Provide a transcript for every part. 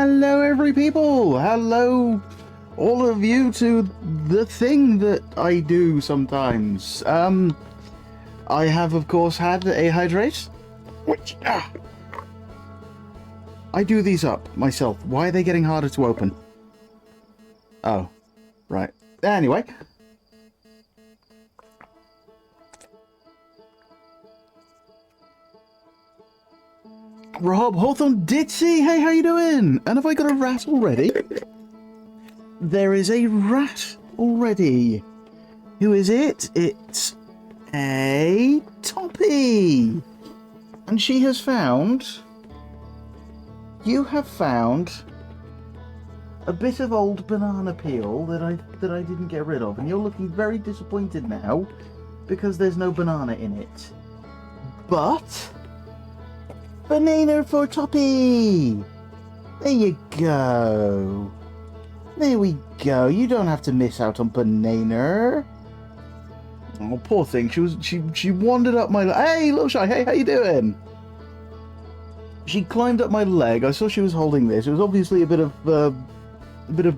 Hello, every people. Hello, all of you, to the thing that I do sometimes. I have, of course, had a hydrate, which I do these up myself. Why are they getting harder to open? Oh, right. Anyway. Rob Hawthorne Ditzy, hey, how you doing? And have I got a rat already? There is a rat already. Who is it? It's a Toppy. And she has found... You have found a bit of old banana peel that I didn't get rid of. And you're looking very disappointed now because there's no banana in it. But... Banana for Toppy! There you go. There we go. You don't have to miss out on banana. Oh, poor thing. She wandered up my... Hey, little shy. Hey, how you doing? She climbed up my leg. I saw she was holding this. It was obviously a bit of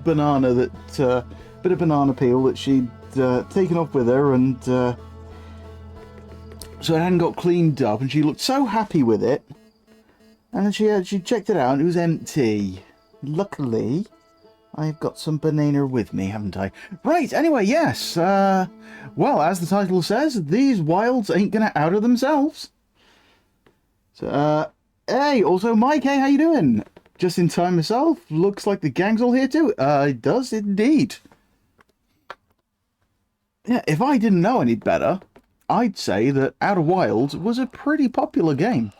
banana that... bit of banana peel that she'd taken off with her, and so it hadn't got cleaned up, and she looked so happy with it. And she checked it out, and it was empty. Luckily, I've got some banana with me, haven't I? Right, anyway, yes. Well, as the title says, these wilds ain't gonna outer themselves. So, hey, also Mike, hey, how you doing? Just in time myself. Looks like the gang's all here too. It does indeed. Yeah, if I didn't know any better, I'd say that Outer Wilds was a pretty popular game.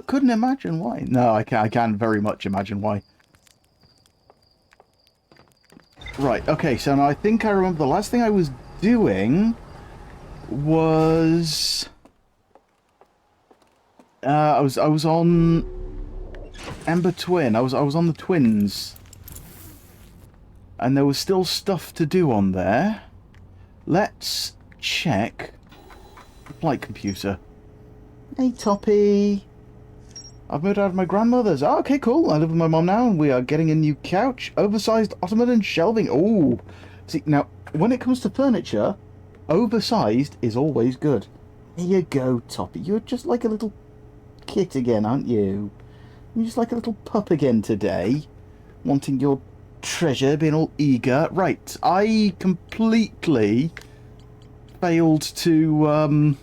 Couldn't imagine why. No, I can very much imagine why. Right, okay, so now I think I remember the last thing I was doing was... I was on Ember Twin. I was on the Twins. And there was still stuff to do on there. Let's check the flight computer. Hey, Toppy. I've moved out of my grandmother's. Oh, okay, cool. I live with my mom now, and we are getting a new couch, oversized ottoman, and shelving. Oh, see, now, when it comes to furniture, oversized is always good. Here you go, Toppy. You're just like a little kit again, aren't you? You're just like a little pup again today, wanting your treasure, being all eager. Right, I completely failed to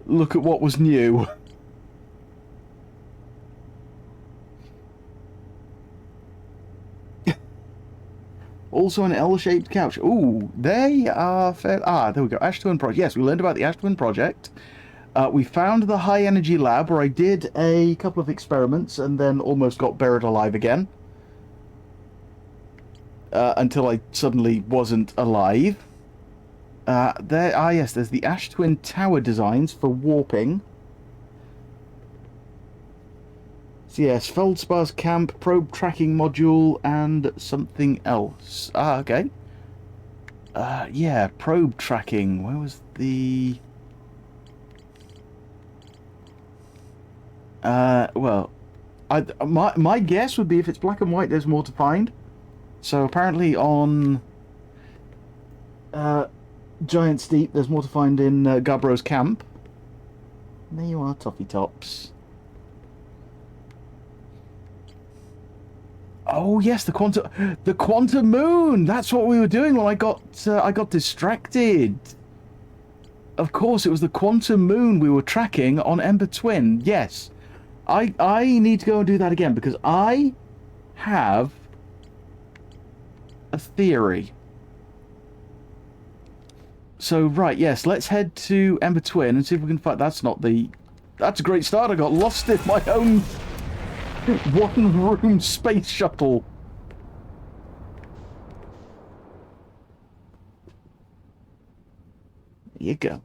look at what was new. Also an L-shaped couch. Ooh, they are fair. Ah, there we go. Ash Twin Project. Yes, we learned about the Ash Twin Project. We found the high energy lab where I did a couple of experiments and then almost got buried alive again. Until I suddenly wasn't alive. Yes, there's the Ash Twin Tower designs for warping. So yes, Feldspar's camp, probe tracking module, and something else. Ah, okay. Yeah, probe tracking. Where was the... well, my guess would be if it's black and white, there's more to find. So apparently on Giant Steep, there's more to find in Gabro's camp. And there you are, Toffee Tops. Oh yes, the quantum moon. That's what we were doing when I got distracted. Of course, it was the quantum moon we were tracking on Ember Twin. Yes, I need to go and do that again because I have a theory. So right, yes, let's head to Ember Twin and see if we can find. That's a great start. I got lost in my own one-room space shuttle. There you go.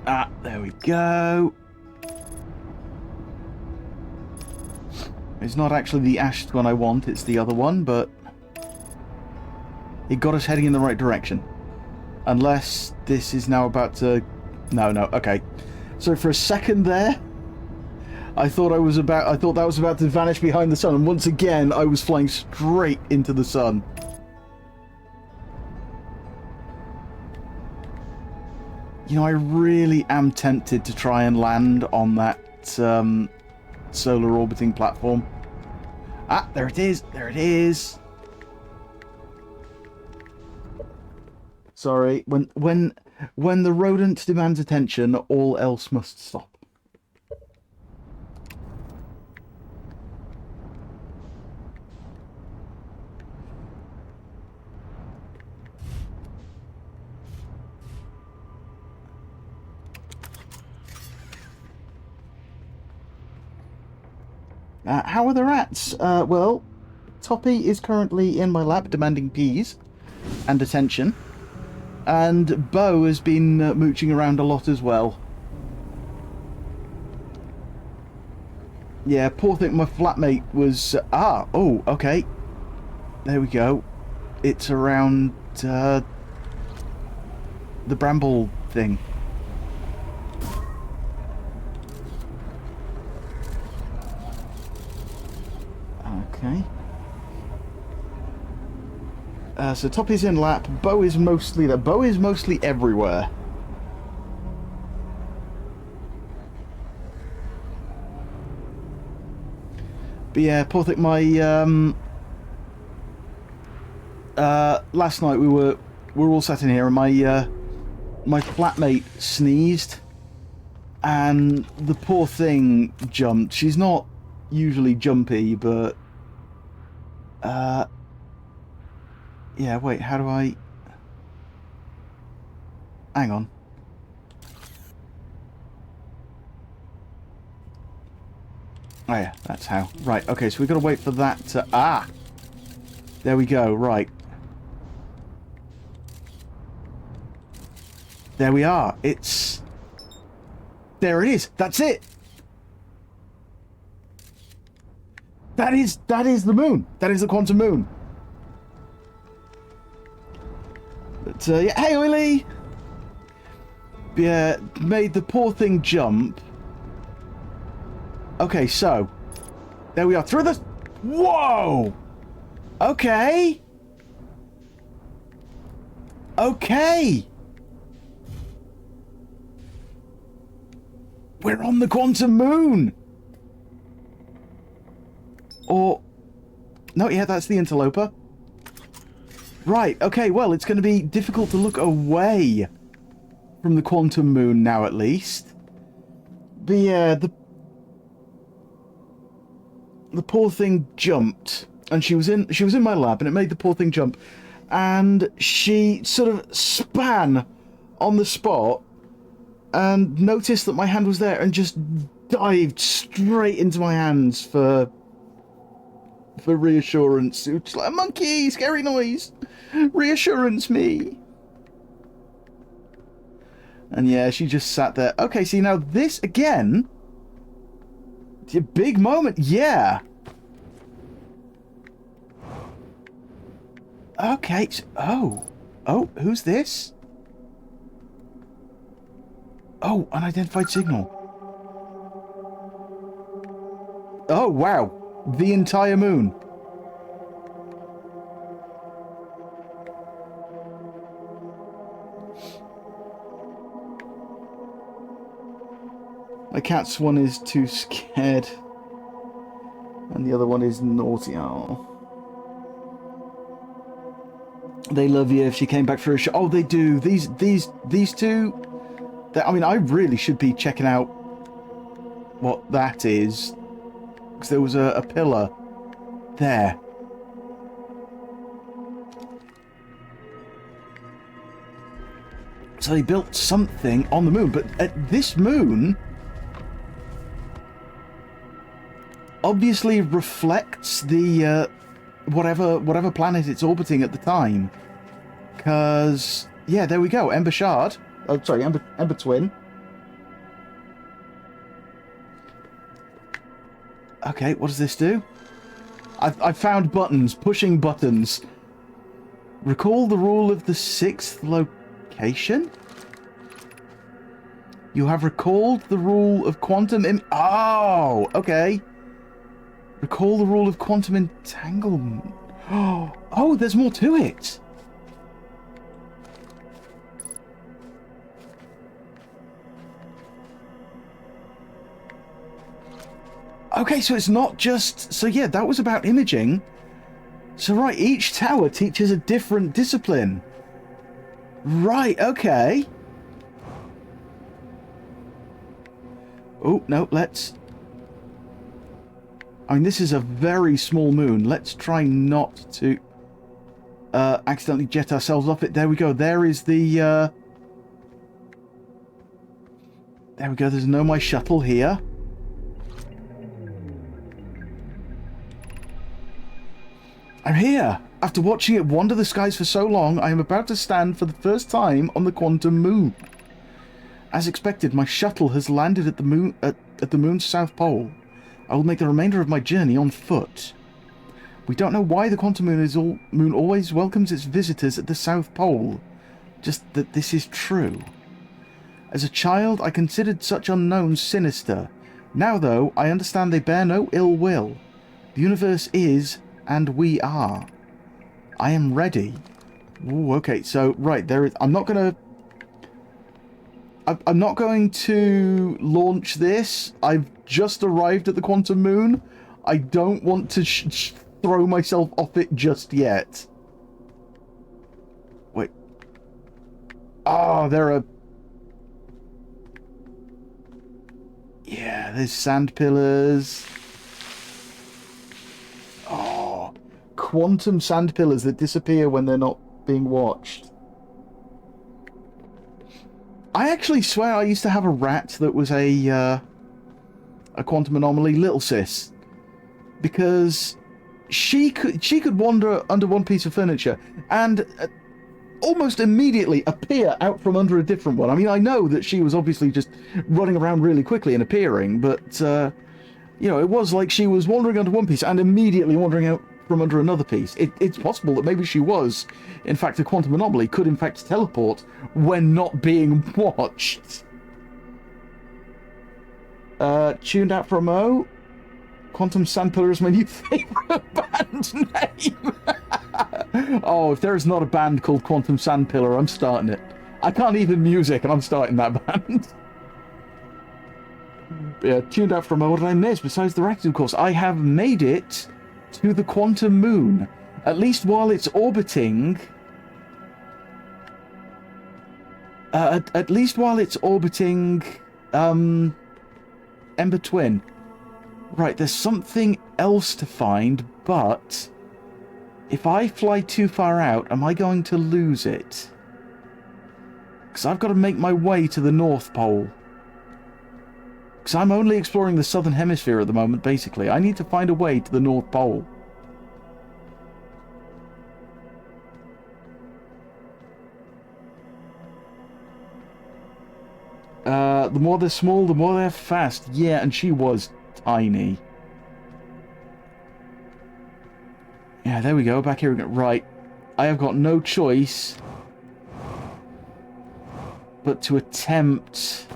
Ah, there we go. It's not actually the Ash one I want, it's the other one, but it got us heading in the right direction. Unless this is now about to... No, okay. So for a second there, I thought that was about to vanish behind the sun, and once again, I was flying straight into the sun. You know, I really am tempted to try and land on that solar orbiting platform. Ah, there it is. There it is. Sorry, when the rodent demands attention, all else must stop. How are the rats? Well, Toppy is currently in my lap demanding peas and attention. And Bo has been mooching around a lot as well. Yeah, poor thing, my flatmate was... oh, okay. There we go. It's around the bramble thing. Okay. So Toppy's in lap. Bo is mostly there. Bo is mostly everywhere. But yeah, poor thing. My last night we were all sat in here, and my flatmate sneezed, and the poor thing jumped. She's not usually jumpy, but yeah, wait, how do I... Hang on. Oh yeah, that's how. Right, okay, so we've got to wait for that to... There we go, right. There we are. It's... There it is. That's it. That is the moon. That is the quantum moon. But, yeah, hey, Willie! Yeah, made the poor thing jump. Okay, so... There we are. Through the... Whoa! Okay! Okay! We're on the quantum moon! Or... No, yeah, that's the interloper. Right, okay, well, it's going to be difficult to look away from the quantum moon now, at least. But yeah, the poor thing jumped, and she was in my lab, and it made the poor thing jump, and she sort of span on the spot, and noticed that my hand was there, and just dived straight into my hands for reassurance. It's like a monkey, scary noise. Reassurance me. And yeah, she just sat there. Okay, see now this again. It's a big moment. Yeah. Okay. So, oh, who's this? Oh, unidentified signal. Oh wow. The entire moon. My cat's one is too scared, and the other one is naughty. Oh. They love you if she came back for a show. Oh, they do. These two. I mean, I really should be checking out what that is. Because there was a pillar there. So they built something on the moon, but at this moon obviously reflects the whatever planet it's orbiting at the time. Because yeah, there we go, Ember Shard. Oh, sorry, Ember Twin. Okay, what does this do? I've found buttons. Pushing buttons. Recall the rule of the 6th location? You have recalled the rule of quantum oh, okay. Recall the rule of quantum entanglement. Oh, there's more to it. Okay, so it's not just... So yeah, that was about imaging. So right, each tower teaches a different discipline. Right, okay. Oh, no, let's... I mean, this is a very small moon. Let's try not to accidentally jet ourselves off it. There we go. There is the... There we go. There's no my shuttle here. I'm here. After watching it wander the skies for so long, I am about to stand for the first time on the quantum moon. As expected, my shuttle has landed at the moon at the moon's south pole. I will make the remainder of my journey on foot. We don't know why the quantum moon always welcomes its visitors at the south pole. Just that this is true. As a child, I considered such unknowns sinister. Now, though, I understand they bear no ill will. The universe is, and we are. I am ready. Ooh, okay, so, right, there is... I'm not going to launch this. I've just arrived at the quantum moon. I don't want to throw myself off it just yet. Wait. Oh, there are... Yeah, there's sand pillars. Oh, quantum sand pillars that disappear when they're not being watched. I actually swear I used to have a rat that was a quantum anomaly, little sis, because she could wander under one piece of furniture and almost immediately appear out from under a different one. I mean, I know that she was obviously just running around really quickly and appearing, but you know, it was like she was wandering under one piece and immediately wandering out from under another piece. It's possible that maybe she was, in fact, a quantum anomaly, could in fact teleport when not being watched. Tuned out for a mo. Quantum Sandpillar is my new favourite band name. Oh, if there is not a band called Quantum Sandpillar, I'm starting it. I can't even music and I'm starting that band. Yeah, tuned out for a mo. What did I miss besides the Raccoon course? I have made it to the quantum moon, at least while it's orbiting. At least while it's orbiting Ember Twin. Right, there's something else to find, but if I fly too far out, am I going to lose it? Because I've got to make my way to the North Pole. Because I'm only exploring the Southern Hemisphere at the moment, basically. I need to find a way to the North Pole. The more they're small, the more they're fast. Yeah, and she was tiny. Yeah, there we go. Back here we go. Right. I have got no choice but to attempt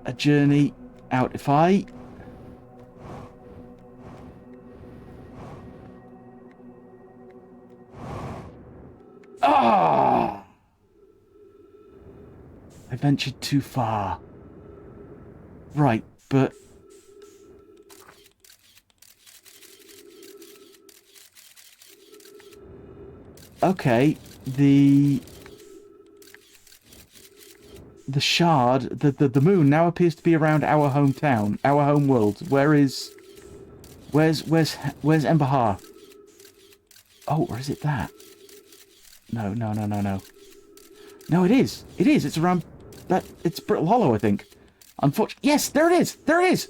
a journey out. If I... Ah! I ventured too far. Right, but... Okay, the shard, the moon now appears to be around our hometown, our home world. Where's Ember Hearth? Oh, or is it that? No. No, it is. It's around that. It's Brittle Hollow, I think. Unfortunately, yes, there it is. There it is.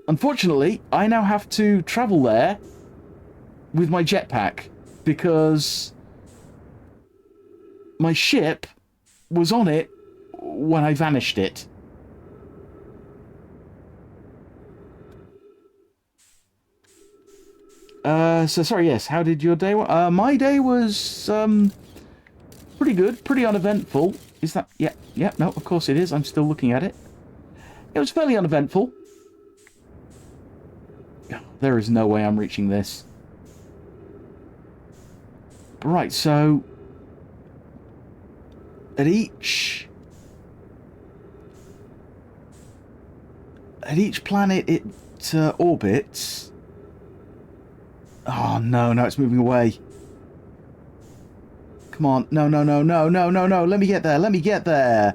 Unfortunately, I now have to travel there with my jetpack because my ship was on it when I vanished it. So sorry, yes, how did your day... my day was, pretty good, pretty uneventful. Is that... Yeah, yeah, no, of course it is. I'm still looking at it. It was fairly uneventful. There is no way I'm reaching this. Right, so... At each planet it orbits... Oh, no, no, it's moving away. Come on. No, no, no, no, no, no, no. Let me get there. Let me get there.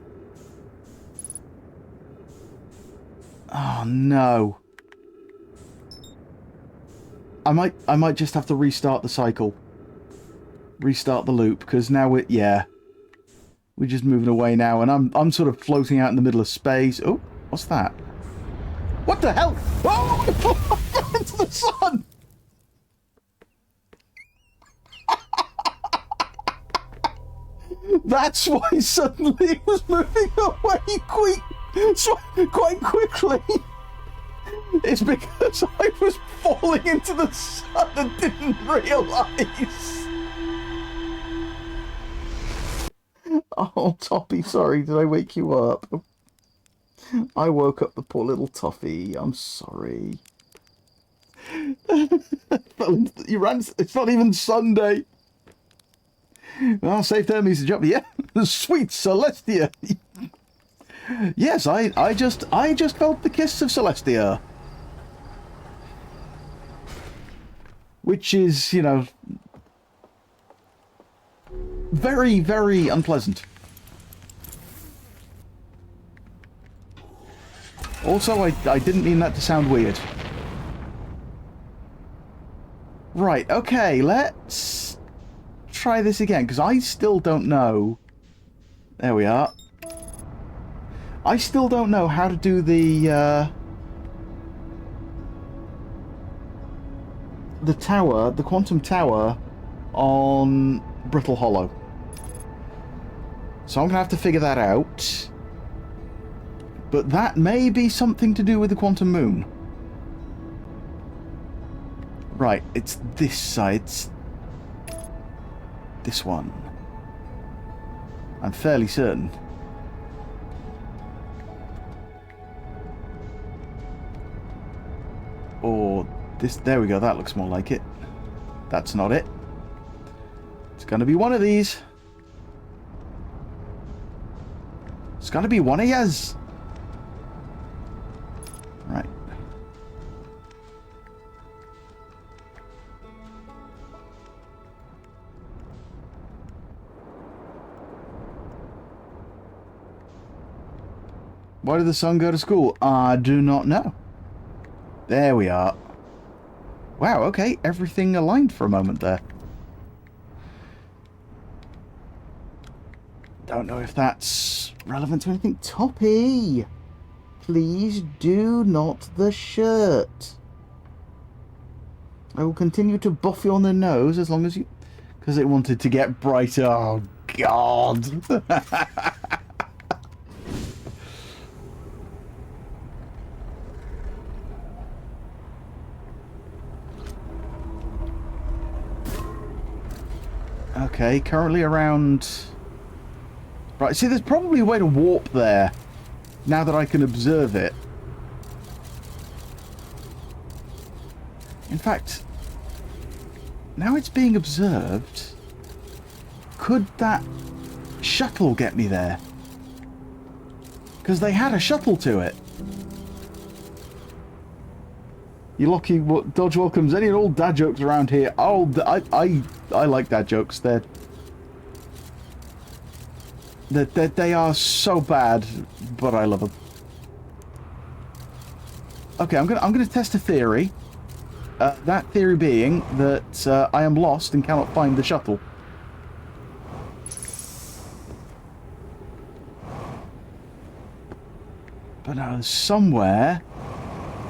Oh, no. I might just have to restart the cycle. Restart the loop, because now we're just moving away now, and I'm sort of floating out in the middle of space. Oh, what's that? What the hell? Oh, into the sun! That's why suddenly it was moving away quite quickly. It's because I was falling into the sun and didn't realise. Oh, Toppy, sorry, did I wake you up? I woke up the poor little Toffee. I'm sorry. You ran. It's not even Sunday. Well, safe there means the job. Yeah, sweet Celestia. Yes, I just felt the kiss of Celestia, which is, you know, very, very unpleasant. Also, I didn't mean that to sound weird. Right, okay, let's try this again, because I still don't know... There we are. I still don't know how to do the tower, the quantum tower on Brittle Hollow. So I'm going to have to figure that out. But that may be something to do with the quantum moon. Right, it's this side. It's this one. I'm fairly certain. Or this... There we go, that looks more like it. That's not it. It's going to be one of these. It's going to be one of yous. Right. Why did the sun go to school? I do not know. There we are. Wow, okay, everything aligned for a moment there. Don't know if that's relevant to anything. Toppy! Please do not the shirt. I will continue to buff you on the nose as long as you... Because it wanted to get brighter. Oh, God. Okay, currently around... Right, see, there's probably a way to warp there, now that I can observe it. In fact, now it's being observed, could that shuttle get me there? Because they had a shuttle to it. You lucky Dodge welcomes any and all dad jokes around here. Oh, I like dad jokes. They are so bad, but I love them. Okay, I'm gonna test a theory. That theory being that I am lost and cannot find the shuttle. But somewhere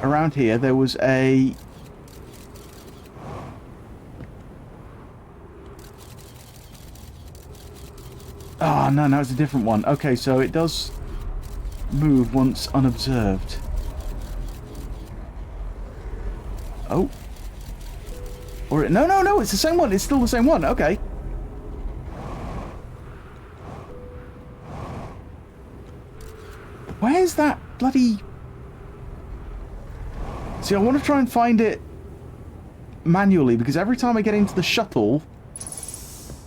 around here there was a... Oh, no, it's a different one. Okay, so it does move once unobserved. Oh. Or no, it's the same one. It's still the same one. Okay. Where's that bloody... See, I want to try and find it manually, because every time I get into the shuttle,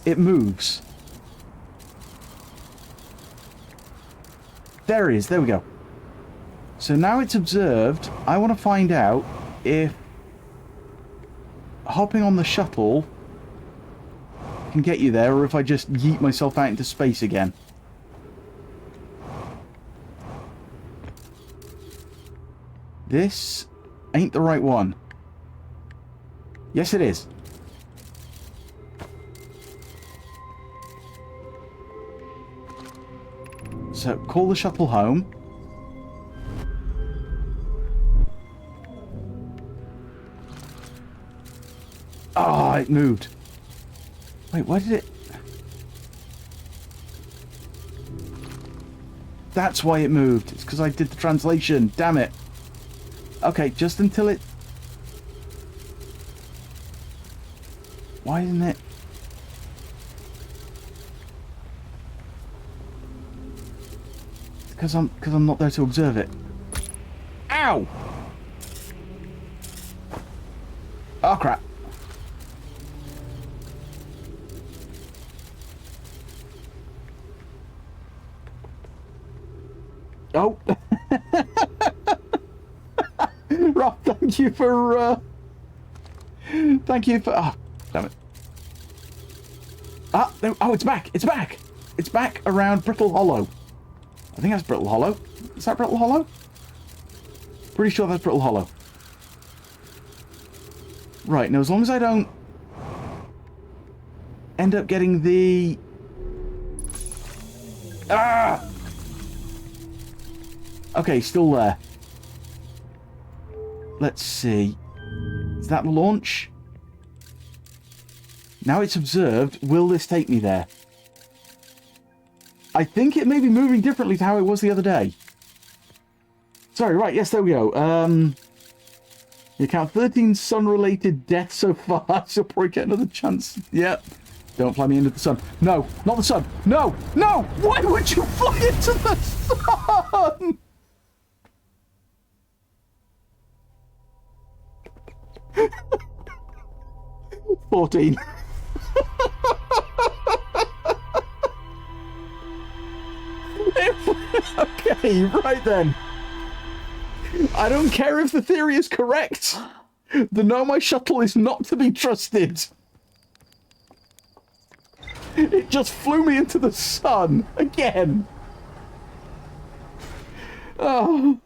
it moves. There it is. There we go. So now it's observed. I want to find out if hopping on the shuttle can get you there, or if I just yeet myself out into space again. This ain't the right one. Yes, it is. So, call the shuttle home. Oh, it moved. Wait, why did it... That's why it moved. It's because I did the translation. Damn it. Okay, just until it... Why isn't it... Because I'm not there to observe it. Ow! Oh, crap. Oh. Rob, thank you for... Thank you for... Oh, damn it. Ah, no, oh, it's back. It's back. It's back around Brittle Hollow. I think that's Brittle Hollow. Is that Brittle Hollow? Pretty sure that's Brittle Hollow. Right, now as long as I don't end up getting the... Ah! Okay, still there. Let's see. Is that the launch? Now it's observed. Will this take me there? I think it may be moving differently to how it was the other day. Sorry, right, yes, there we go. You count 13 sun-related deaths so far, so probably get another chance. Yep. Don't fly me into the sun. No, not the sun. No, no! Why would you fly into the sun? 14. Okay, right then. I don't care if the theory is correct. The No My Shuttle is not to be trusted. It just flew me into the sun again. Oh.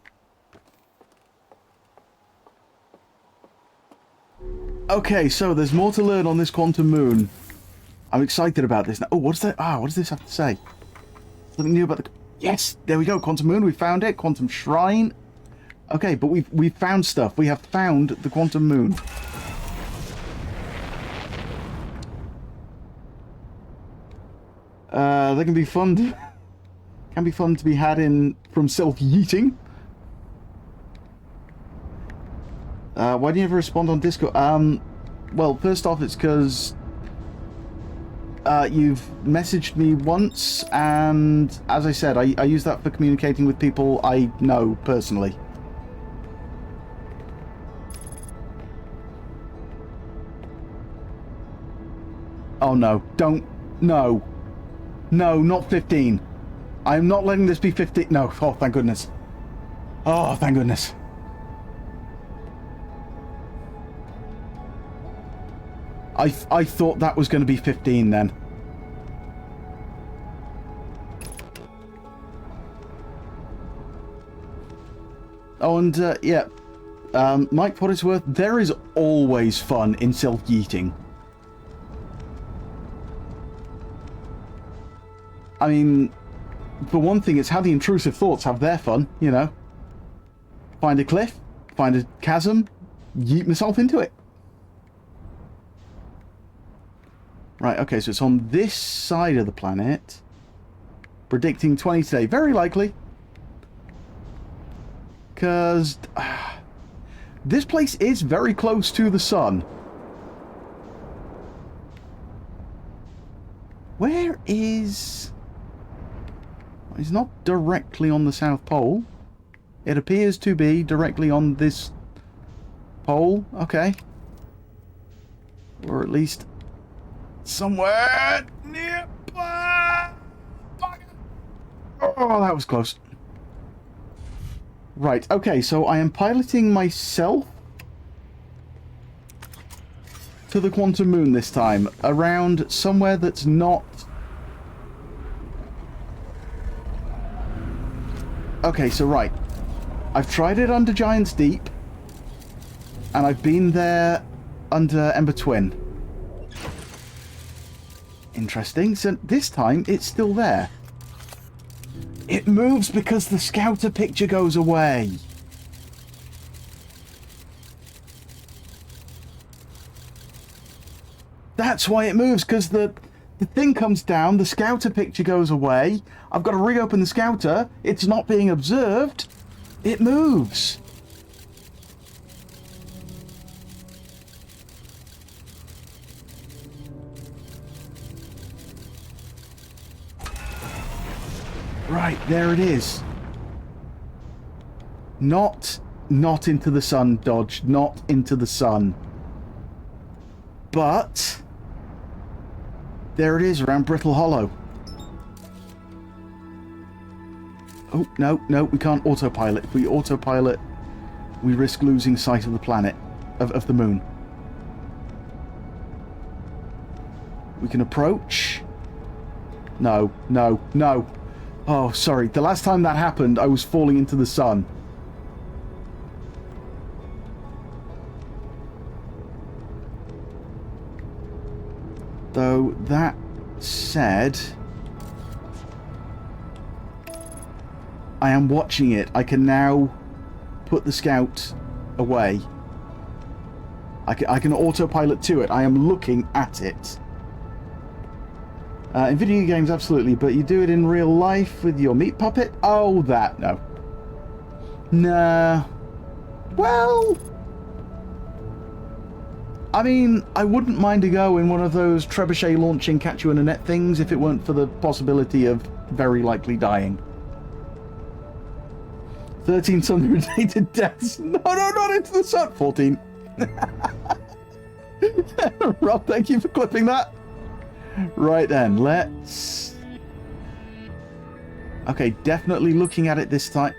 Okay, so there's more to learn on this quantum moon. I'm excited about this now. Oh, what's that? Ah, what does this have to say? Something new about the... Yes, there we go. Quantum moon. We found it. Quantum shrine. Okay, but we've found stuff. We have found the quantum moon. They can be fun. Can be fun to be had in from self-yeeting. Why do you never respond on Discord? Well, first off, it's because you've messaged me once, and as I said, I use that for communicating with people I know personally. Oh no, don't, no. No, not 15. I'm not letting this be 15. No, oh, thank goodness. Oh, thank goodness. I thought that was going to be 15 then. Oh, and yeah, Mike, for what it's worth, there is always fun in self-yeeting. I mean, for one thing, it's how the intrusive thoughts have their fun, you know. Find a cliff, find a chasm, yeet myself into it. Right, okay, so it's on this side of the planet. Predicting 20 today. Very likely. Because this place is very close to the sun. Where is... It's not directly on the South Pole. It appears to be directly on this pole. Okay. Or at least somewhere nearby. Oh, that was close. Right, okay, so I am piloting myself to the Quantum Moon this time, around somewhere that's not... Okay, so right. I've tried it under Giant's Deep, and I've been there under Ember Twin. Interesting, so this time it's still there. It moves because the scouter picture goes away. That's why it moves, because the thing comes down, the scouter picture goes away. I've got to reopen the scouter. It's not being observed. It moves. Right, there it is. Not into the sun, Dodge. Not into the sun. But there it is, around Brittle Hollow. Oh, no, we can't autopilot. If we autopilot, we risk losing sight of the planet, of the moon. We can approach. No. Oh, sorry. The last time that happened, I was falling into the sun. Though, that said... I am watching it. I can now put the scout away. I can autopilot to it. I am looking at it. In video games, absolutely, but you do it in real life with your meat puppet? Oh, that, no. Nah. Well... I mean, I wouldn't mind a go in one of those trebuchet launching catch-you-in-a-net things if it weren't for the possibility of very likely dying. 13 sun-related deaths. No, not into the sun. 14. Rob, thank you for clipping that. Right then, let's... Okay, definitely looking at it this time.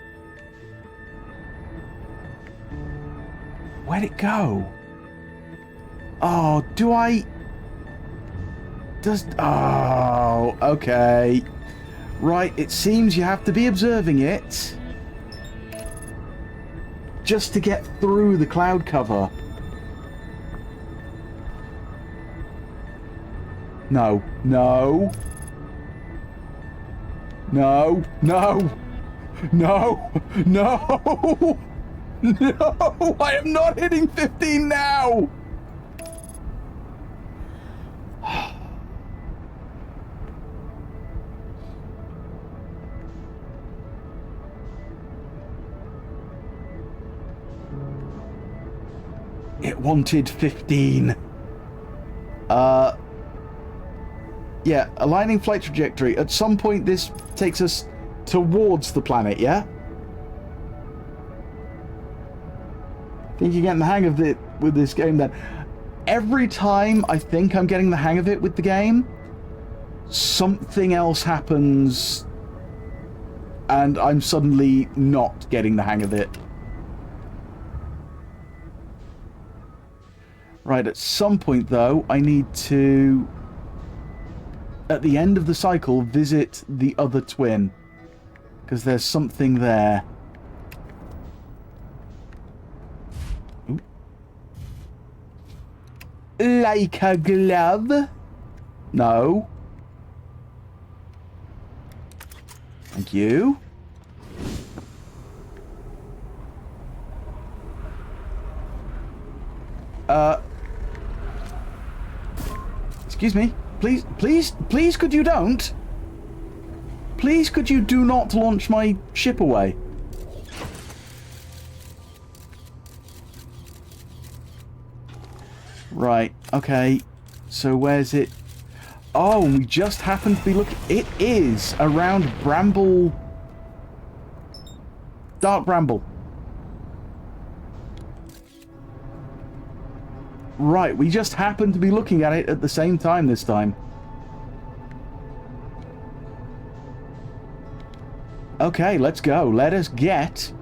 Where'd it go? Oh, do I... Oh, okay. Right, it seems you have to be observing it just to get through the cloud cover. No. No, I am not hitting 15 now! It wanted 15. Yeah, aligning flight trajectory. At some point this takes us towards the planet, yeah? I think you're getting the hang of it with this game then. Every time I think I'm getting the hang of it with the game, something else happens and I'm suddenly not getting the hang of it. Right, at some point though, I need to, at the end of the cycle, visit the other twin. Because there's something there. Ooh. Like a glove? No. Thank you. Excuse me. Please could you don't? Please could you do not launch my ship away? Right, okay. So where's it? Oh, and we just happen to be looking... It is around Bramble... Dark Bramble. Right, we just happen to be looking at it at the same time this time. Okay, let's go. Let us get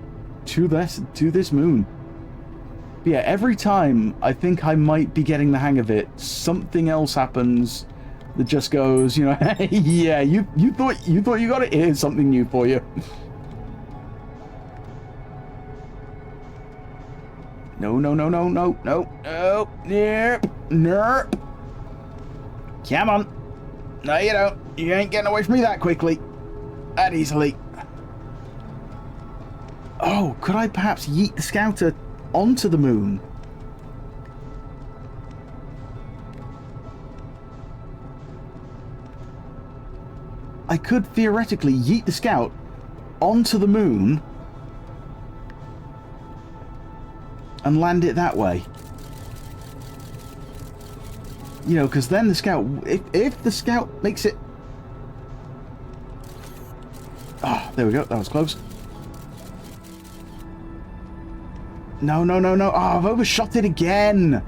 to this moon. But yeah, every time I think I might be getting the hang of it, something else happens that just goes, you know, hey, yeah, you thought you got it. Here's something new for you. No, no, no, no, no, no, no, nope, nope. Come on. No, you don't. You ain't getting away from me that quickly. That easily. Oh, could I perhaps yeet the scouter onto the moon? I could theoretically yeet the scout onto the moon and land it that way. You know, because then the scout... If the scout makes it... Oh, there we go. That was close. No, no, no, no. Oh, I've overshot it again.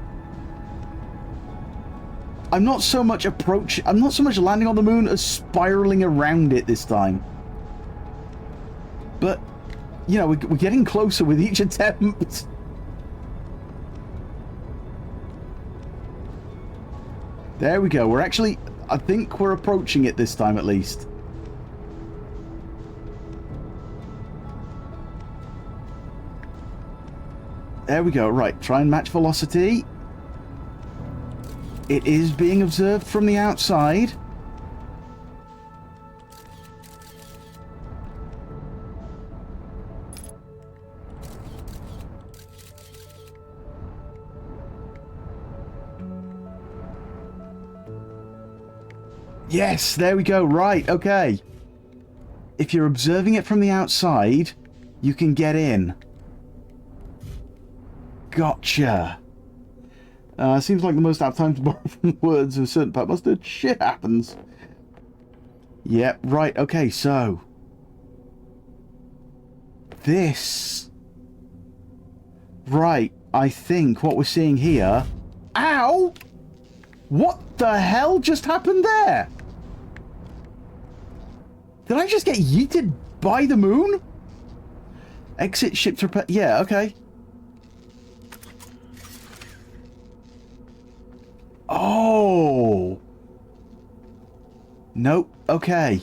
I'm not so much landing on the moon as spiraling around it this time. But, you know, we're getting closer with each attempt. There we go. We're actually... I think we're approaching it this time at least. There we go. Right. Try and match velocity. It is being observed from the outside. Yes, there we go. Right, okay. If you're observing it from the outside, you can get in. Gotcha. Seems like the most apt time to borrow from words of a certain pet mustard. Shit happens. Yep, right, okay, so... This... Right, I think what we're seeing here... Ow! What the hell just happened there? Did I just get yeeted by the moon? Exit ship to repair... Yeah, okay. Oh! Nope, okay.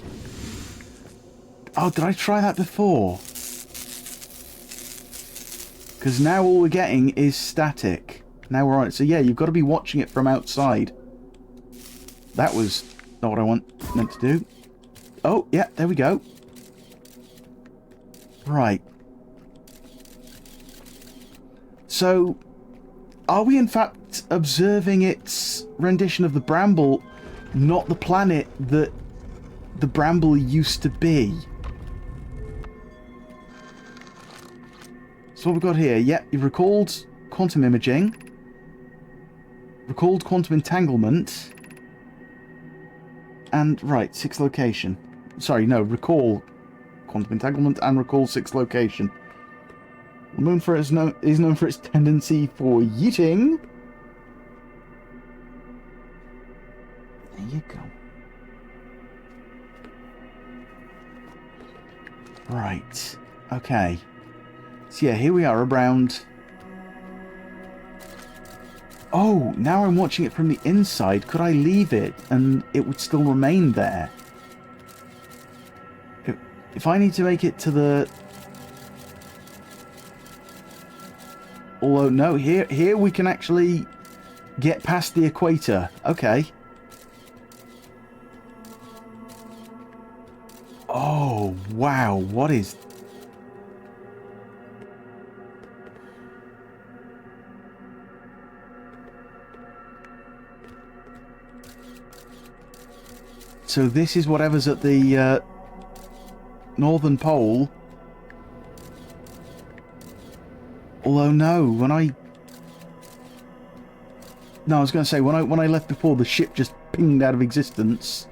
Oh, did I try that before? Because now all we're getting is static. Now we're on it. So yeah, you've got to be watching it from outside. That was not what I meant to do. Oh, yeah, there we go. Right. So, are we in fact observing its rendition of the Bramble, not the planet that the Bramble used to be? So what we've got here, yeah, you've recalled quantum imaging, recalled quantum entanglement, and, right, 6th location. Sorry, no, recall quantum entanglement and recall 6th location. The moon is known for its tendency for yeeting. There you go. Right. Okay. So yeah, here we are around... Oh, now I'm watching it from the inside. Could I leave it and it would still remain there? If I need to make it to the... Although, no, here we can actually get past the equator. Okay. Oh, wow. What is... So this is whatever's at the northern pole. Although no, when I... No, I was going to say, when I left before, the ship just pinged out of existence,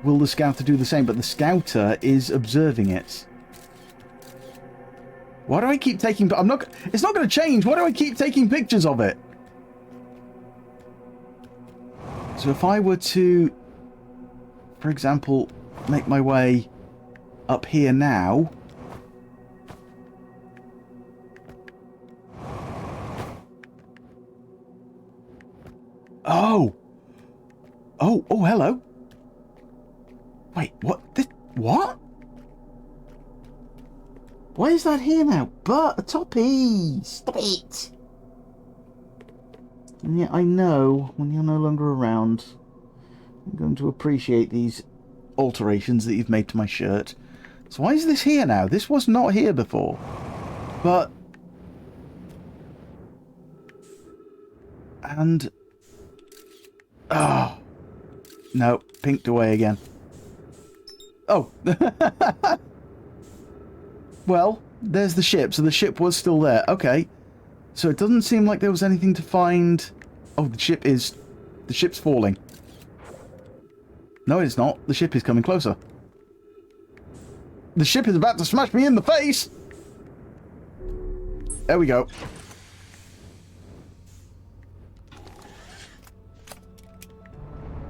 will the scouter do the same? But the scouter is observing it. Why do I keep taking... I'm not... It's not going to change. Why do I keep taking pictures of it? So if I were to, for example, make my way up here now... Oh! Oh, oh, hello. Wait, what? This, what? Why is that here now? But a toppy! Stop it! And yet I know when you're no longer around, I'm going to appreciate these alterations that you've made to my shirt. So why is this here now? This was not here before. But... And... Oh. No, pinked away again. Oh. Well, there's the ship. So the ship was still there. Okay. So it doesn't seem like there was anything to find... Oh, the ship's falling. No, it's not. The ship is coming closer. The ship is about to smash me in the face! There we go.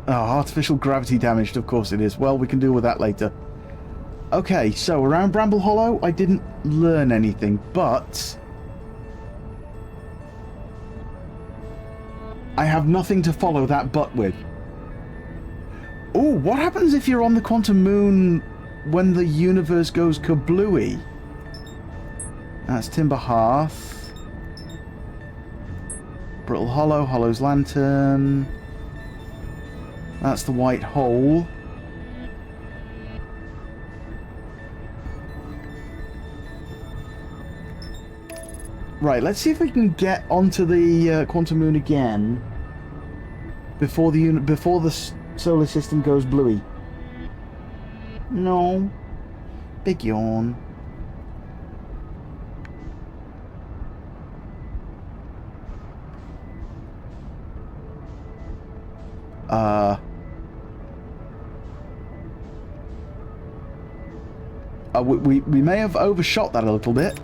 Oh, artificial gravity damaged, of course it is. Well, we can deal with that later. Okay, so around Bramble Hollow, I didn't learn anything, but... I have nothing to follow that butt with. Ooh, what happens if you're on the Quantum Moon when the universe goes kablooey? That's Timber Hearth. Brittle Hollow, Hollow's Lantern. That's the White Hole. Right, let's see if we can get onto the Quantum Moon again before the solar system goes bluey. No. Big yawn. We may have overshot that a little bit.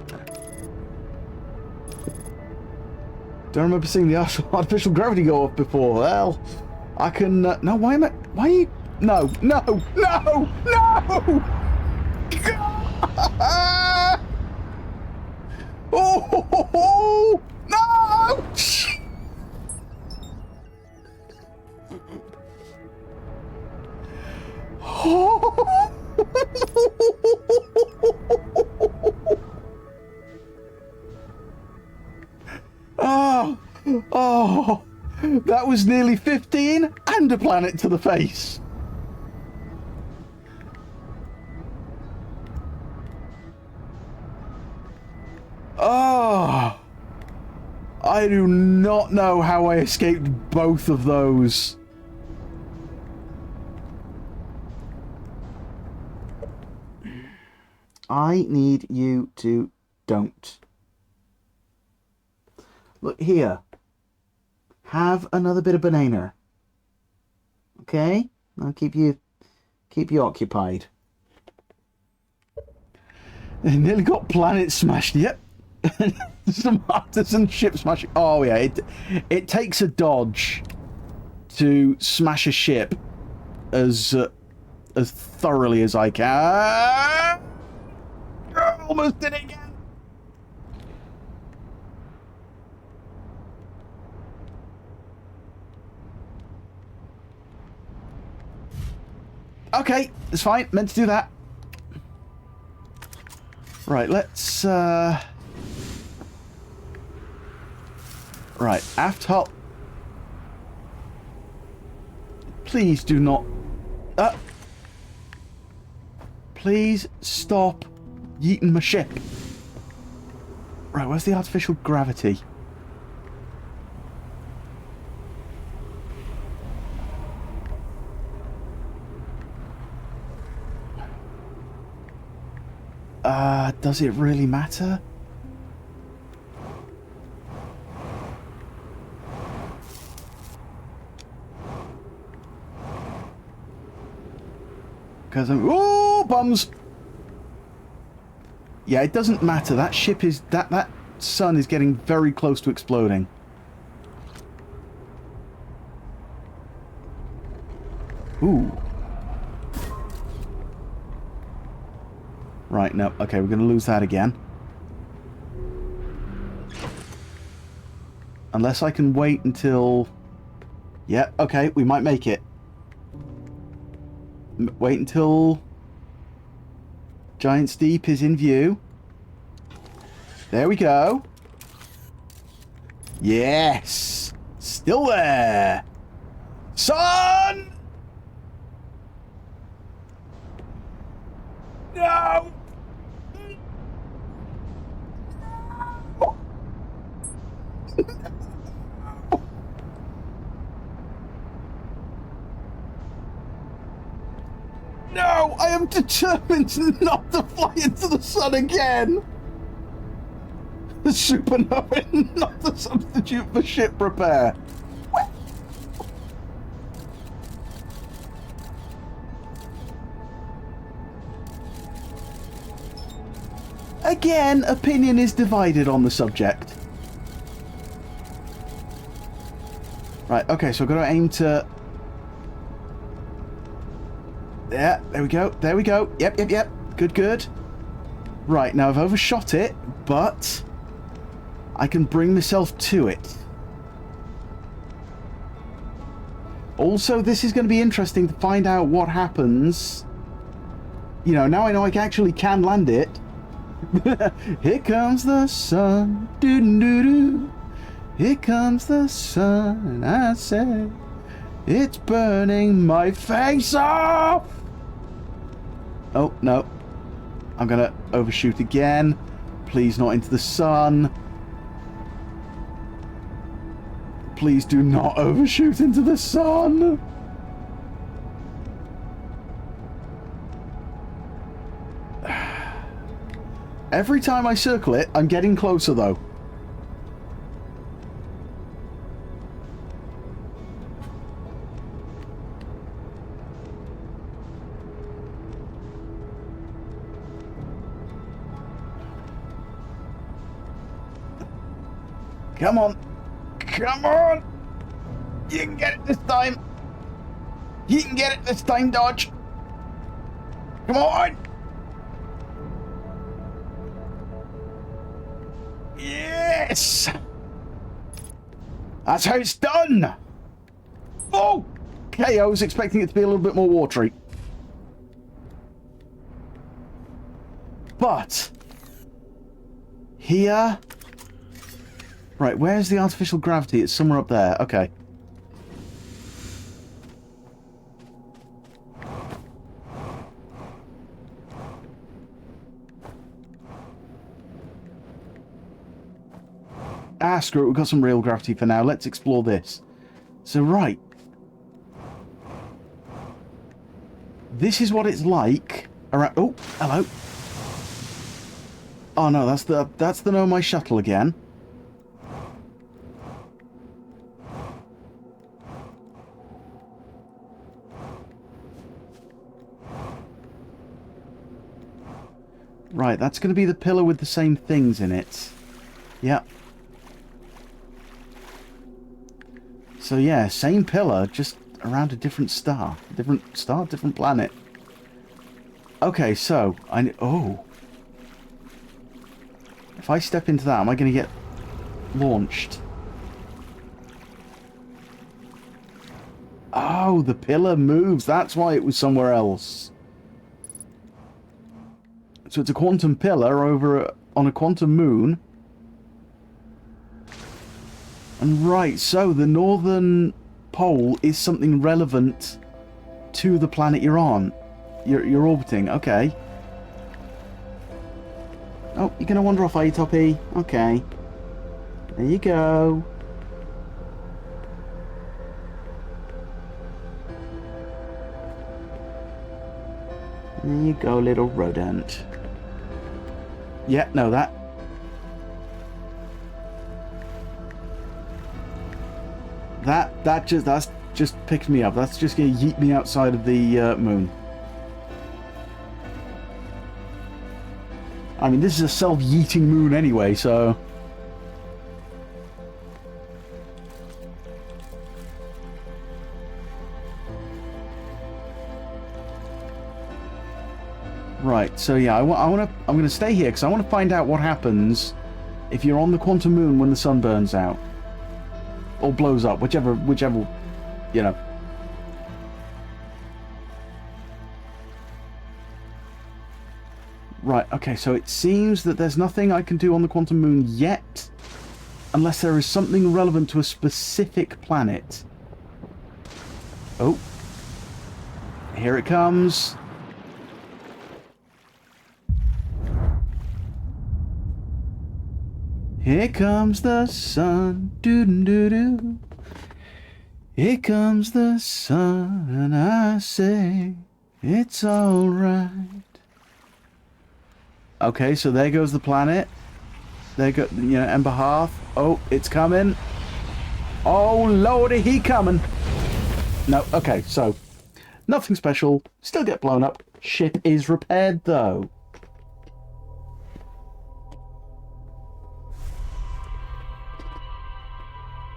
Don't remember seeing the artificial gravity go off before. Well, I can... no, why am I... Why are you... No, no, no, no! Oh, no! Oh, oh, that was nearly 15 and a planet to the face. Oh, I do not know how I escaped both of those. I need you to don't. Look here. Have another bit of banana. Okay? I'll keep you occupied. They nearly got planet smashed. Yep. Some artisan ship smashing. Oh yeah, it takes a dodge to smash a ship as thoroughly as I can. Almost did it again. Okay, it's fine. Meant to do that. Right, let's... Right, aft hull. Please do not... Please stop yeeting my ship. Right, where's the artificial gravity? Does it really matter? because I'm... Oh, bums! Yeah, it doesn't matter. That ship is... That sun is getting very close to exploding. Ooh. Right, no. Okay, we're going to lose that again. Unless I can wait until... Yeah, okay, we might make it. Wait until Giant Steep is in view. There we go. Yes! Still there! Sun! No! No! I am determined not to fly into the sun again! The supernova is not the substitute for ship repair. Again, opinion is divided on the subject. Right, okay, so I've got to aim to... Yeah, there we go, there we go. Yep. Good, good. Right, now I've overshot it, but I can bring myself to it. Also, this is going to be interesting to find out what happens. You know, now I know I actually can land it. Here comes the sun, doo-doo-doo. Here comes the sun, and I say, it's burning my face off! Oh, no. I'm gonna overshoot again. Please not into the sun. Please do not overshoot into the sun! Every time I circle it, I'm getting closer, though. Come on. Come on! You can get it this time! You can get it this time, Dodge! Come on! Yes! That's how it's done! Oh! Okay, I was expecting it to be a little bit more watery. But... here... Right, where's the artificial gravity? It's somewhere up there. Okay. Ah, screw it. We've got some real gravity for now. Let's explore this. So, right. This is what it's like around... Oh, hello. Oh, no, that's the Nomai shuttle again. Right, that's going to be the pillar with the same things in it. Yep. So yeah, same pillar, just around a different star. Different star, different planet. Okay, so, oh. If I step into that, am I going to get launched? Oh, the pillar moves. That's why it was somewhere else. So it's a quantum pillar over on a quantum moon. And right, so the northern pole is something relevant to the planet you're on. You're orbiting, okay. Oh, you're gonna wander off, are you, Toppy? Okay. There you go. There you go, little rodent. Yeah, no, that just picked me up. That's just gonna yeet me outside of the moon. I mean, this is a self-yeeting moon anyway, so... Right, so yeah, I'm going to stay here because I want to find out what happens if you're on the quantum moon when the sun burns out. Or blows up, whichever, you know. Right, okay, so it seems that there's nothing I can do on the quantum moon yet, unless there is something relevant to a specific planet. Oh. Here it comes. Here comes the sun, doo-doo-doo-doo. Here comes the sun, and I say, it's alright. Okay, so there goes the planet. There go, you know, Ember Hearth. Oh, it's coming. Oh, lordy, he coming. No, okay, so, nothing special. Still get blown up. Ship is repaired, though.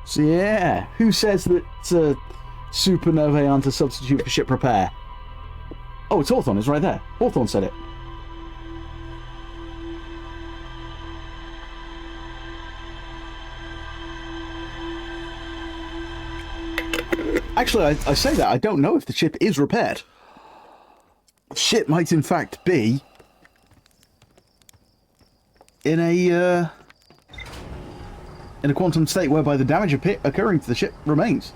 So yeah, who says that supernovae aren't a substitute for ship repair? Oh, it's Hawthorne, it's right there. Hawthorne said it. Actually, I say that, I don't know if the ship is repaired. The ship might in fact be in a quantum state whereby the damage occurring to the ship remains.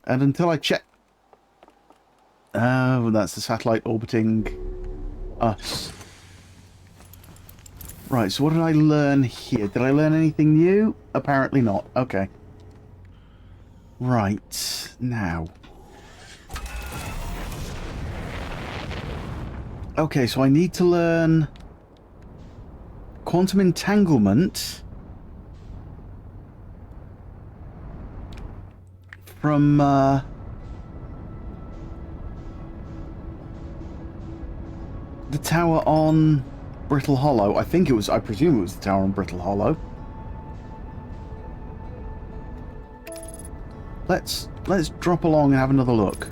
And until I check... Oh, that's the satellite orbiting us. Right, so what did I learn here? Did I learn anything new? Apparently not. Okay. Right, now. Okay, so I need to learn quantum entanglement from the tower on Brittle Hollow. I think it was, I presume it was the tower on Brittle Hollow. Let's drop along and have another look.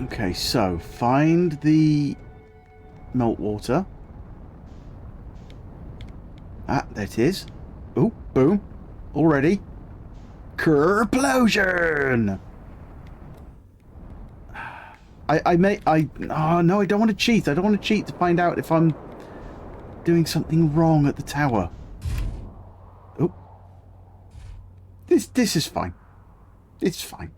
Okay, so find the meltwater. Ah, there it is. Oh, boom. Already. Kerplosion! Oh no, I don't want to cheat. I don't want to cheat to find out if I'm doing something wrong at the tower. Oh. This is fine. It's fine.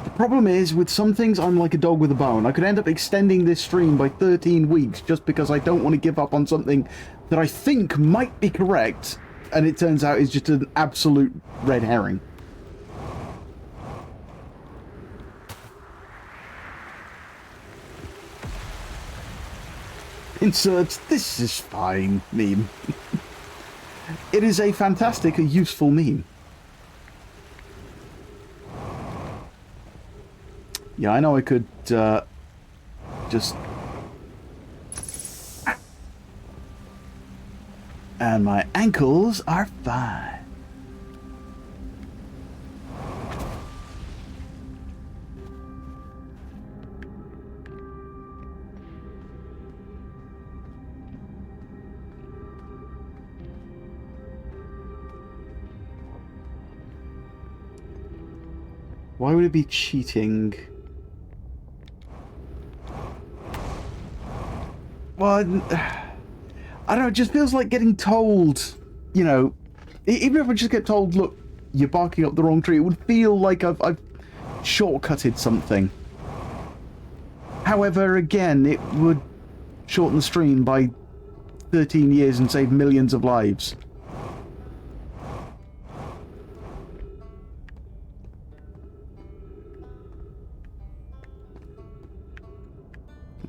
The problem is, with some things, I'm like a dog with a bone. I could end up extending this stream by 13 weeks just because I don't want to give up on something that I think might be correct, and it turns out is just an absolute red herring. Insert "this is fine" meme. It is a fantastic, useful meme. Yeah, I know I could just... And my ankles are fine. Why would it be cheating? Well, I don't know, it just feels like getting told, you know, even if I just get told, look, you're barking up the wrong tree, it would feel like I've shortcutted something. However, again, it would shorten the stream by 13 years and save millions of lives.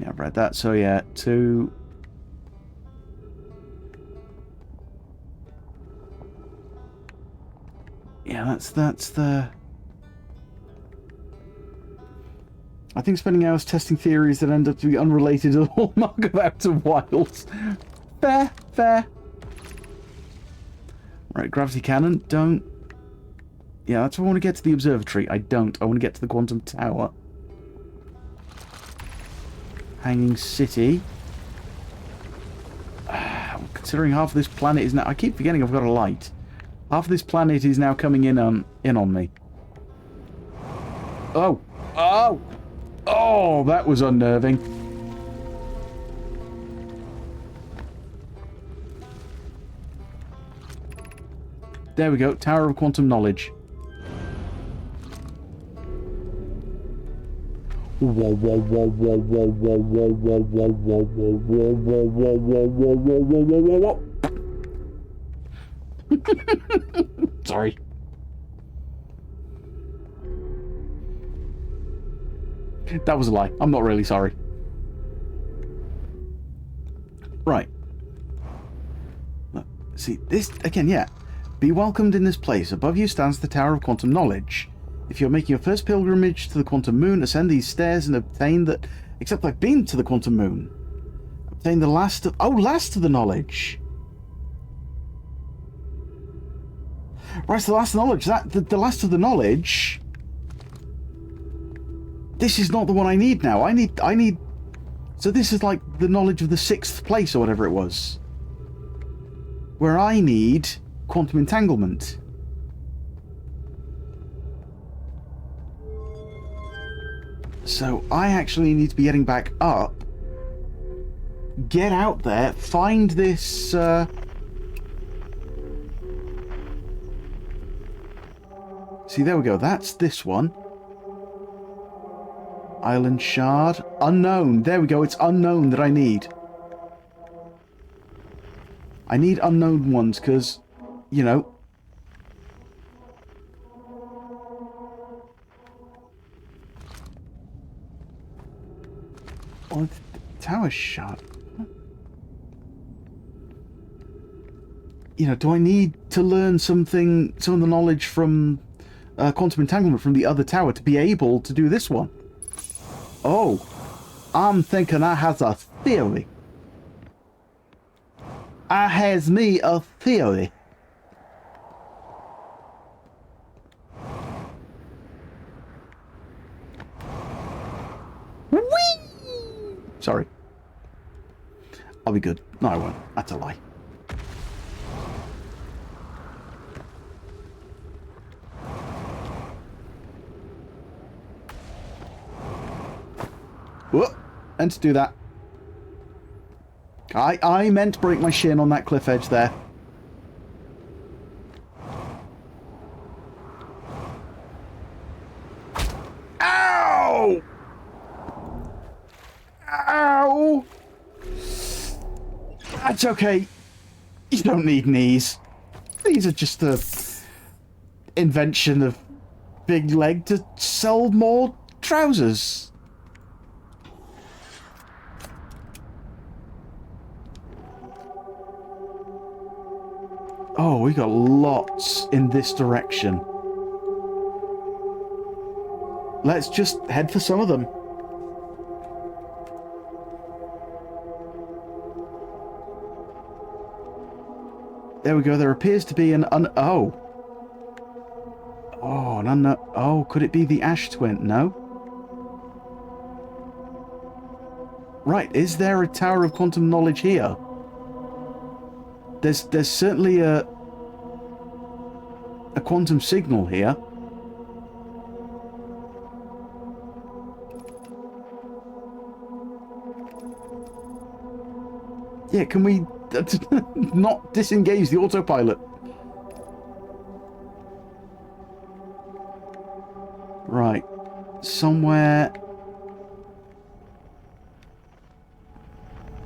Yeah, I've read that. So yeah, 2... Yeah, that's the... I think spending hours testing theories that end up to be unrelated at all mark of Outer Wilds. Fair, fair. Right, gravity cannon, don't... Yeah, that's what I want to get to the observatory. I don't. I want to get to the quantum tower. Hanging city. Considering half of this planet is now... I keep forgetting I've got a light. Half of this planet is now coming in on me. Oh! Oh! Oh, that was unnerving. There we go. Tower of Quantum Knowledge. Sorry. That was a lie. I'm not really sorry. Right. Look, see, this, again, yeah. Be welcomed in this place. Above you stands the Tower of Quantum Knowledge. If you're making your first pilgrimage to the Quantum Moon, ascend these stairs and obtain that... Except I've been to the Quantum Moon. Obtain the last of... Oh, last of the knowledge. Right, so the last of the knowledge. The last of the knowledge... This is not the one I need now. I need... So this is like the knowledge of the 6th place or whatever it was. Where I need quantum entanglement. So I actually need to be getting back up. Get out there. Find this... See, there we go. That's this one. Island Shard. Unknown. There we go. It's unknown that I need. I need unknown ones because, you know... Oh, the tower shard. You know, do I need to learn some of the knowledge from quantum entanglement from the other tower to be able to do this one? Oh, I'm thinking I has a theory. I has me a theory. Whee! Sorry. I'll be good. No, I won't. That's a lie. Whoop! And to do that. I meant to break my shin on that cliff edge there. Ow! Ow! That's okay. You don't need knees. These are just the invention of Big Leg to sell more trousers. Oh, we got lots in this direction. Let's just head for some of them. There we go. There appears to be an oh. Oh, an unknown... Oh, could it be the Ash Twin? No? Right, is there a Tower of Quantum Knowledge here? There's certainly a quantum signal here. Yeah, can we not disengage the autopilot? Right. Somewhere...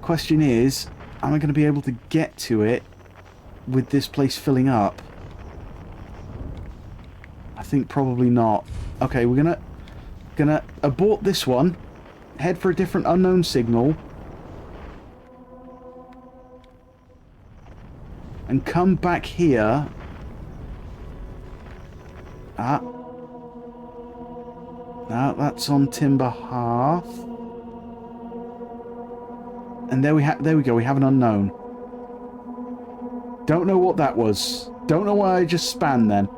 Question is, am I going to be able to get to it with this place filling up? I think probably not. Okay, we're gonna abort this one. head for a different unknown signal, and come back here. Ah. No, that's on Timber Hearth. And there we go, we have an unknown. Don't know what that was. Don't know why I just span then.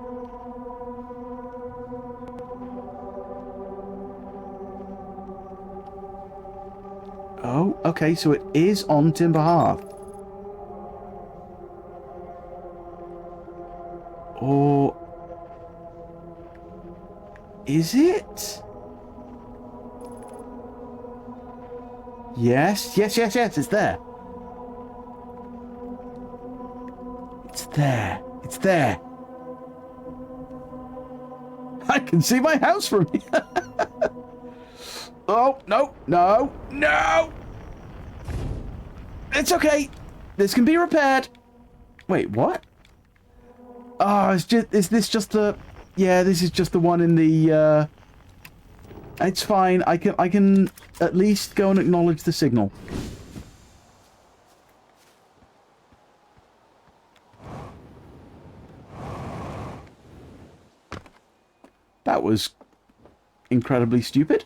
Oh, okay, so it is on Timber Hearth. Or... is it? Yes, yes, yes, yes, it's there. It's there. It's there. I can see my house from here. Oh, no, no, no! It's okay. This can be repaired. Wait, what? Oh, is this just the... yeah, this is just the one in the, It's fine. I can at least go and acknowledge the signal. That was incredibly stupid.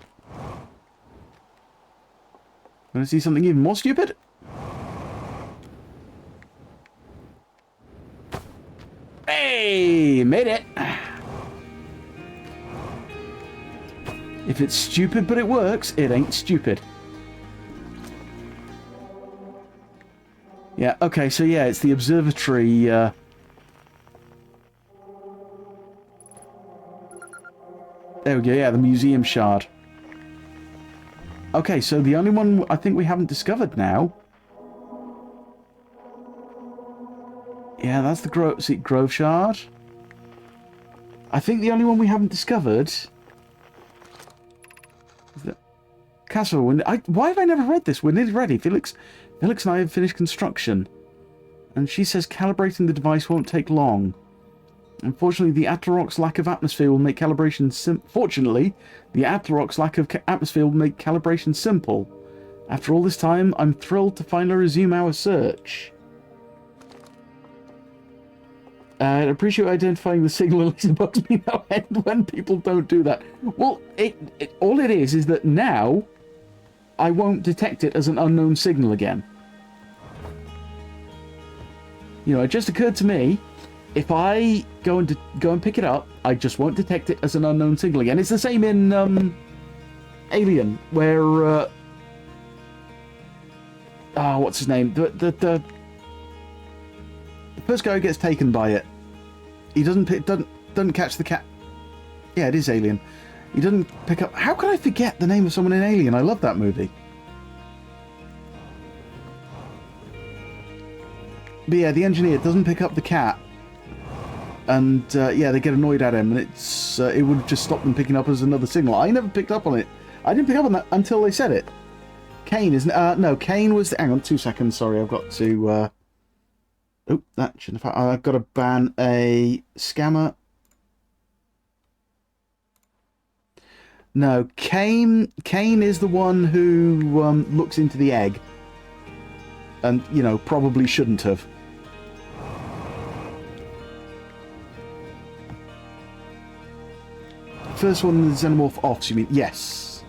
Want to see something even more stupid? Hey, made it. If it's stupid but it works, it ain't stupid. Yeah, okay, so yeah, it's the observatory, There we go, yeah, the museum shard. Okay, so the only one I think we haven't discovered now... yeah, that's the Grove shard. I think the only one we haven't discovered... is the Castle. Why have I never read this? We're nearly ready. Felix and I have finished construction. And she says calibrating the device won't take long. Unfortunately, the Atlarock's lack of atmosphere will make calibration simple. After all this time, I'm thrilled to finally resume our search. I'd appreciate identifying the signal. It bugs me no end when people don't do that. Well, all it is that now I won't detect it as an unknown signal again. You know, it just occurred to me, if I go and pick it up, I just won't detect it as an unknown signal again. It's the same in Alien, where what's his name? The first guy who gets taken by it, he doesn't catch the cat. Yeah, it is Alien. He doesn't pick up. How can I forget the name of someone in Alien? I love that movie. But yeah, the engineer doesn't pick up the cat, and yeah, they get annoyed at him, and it would have just stopped them picking up as another signal. I never picked up on it. I didn't pick up on that until they said it. Kane isn't. No, Kane was. Hang on, 2 seconds. Sorry, I've got to. Oh, that shouldn't have. I've got to ban a scammer. No, Kane is the one who looks into the egg, and you know probably shouldn't have. First one, the xenomorph offs. You mean yes?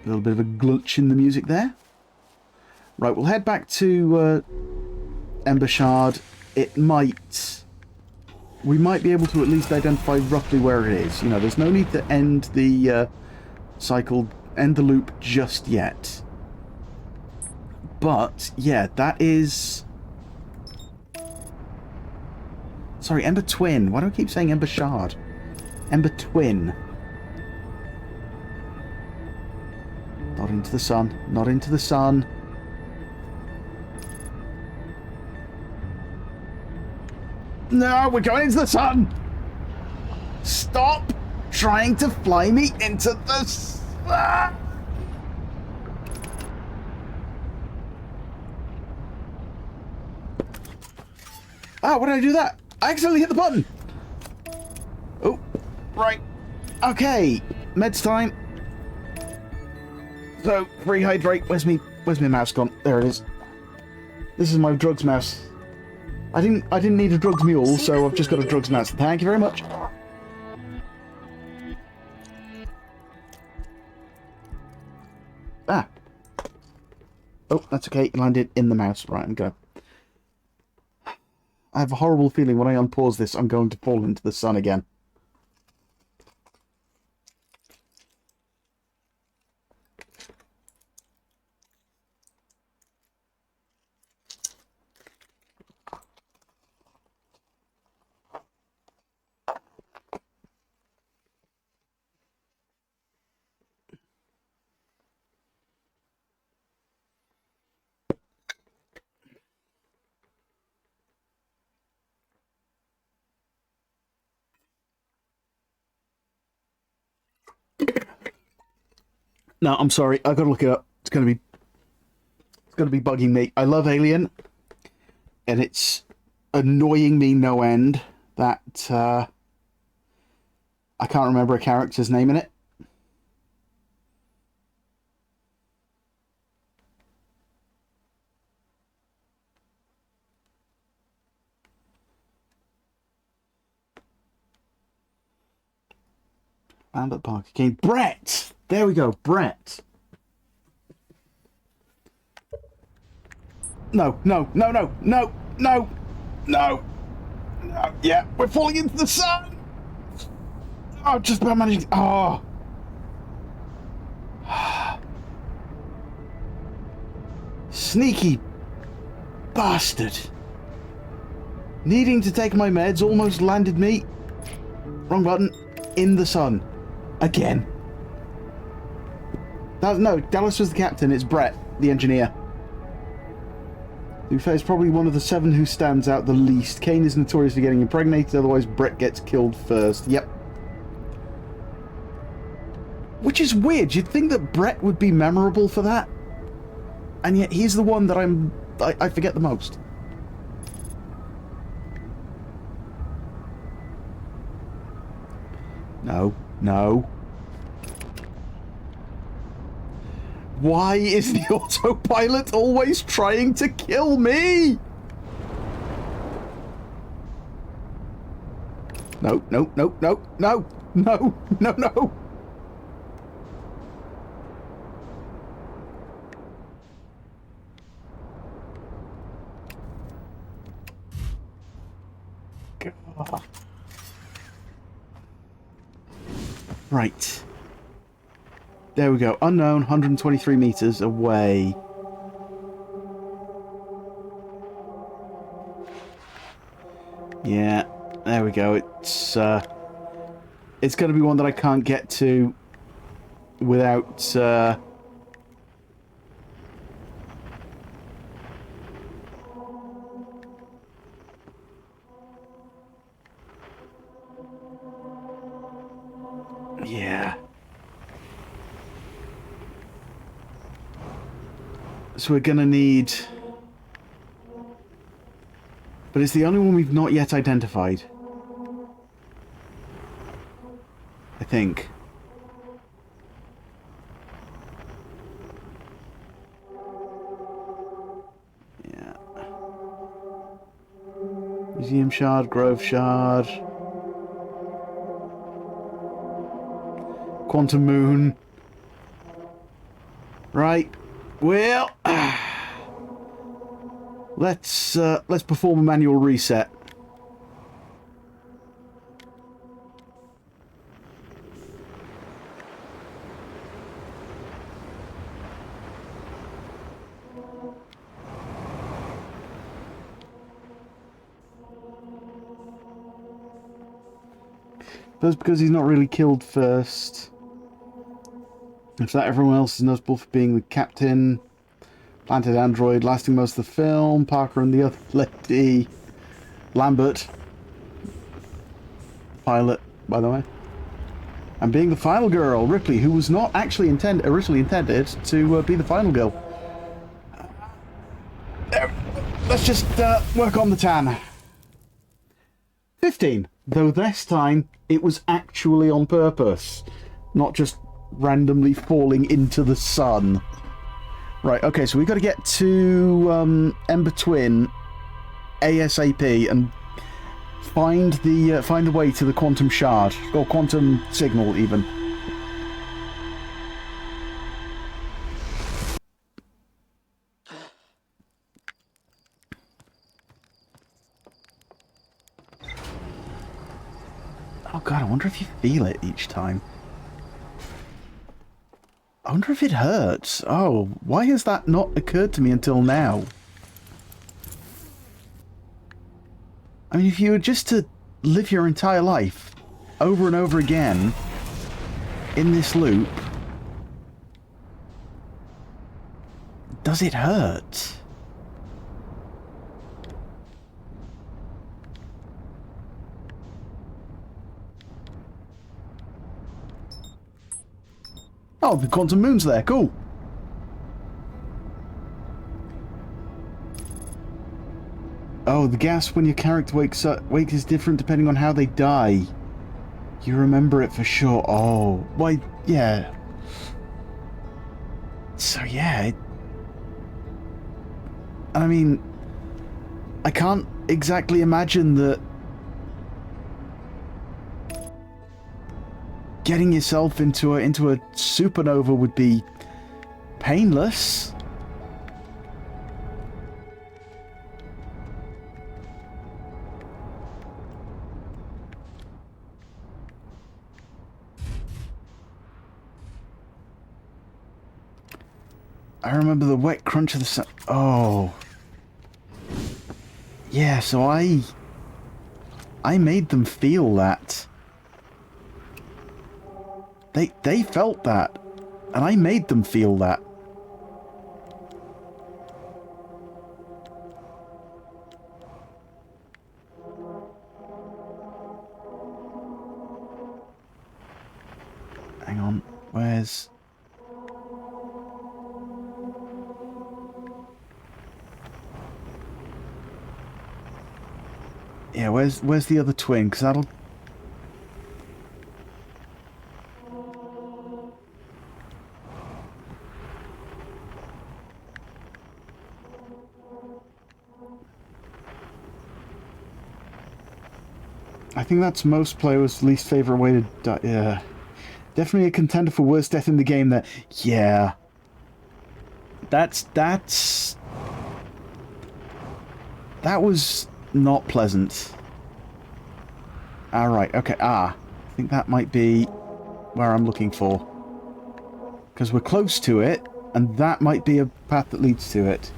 A little bit of a glitch in the music there. Right, we'll head back to Ember Shard. We might be able to at least identify roughly where it is. You know, there's no need to end the end the loop just yet. But yeah, that is. Sorry, Ember Twin. Why do I keep saying Ember Shard? Ember Twin. Not into the sun. Not into the sun. No, we're going into the sun! Stop trying to fly me into the sun! Ah, why did I do that? I accidentally hit the button! Oh, Right. Okay. Meds time. So, rehydrate. Where's my mouse gone? There it is. This is my drugs mouse. I didn't need a drugs mule, so I've just got a drugs mouse. Thank you very much. Ah. Oh, that's okay. It landed in the mouse. Right, I'm going. I have a horrible feeling when I unpause this, I'm going to fall into the sun again. No, I'm sorry. I gotta look it up. It's gonna be bugging me. I love Alien, and it's annoying me no end that I can't remember a character's name in it. Lambert Parker King. Brett! There we go, Brett. No, no, no, no, no, no, no, no. Yeah, we're falling into the sun. Oh, just about managing. Oh. Sneaky bastard. Needing to take my meds almost landed me. Wrong button. In the sun. Again. No, Dallas was the captain. It's Brett, the engineer. Who is probably one of the 7 who stands out the least. Kane is notorious for getting impregnated, otherwise Brett gets killed first. Yep. Which is weird. You'd think that Brett would be memorable for that. And yet he's the one that I forget the most. No. No. Why is the autopilot always trying to kill me? No, no, no, no, no, no, no, no. God. Right. There we go. Unknown, 123 meters away. Yeah, there we go. It's going to be one that I can't get to without yeah. So we're gonna need... But it's the only one we've not yet identified. I think. Yeah. Museum Shard, Grove Shard. Quantum Moon. Right. Well, let's perform a manual reset. That's because he's not really killed first. After that, everyone else is notable for being the captain, planted android, lasting most of the film, Parker and the other lady, Lambert, pilot, by the way, and being the final girl, Ripley, who was not actually originally intended to be the final girl. Let's just work on the tan. 15. Though this time, it was actually on purpose. Not just randomly falling into the sun. Right, okay, so we've got to get to Ember Twin ASAP and find the way to the quantum shard. Or quantum signal, even. Oh god, I wonder if you feel it each time. I wonder if it hurts. Oh, why has that not occurred to me until now? I mean, if you were just to live your entire life over and over again in this loop, does it hurt? Oh, the quantum moon's there. Cool. Oh, the gas when your character wakes is different depending on how they die. You remember it for sure. Oh, why? Yeah. So yeah. I mean, I can't exactly imagine that getting yourself into a supernova would be painless. I remember the wet crunch of the sun. Oh. Yeah, so I made them feel that. They felt that, and I made them feel that. Hang on, where's... Yeah, where's the other twin? Because that'll... I think that's most players' least favorite way to die. Yeah. Definitely a contender for worst death in the game there. Yeah. That was not pleasant. Alright, okay. I think that might be where I'm looking for. Because we're close to it, and that might be a path that leads to it.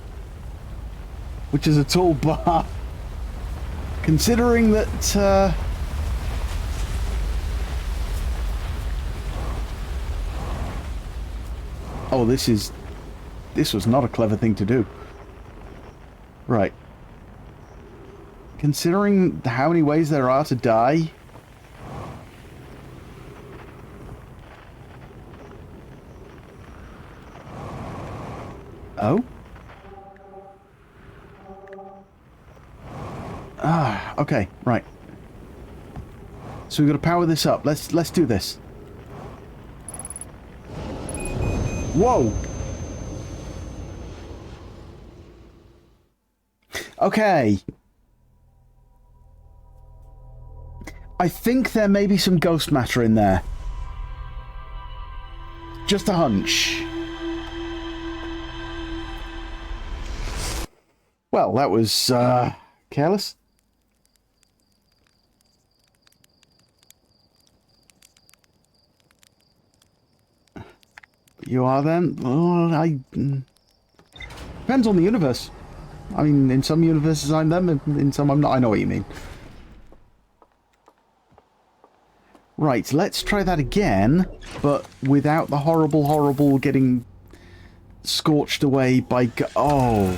Which is a tall bar. Considering that, oh, this was not a clever thing to do. Right. Considering how many ways there are to die... Oh? Ah, okay, right. So we've got to power this up. Let's do this. Whoa! Okay. I think there may be some ghost matter in there. Just a hunch. Well, that was, careless. You are then? Oh, depends on the universe. I mean, in some universes I'm them, in some I'm not. I know what you mean. Right, let's try that again, but without the horrible getting scorched away by oh.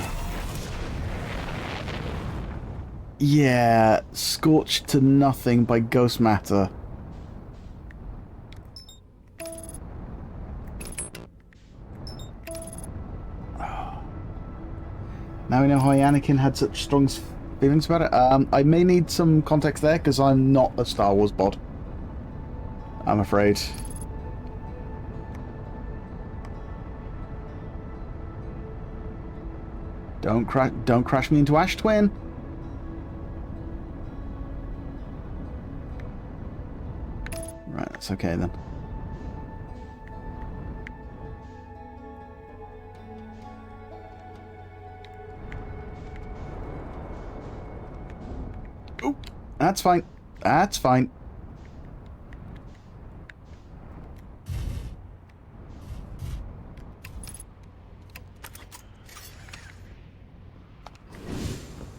Yeah, scorched to nothing by ghost matter. Now we know why Anakin had such strong feelings about it. I may need some context there because I'm not a Star Wars bod. I'm afraid. Don't crash me into Ash Twin. Right, that's okay then. Oh, that's fine. That's fine.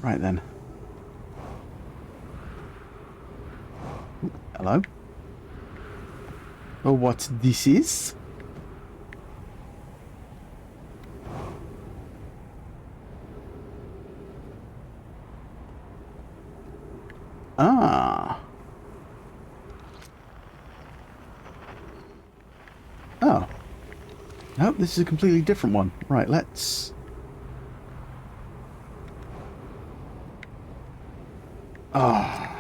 Right then. Ooh, hello? Oh, what this is? Ah. Oh. Nope, this is a completely different one. Right, let's... Ah.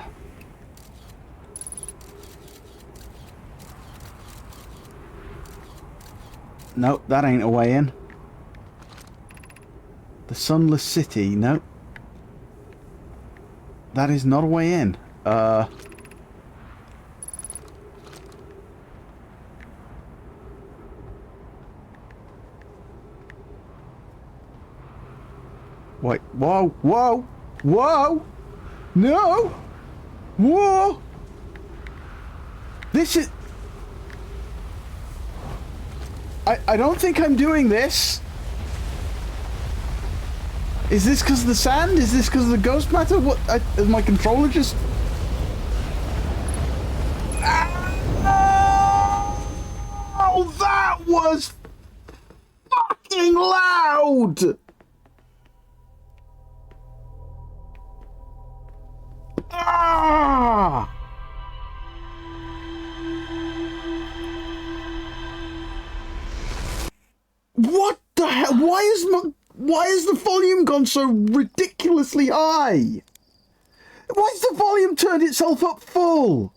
Nope, that ain't a way in. The Sunless City, nope. That is not a way in. Wait, whoa, whoa, whoa! No! Whoa! This is... I don't think I'm doing this. Is this because of the sand? Is this because of the ghost matter? What? Is my controller just... Oh, that was fucking loud! Ah! What the hell? Why has the volume gone so ridiculously high? Why has the volume turned itself up full?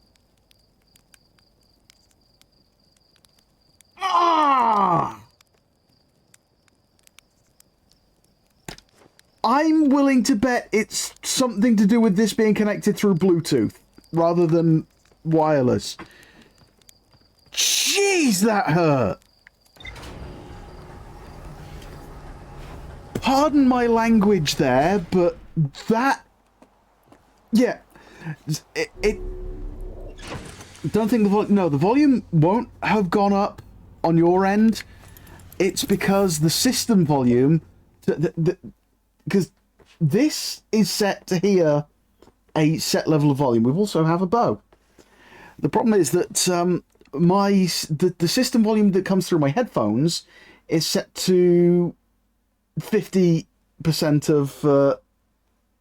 Ah! I'm willing to bet it's something to do with this being connected through Bluetooth rather than wireless. Jeez, that hurt. Pardon my language there, but that... Yeah. It don't think the volume... No, the volume won't have gone up on your end. It's because the system volume... Because this is set to hear a set level of volume. We also have a bow. The problem is that the system volume that comes through my headphones is set to 50% of...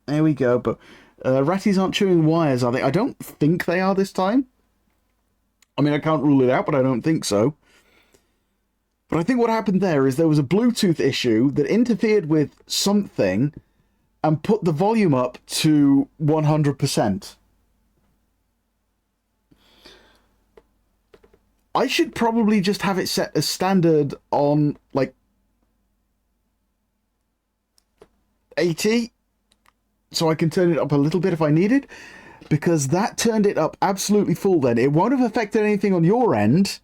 there we go, but ratties aren't chewing wires, are they? I don't think they are this time. I mean, I can't rule it out, but I don't think so. But I think what happened there is there was a Bluetooth issue that interfered with something and put the volume up to 100%. I should probably just have it set as standard on, like, 80, so I can turn it up a little bit if I needed, because that turned it up absolutely full then. It won't have affected anything on your end,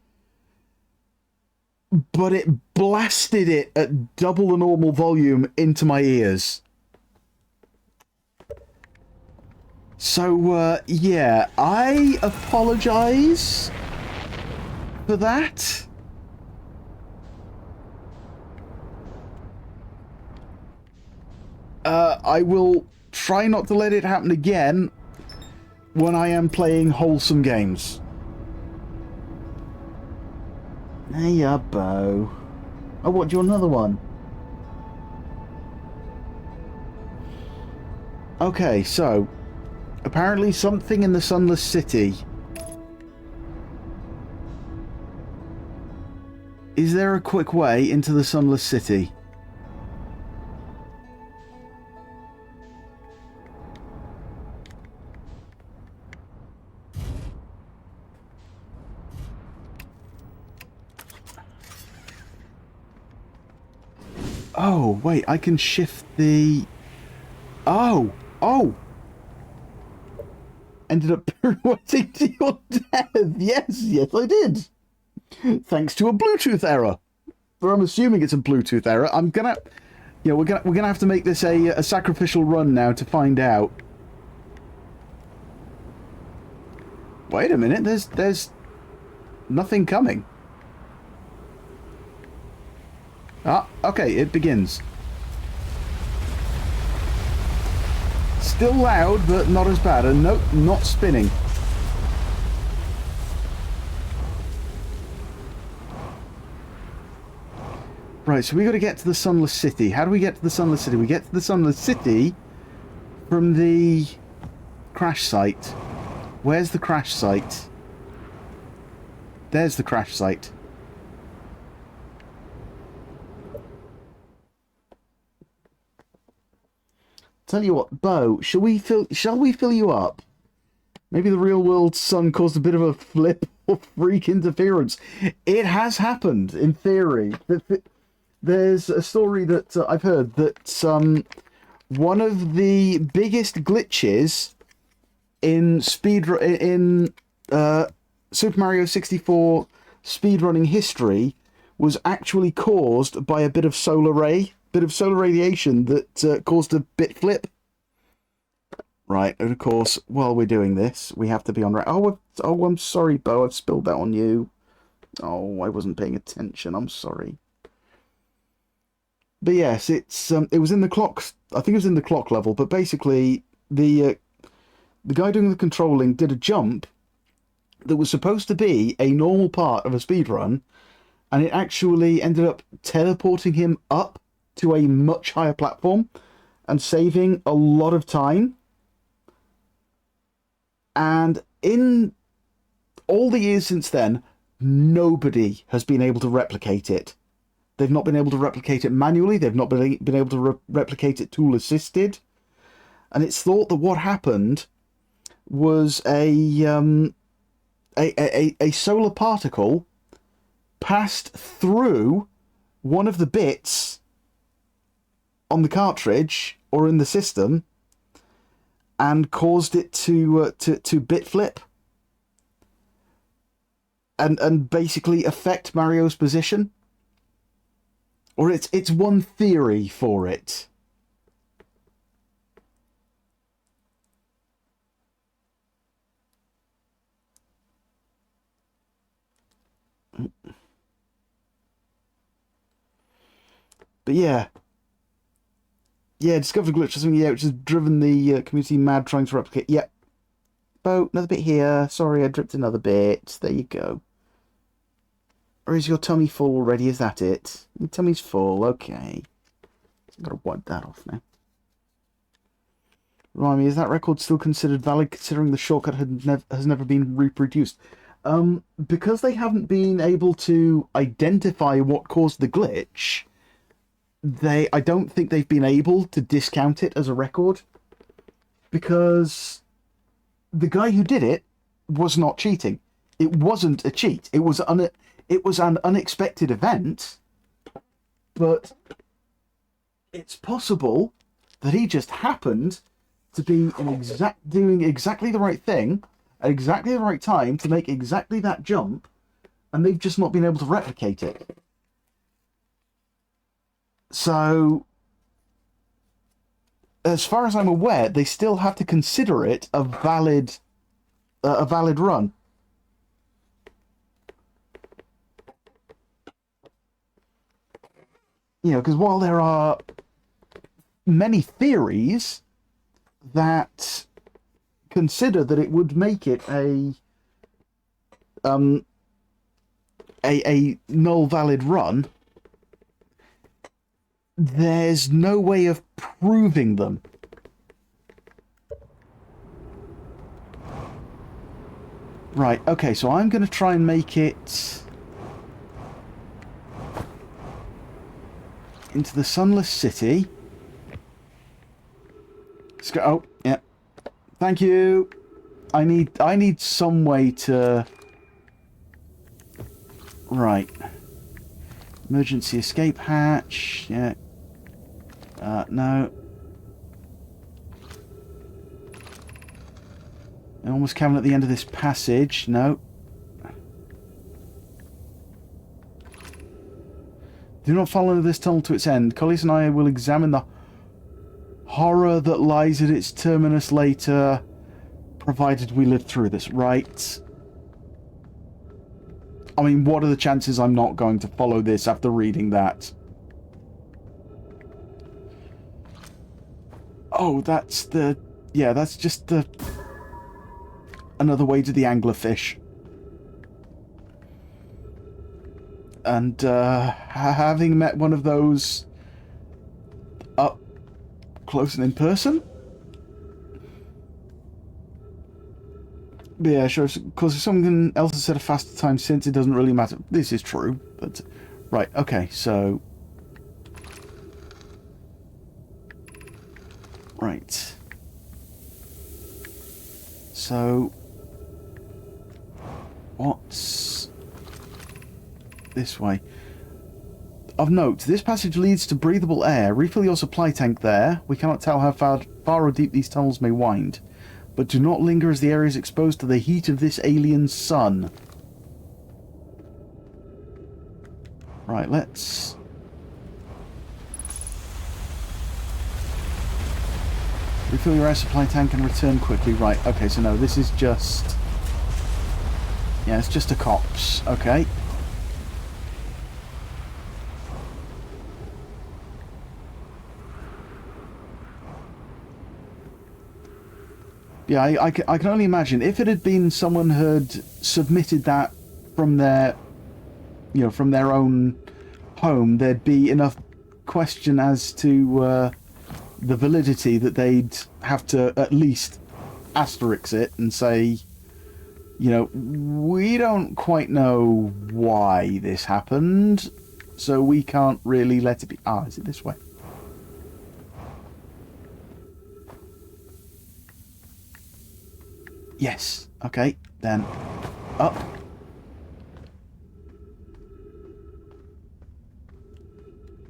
but it blasted it at double the normal volume into my ears. So, yeah, I apologise for that. I will try not to let it happen again when I am playing wholesome games. There you go. Oh, what, do you want another one? Okay, so apparently something in the Sunless City. Is there a quick way into the Sunless City? Oh, wait, I can shift the... Oh! Oh! Ended up pirouetting to your death. Yes, I did. Thanks to a Bluetooth error. But I'm assuming it's a Bluetooth error. I'm gonna... Yeah, we're gonna have to make this a sacrificial run now to find out. Wait a minute, there's nothing coming. Ah, okay, it begins. Still loud, but not as bad. And nope, not spinning. Right, so we got to get to the Sunless City. How do we get to the Sunless City? We get to the Sunless City from the crash site. Where's the crash site? There's the crash site. Tell you what, Bo, shall we fill you up? Maybe the real world sun caused a bit of a flip or freak interference. It has happened, in theory. There's a story that I've heard that one of the biggest glitches in Super Mario 64 speedrunning history was actually caused by a bit of solar radiation that caused a bit flip. Right, and of course, while we're doing this, we have to be on... Oh, I'm sorry, Bo, I've spilled that on you. Oh, I wasn't paying attention, I'm sorry. But yes, it was in the clock... I think it was in the clock level, but basically, the guy doing the controlling did a jump that was supposed to be a normal part of a speedrun, and it actually ended up teleporting him up to a much higher platform and saving a lot of time. And in all the years since then, nobody has been able to replicate it. They've not been able to replicate it manually. They've not been able to replicate it tool assisted. And it's thought that what happened was a solar particle passed through one of the bits on the cartridge or in the system and caused it to bit flip and basically affect Mario's position. Or it's one theory for it. But yeah, discovered glitch or something, which has driven the community mad trying to replicate. Yep. Bo, another bit here. Sorry, I dripped another bit. There you go. Or is your tummy full already? Is that it? Your tummy's full. Okay. I've got to wipe that off now. Remind me, is that record still considered valid considering the shortcut has never been reproduced? Because they haven't been able to identify what caused the glitch, I don't think they've been able to discount it as a record, because the guy who did it was not cheating. It wasn't a cheat. It was an unexpected event, but it's possible that he just happened to be doing exactly the right thing at exactly the right time to make exactly that jump, and they've just not been able to replicate it. So, as far as I'm aware, they still have to consider it a valid run. You know, because while there are many theories that consider that it would make it a null valid run, there's no way of proving them. Right, okay, so I'm going to try and make it into the Sunless City. Let's go. Oh, yeah. Thank you. I need some way to... Right. Emergency escape hatch. Yeah. No. I almost coming at the end of this passage. No. Do not follow this tunnel to its end. Collis and I will examine the horror that lies at its terminus later, provided we live through this. Right. I mean, what are the chances I'm not going to follow this after reading that? Oh, that's the... Yeah, that's just the... Another way to the anglerfish. And, having met one of those... up close and in person? But yeah, sure, because if someone else has said a faster time since, it doesn't really matter. This is true, but... Right, okay, so... Right. So... What's... this way? Of note, this passage leads to breathable air. Refill your supply tank there. We cannot tell how far or deep these tunnels may wind. But do not linger as the area is exposed to the heat of this alien sun. Right, let's... Refill your air supply tank and return quickly. Right, okay, so no, this is just... Yeah, it's just a copse. Okay. Yeah, I can only imagine if it had been someone had submitted that from their, you know, from their own home, there'd be enough question as to the validity that they'd have to at least asterisk it and say, you know, we don't quite know why this happened, so we can't really let it be. Ah, is it this way? Yes. Okay, then up.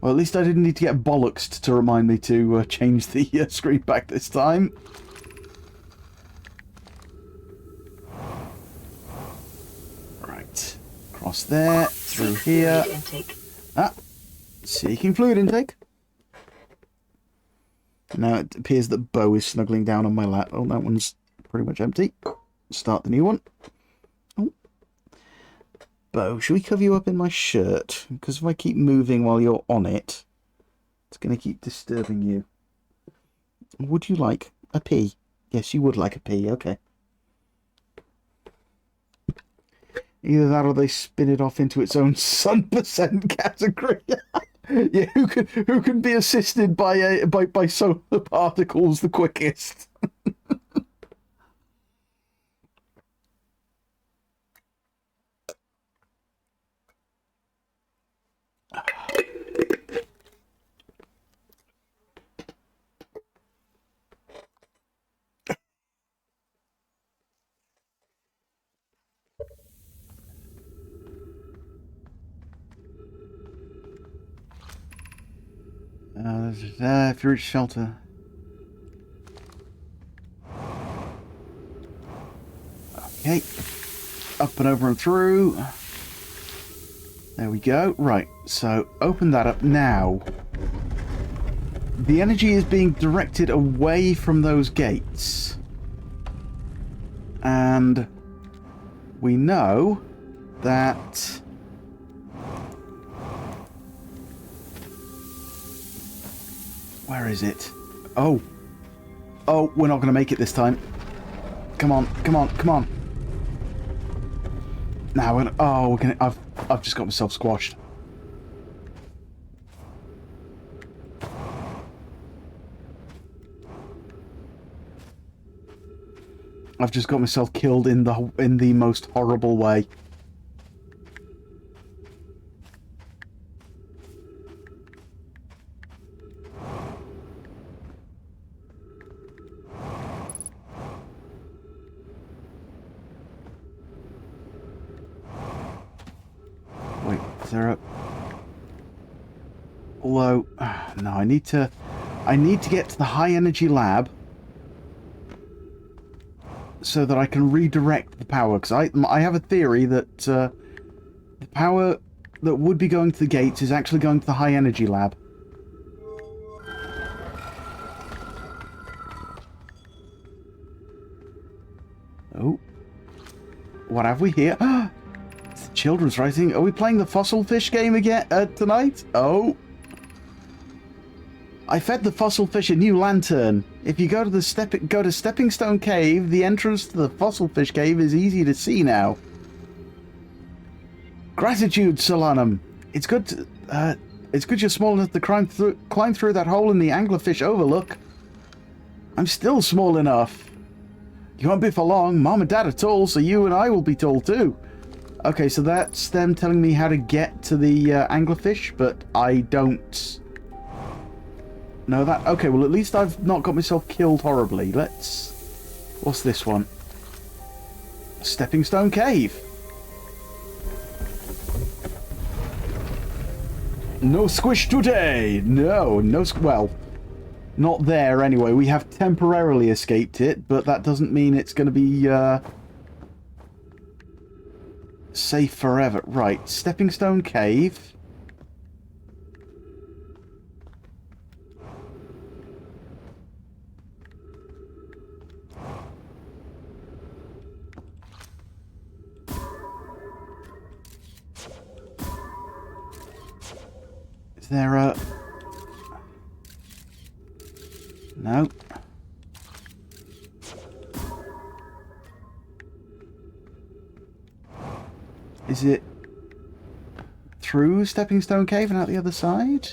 Well, at least I didn't need to get bollocksed to remind me to change the screen back this time. Right. Across there, through here. Ah, seeking fluid intake. Now it appears that Bo is snuggling down on my lap. Oh, that one's pretty much empty. Start the new one. Oh. Bo, should we cover you up in my shirt? Because if I keep moving while you're on it, it's going to keep disturbing you. Would you like a pee? Yes, you would like a pee. Okay. Either that or they spin it off into its own sun percent category. Yeah, who can be assisted by solar particles the quickest? There, if you reach shelter. Okay. Up and over and through. There we go. Right, so open that up now. The energy is being directed away from those gates. And we know that... Where is it? Oh. Oh, we're not going to make it this time. Come on, come on, come on. Now we're gonna... Oh, we're gonna... I've just got myself squashed. I've just got myself killed in the most horrible way. Wait, is there a... Although... No, I need to... I need to get to the high energy lab so that I can redirect the power, because I have a theory that the power that would be going to the gates is actually going to the high energy lab. Oh. What have we here? It's the children's writing. Are we playing the fossil fish game again tonight? Oh. I fed the fossil fish a new lantern. If you go to Stepping Stone Cave, the entrance to the fossil fish cave is easy to see now. Gratitude, Solanum. It's good you're small enough to climb through that hole in the anglerfish overlook. I'm still small enough. You won't be for long. Mom and Dad are tall, so you and I will be tall too. Okay, so that's them telling me how to get to the anglerfish, but I don't know that. Okay, well, at least I've not got myself killed horribly. What's this one? Stepping Stone Cave. No squish today. No, well, not there anyway. We have temporarily escaped it, but that doesn't mean it's going to be safe forever. Right, Stepping Stone Cave. Is there a... No. Is it through Stepping Stone Cave and out the other side?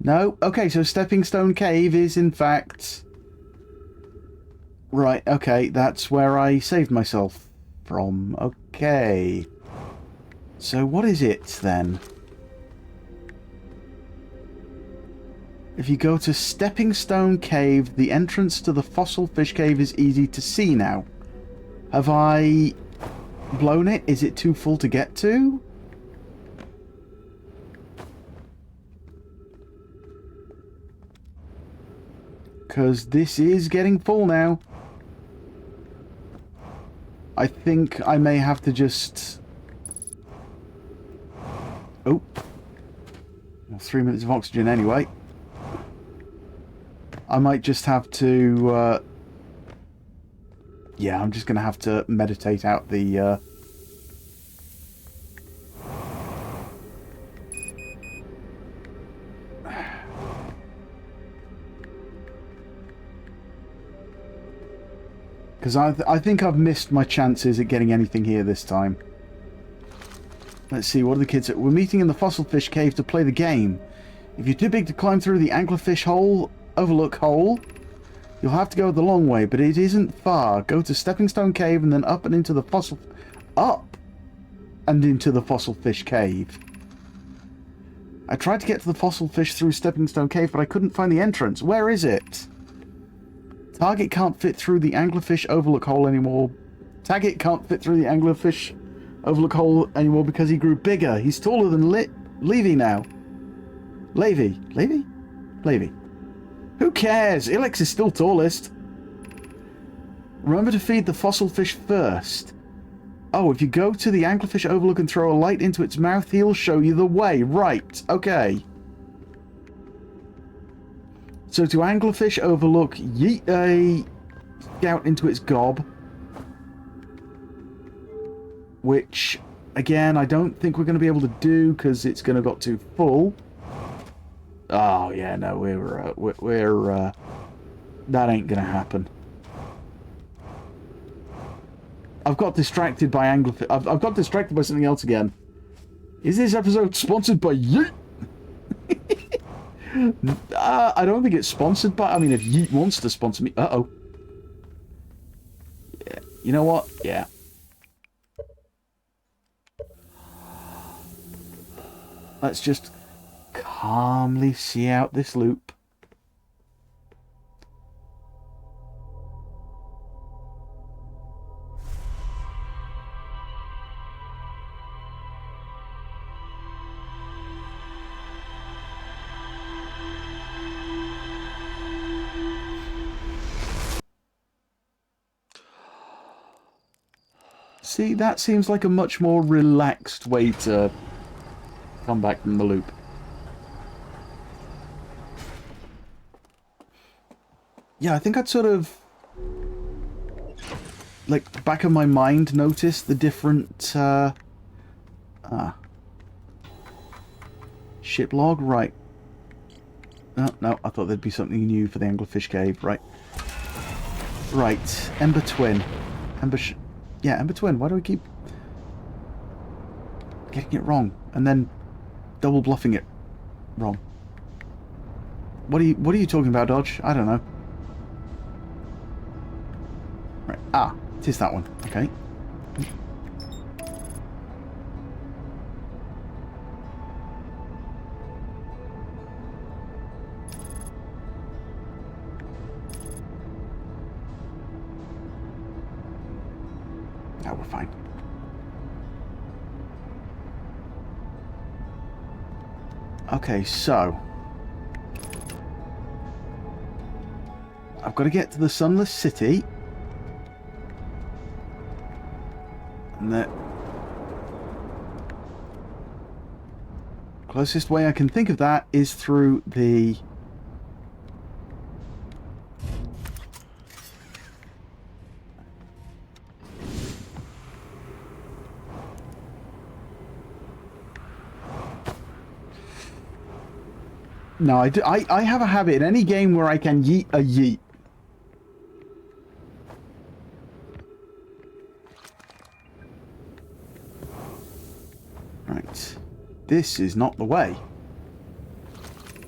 No? Okay, so Stepping Stone Cave is in fact... Right, okay, that's where I saved myself from. Okay. So what is it then? If you go to Stepping Stone Cave, the entrance to the fossil fish cave is easy to see now. Have I blown it? Is it too full to get to? Because this is getting full now. I think I may have to just... Oh. Well, 3 minutes of oxygen anyway. I might just have to... Yeah, I'm just going to have to meditate out the... Because I think I've missed my chances at getting anything here this time. Let's see, what are the kids at? We're meeting in the fossil fish cave to play the game. If you're too big to climb through the anglerfish overlook hole, you'll have to go the long way, but it isn't far. Go to Stepping Stone Cave and then up and into the fossil fish cave. I tried to get to the fossil fish through Stepping Stone Cave, but I couldn't find the entrance. Where is it? Target can't fit through the anglerfish overlook hole anymore. Taggart can't fit through the anglerfish overlook hole anymore because he grew bigger. He's taller than Levy now. Levy? Who cares? Ilex is still tallest. Remember to feed the fossil fish first. Oh, if you go to the anglerfish overlook and throw a light into its mouth, he'll show you the way. Right, okay. So to anglerfish overlook, yeet a scout into its gob. Which, again, I don't think we're going to be able to do because it's going to got too full. Oh, yeah, no, that ain't going to happen. I've got distracted by anglerfish. I've got distracted by something else again. Is this episode sponsored by Yeet? I don't think it's sponsored by... I mean, if Yeet wants to sponsor me... Uh-oh. Yeah. You know what? Yeah. Let's just calmly see out this loop. See, that seems like a much more relaxed way to come back from the loop. Yeah, I think I'd sort of, like, back of my mind notice the different, ship log, right. No, I thought there'd be something new for the Anglerfish Cave, right. Right, Ember Twin. Yeah, Ember Twin, why do we keep getting it wrong? And then double bluffing it wrong. What are you talking about, Dodge? I don't know. Right, it is that one, okay. Now we're fine. Okay, so I've got to get to the Sunless City. And the closest way I can think of that is through the... No, I have a habit in any game where I can yeet a yeet. Right. This is not the way.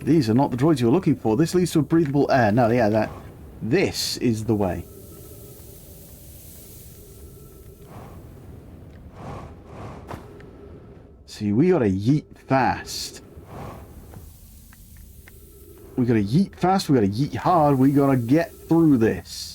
These are not the droids you're looking for. This leads to a breathable air. No, yeah, that. This is the way. See, we gotta yeet fast. We gotta yeet fast, we gotta yeet hard, we gotta get through this.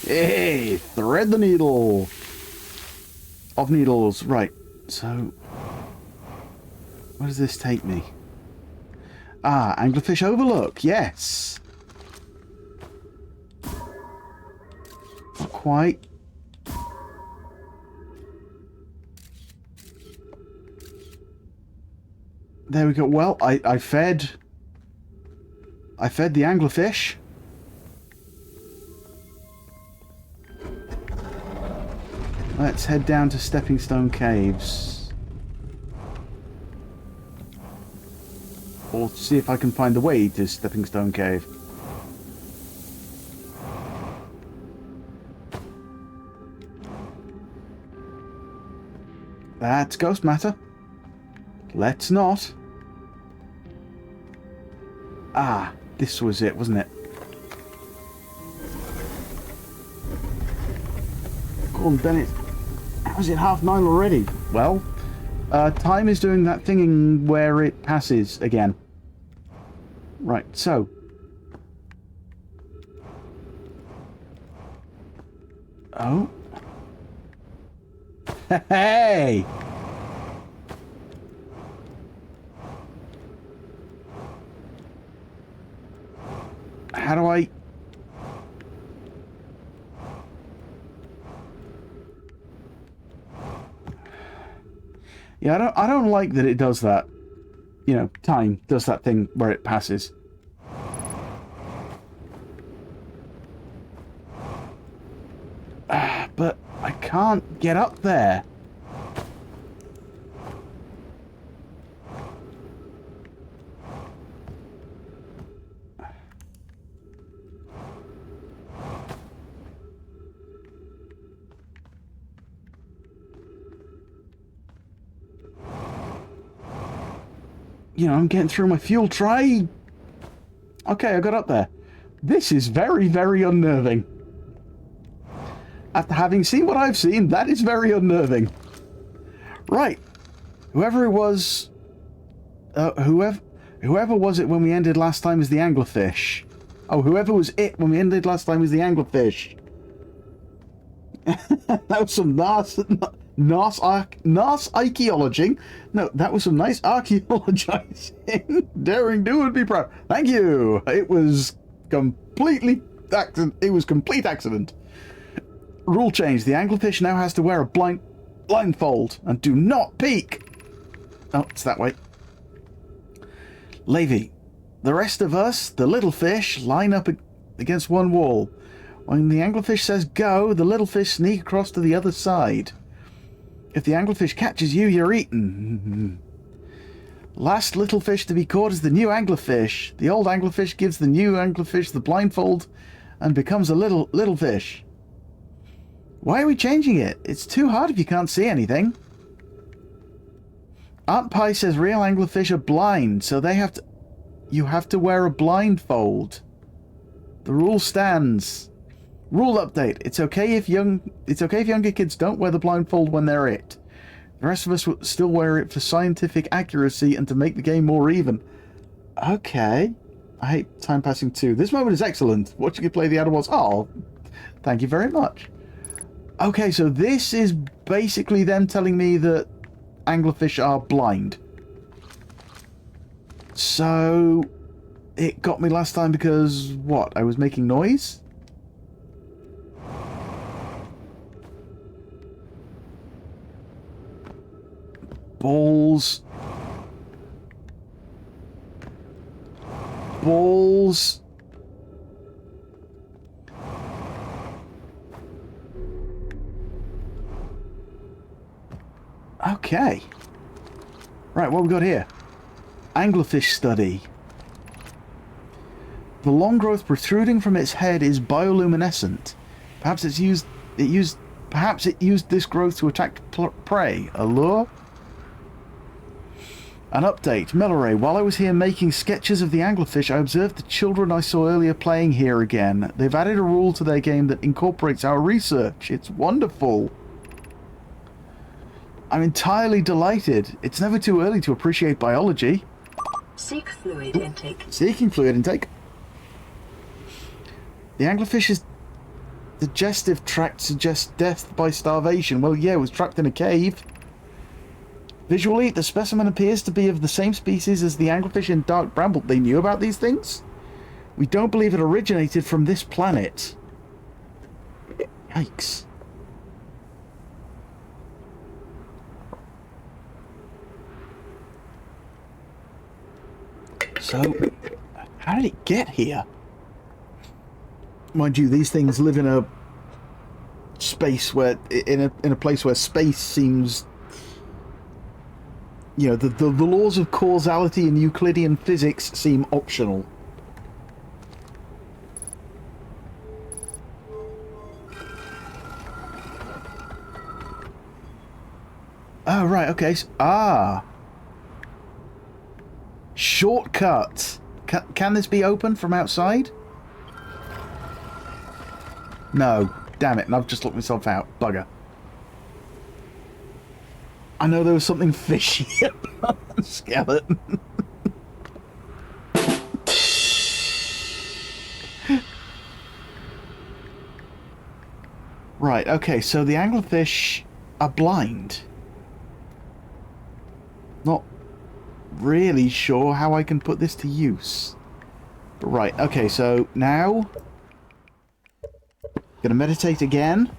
Hey, thread the needle of needles. Right, so where does this take me? Anglerfish Overlook, yes. Not quite. There we go. Well, I fed the anglerfish. Let's head down to Stepping Stone Caves. Or see if I can find the way to Stepping Stone Cave. That's ghost matter. Let's not. This was it, wasn't it? Go on, Bennett. How's it 9:30 already? Well, time is doing that thing where it passes again. Right, so. Oh. Hey! How do I... Yeah, I don't like that it does that. You know, time does that thing where it passes. But I can't get up there. You know, I'm getting through my fuel tray. Okay, I got up there. This is very, very unnerving. After having seen what I've seen, that is very unnerving. Right. Whoever it was... whoever was it when we ended last time is the anglerfish. Oh, whoever was it when we ended last time was the anglerfish. That was some nice archaeology. No, that was some nice archaeologizing. Daring do would be proud. Thank you. It was completely accident. It was complete accident. Rule change. The anglerfish now has to wear a blindfold and do not peek. Oh, it's that way. Levy, the rest of us, the little fish, line up against one wall. When the anglerfish says go, the little fish sneak across to the other side. If the anglerfish catches you, you're eaten. Last little fish to be caught is the new anglerfish. The old anglerfish gives the new anglerfish the blindfold and becomes a little fish. Why are we changing it? It's too hard if you can't see anything. Aunt Pie says real anglerfish are blind, so you have to wear a blindfold. The rule stands. Rule update. It's okay if younger kids don't wear the blindfold when they're it. The rest of us will still wear it for scientific accuracy and to make the game more even. Okay. I hate time passing too. This moment is excellent. Watching you play the animals. Oh, thank you very much. Okay, so this is basically them telling me that anglerfish are blind. So it got me last time because what? I was making noise? Balls. Balls. Okay. Right, what we got here? Anglerfish study. The long growth protruding from its head is bioluminescent. Perhaps it used this growth to attack prey. A lure? An update. Milleray, while I was here making sketches of the anglerfish, I observed the children I saw earlier playing here again. They've added a rule to their game that incorporates our research. It's wonderful. I'm entirely delighted. It's never too early to appreciate biology. Seek fluid intake. Seeking fluid intake. The anglerfish's digestive tract suggests death by starvation. Well, yeah, it was trapped in a cave. Visually, the specimen appears to be of the same species as the anglerfish in Dark Bramble. They knew about these things? We don't believe it originated from this planet. Yikes. So, how did it get here? Mind you, these things live in a space where, in a place where space seems, you know, the laws of causality and Euclidean physics seem optional. Oh, right, okay. Shortcut. Can this be opened from outside? No. Damn it, and I've just looked myself out. Bugger. I know there was something fishy about the skeleton. Right, okay, so the anglerfish are blind. Not really sure how I can put this to use. But right, okay, so now gonna meditate again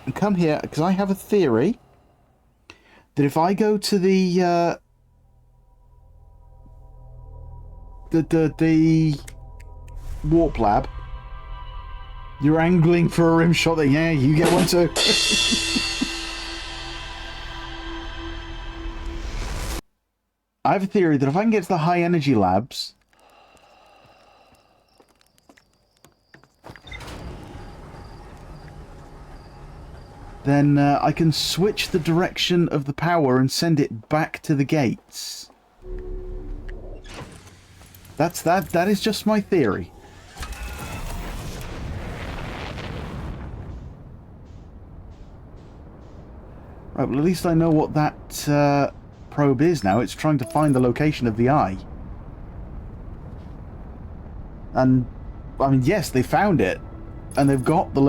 and come here because I have a theory that if I go to the warp lab, you're angling for a rim shot. There, yeah, you get one too. I have a theory that if I can get to the high energy labs, then I can switch the direction of the power and send it back to the gates. That is just my theory. Right, well at least I know what that probe is now. It's trying to find the location of the eye. And, I mean, yes, they found it. And they've got the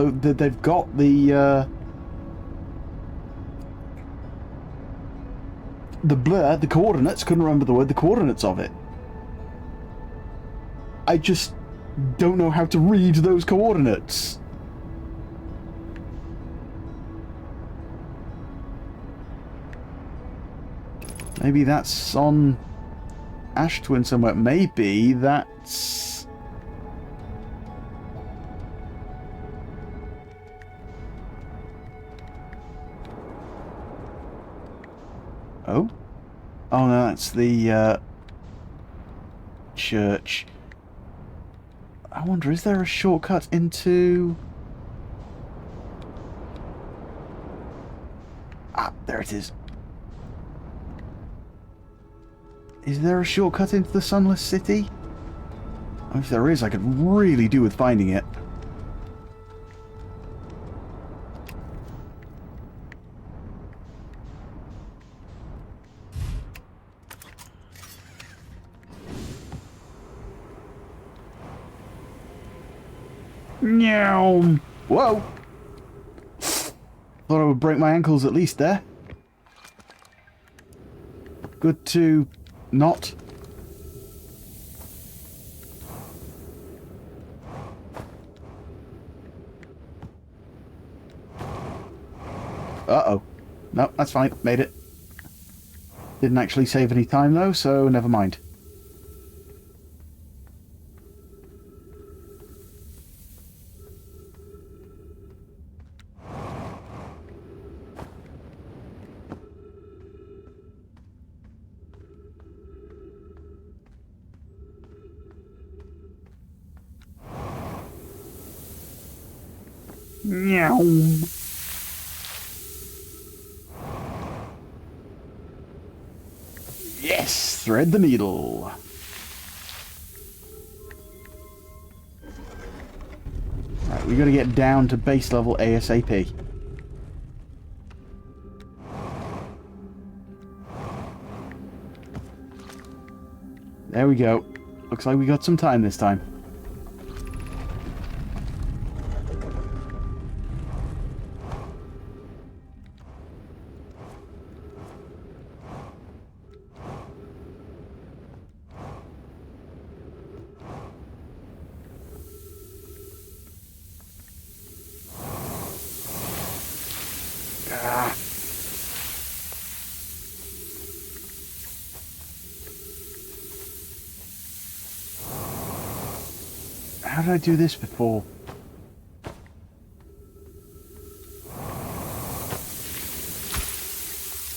blur, the coordinates, couldn't remember the word, the coordinates of it. I just don't know how to read those coordinates. Maybe that's on Ash Twin somewhere. Maybe that's... Oh? Oh no, that's the church. I wonder, is there a shortcut into... Ah, there it is. Is there a shortcut into the Sunless City? If there is, I could really do with finding it. Meow. Whoa! Thought I would break my ankles at least there. Good to not. Uh-oh. No, that's fine. Made it. Didn't actually save any time though, so never mind. Meow. Yes! Thread the needle. Right, we gotta get down to base level ASAP. There we go. Looks like we got some time this time. Ah. How did I do this before?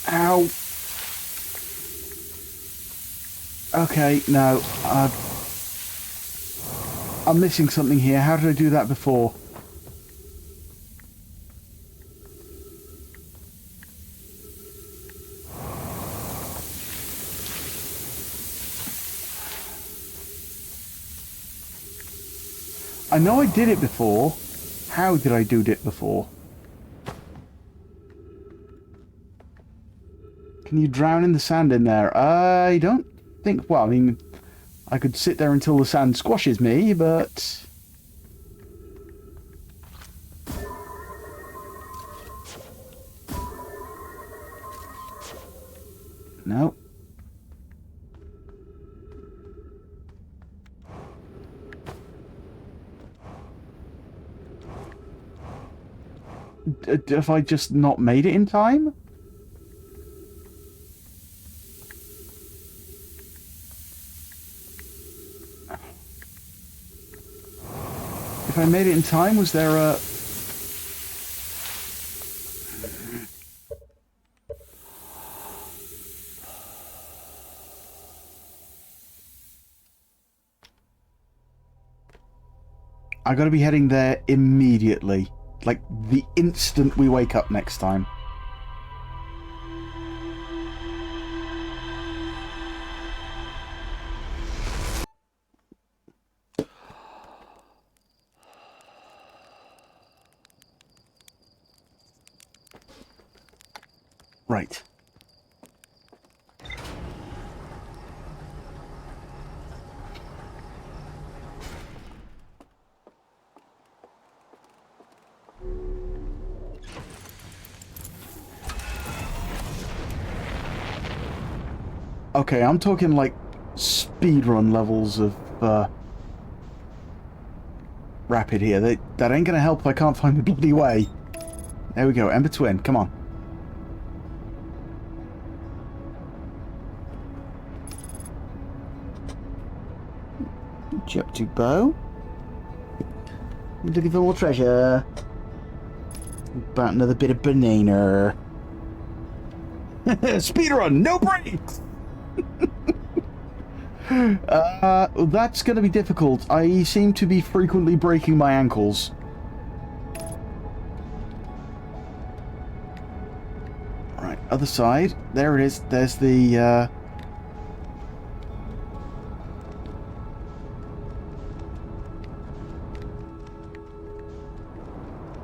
Ow. Okay, no. I'm missing something here. How did I do that before? I know I did it before. How did I do it before? Can you drown in the sand in there? I don't think... Well, I mean, I could sit there until the sand squashes me, but... No. Have I just not made it in time? If I made it in time, was there a... I gotta be heading there immediately. Like, the instant we wake up next time. Right. Okay, I'm talking like speedrun levels of rapid here. That ain't gonna help if I can't find the bloody way. There we go, Ember Twin, come on. What you up to, Bo? Looking for more treasure. About another bit of banana. Speedrun, no brakes! That's going to be difficult. I seem to be frequently breaking my ankles. Right, other side. There it is. There's the,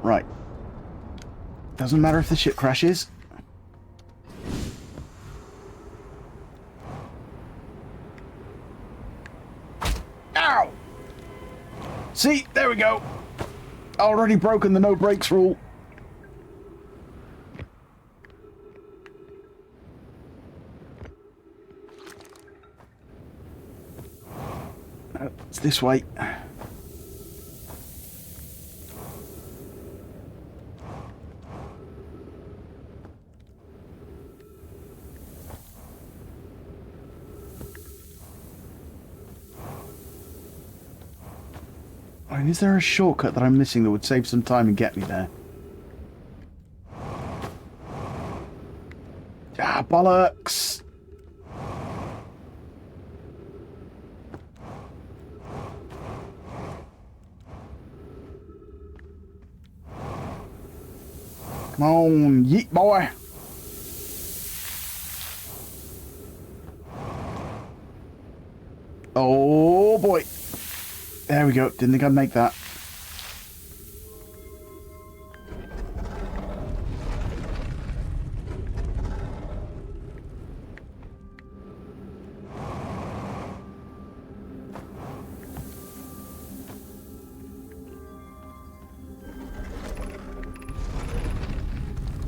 Right. Doesn't matter if the ship crashes. Ow! See? There we go. Already broken the no brakes rule. It's this way. I mean, is there a shortcut that I'm missing that would save some time and get me there? Ah, bollocks! Come on, yeet boy! Oh boy! There we go, didn't think I'd make that.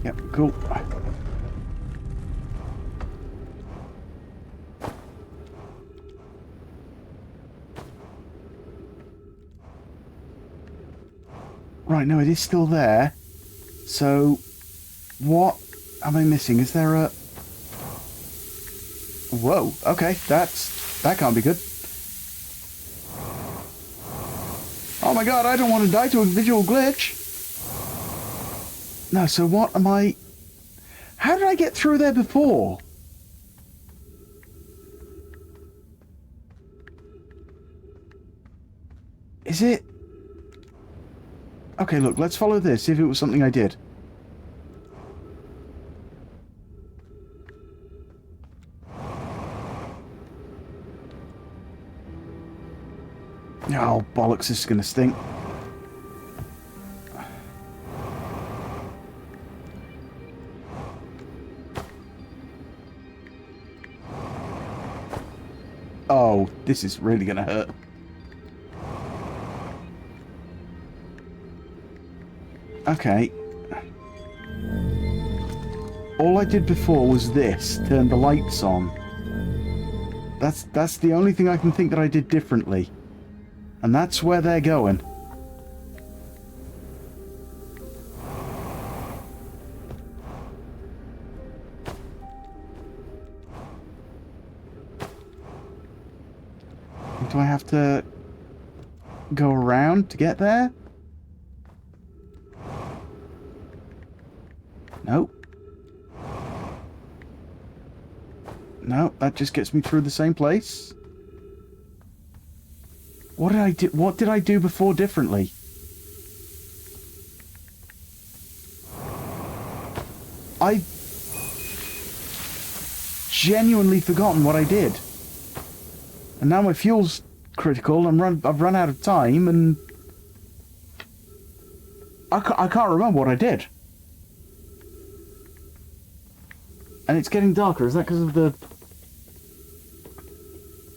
Yep, cool. Right, no, it is still there. So, what am I missing? Is there a... Whoa, okay, that can't be good. Oh my god, I don't want to die to a visual glitch. No, so what am I... How did I get through there before? Is it... Okay, look, let's follow this, see if it was something I did. Oh, bollocks, this is going to stink. Oh, this is really going to hurt. Okay. All I did before was this, turn the lights on. That's the only thing I can think that I did differently. And that's where they're going. Do I have to go around to get there? Nope. No, that just gets me through the same place. What did I do? What did I do before differently? I genuinely forgotten what I did. And now my fuel's critical, and I've run out of time, and I can't remember what I did. And it's getting darker. Is that because of the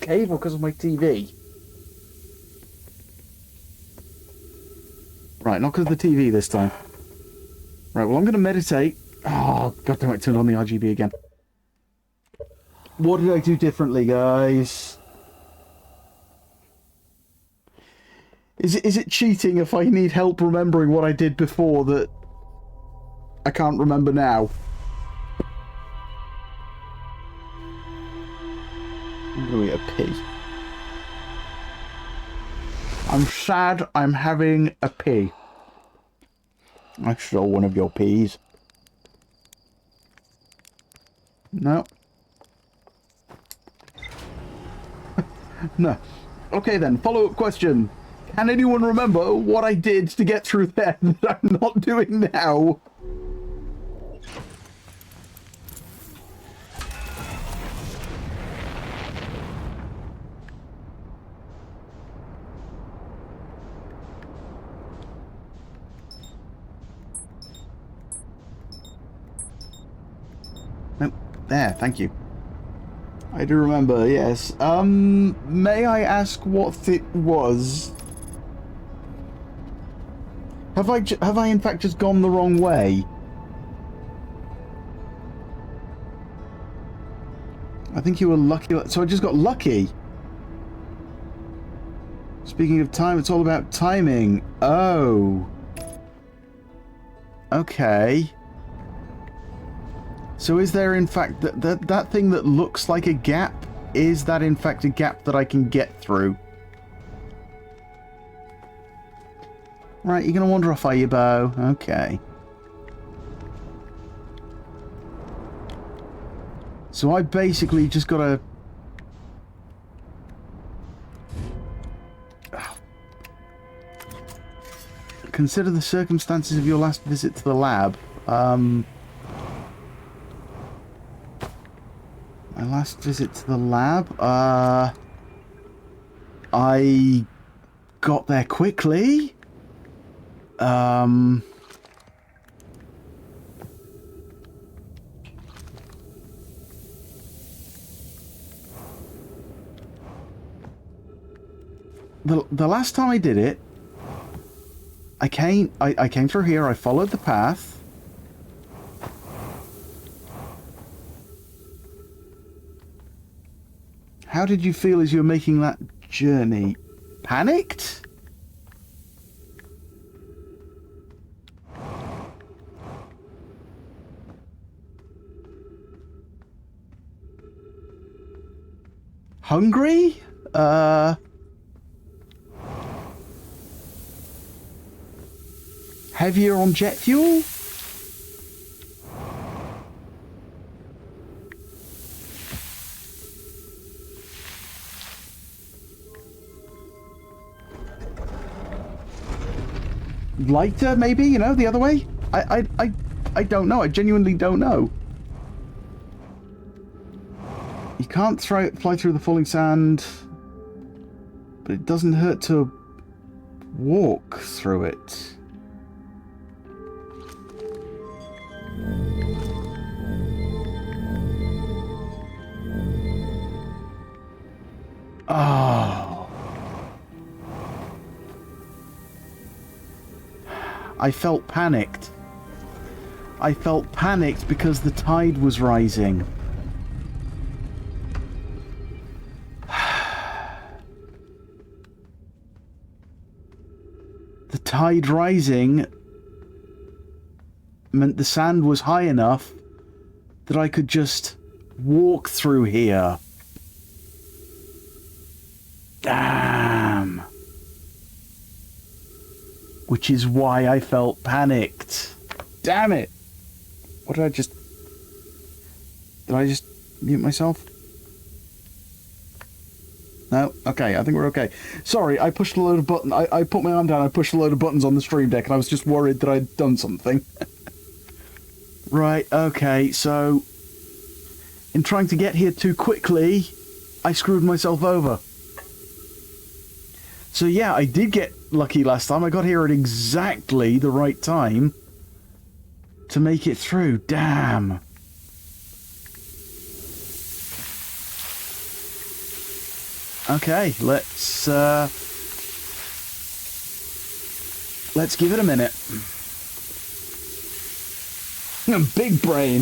cave or because of my TV? Right, not because of the TV this time. Right, well, I'm going to meditate. Oh, God damn it, turned on the RGB again. What did I do differently, guys? Is it cheating if I need help remembering what I did before that I can't remember now? I'm going to eat a pea. I'm sad I'm having a pea. I stole one of your peas. No. No. Okay then, follow-up question. Can anyone remember what I did to get through there that I'm not doing now? Nope. There, thank you. I do remember, yes. May I ask what it was? Have I in fact just gone the wrong way? I think you were lucky. So I just got lucky. Speaking of time, it's all about timing. Oh. Okay. So is there in fact that thing that looks like a gap? Is that in fact a gap that I can get through? Right, you're gonna wander off, are you, Bo? Okay. So I basically just gotta... Consider the circumstances of your last visit to the lab. My last visit to the lab? I got there quickly. The last time I did it, I came through here, I followed the path. How did you feel as you were making that journey? Panicked? Hungry? Heavier on jet fuel? Lighter, maybe, you know, the other way? I don't know. I genuinely don't know. You can't fly through the falling sand, but it doesn't hurt to walk through it. Oh. I felt panicked. I felt panicked because the tide was rising. The tide rising meant the sand was high enough that I could just walk through here. Damn. Which is why I felt panicked. Damn it. What did I just... Did I just mute myself? No? Okay, I think we're okay. Sorry, I pushed a load of buttons. I put my arm down, I pushed a load of buttons on the stream deck, and I was just worried that I'd done something. Right, okay, so... In trying to get here too quickly, I screwed myself over. So yeah, I did get lucky last time. I got here at exactly the right time to make it through. Damn. Okay, let's give it a minute. Big brain.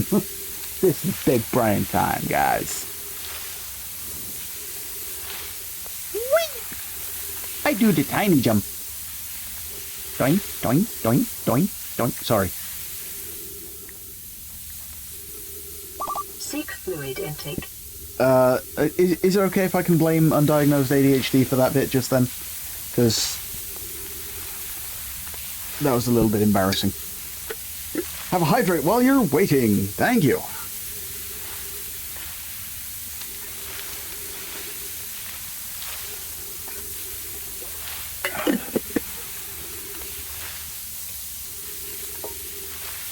This is big brain time, guys. Whee! I do the tiny jump. Doink, doink, doink, doink, doink. Sorry. Seek fluid intake. Is it okay if I can blame undiagnosed ADHD for that bit just then? Because that was a little bit embarrassing. Have a hydrate while you're waiting. Thank you.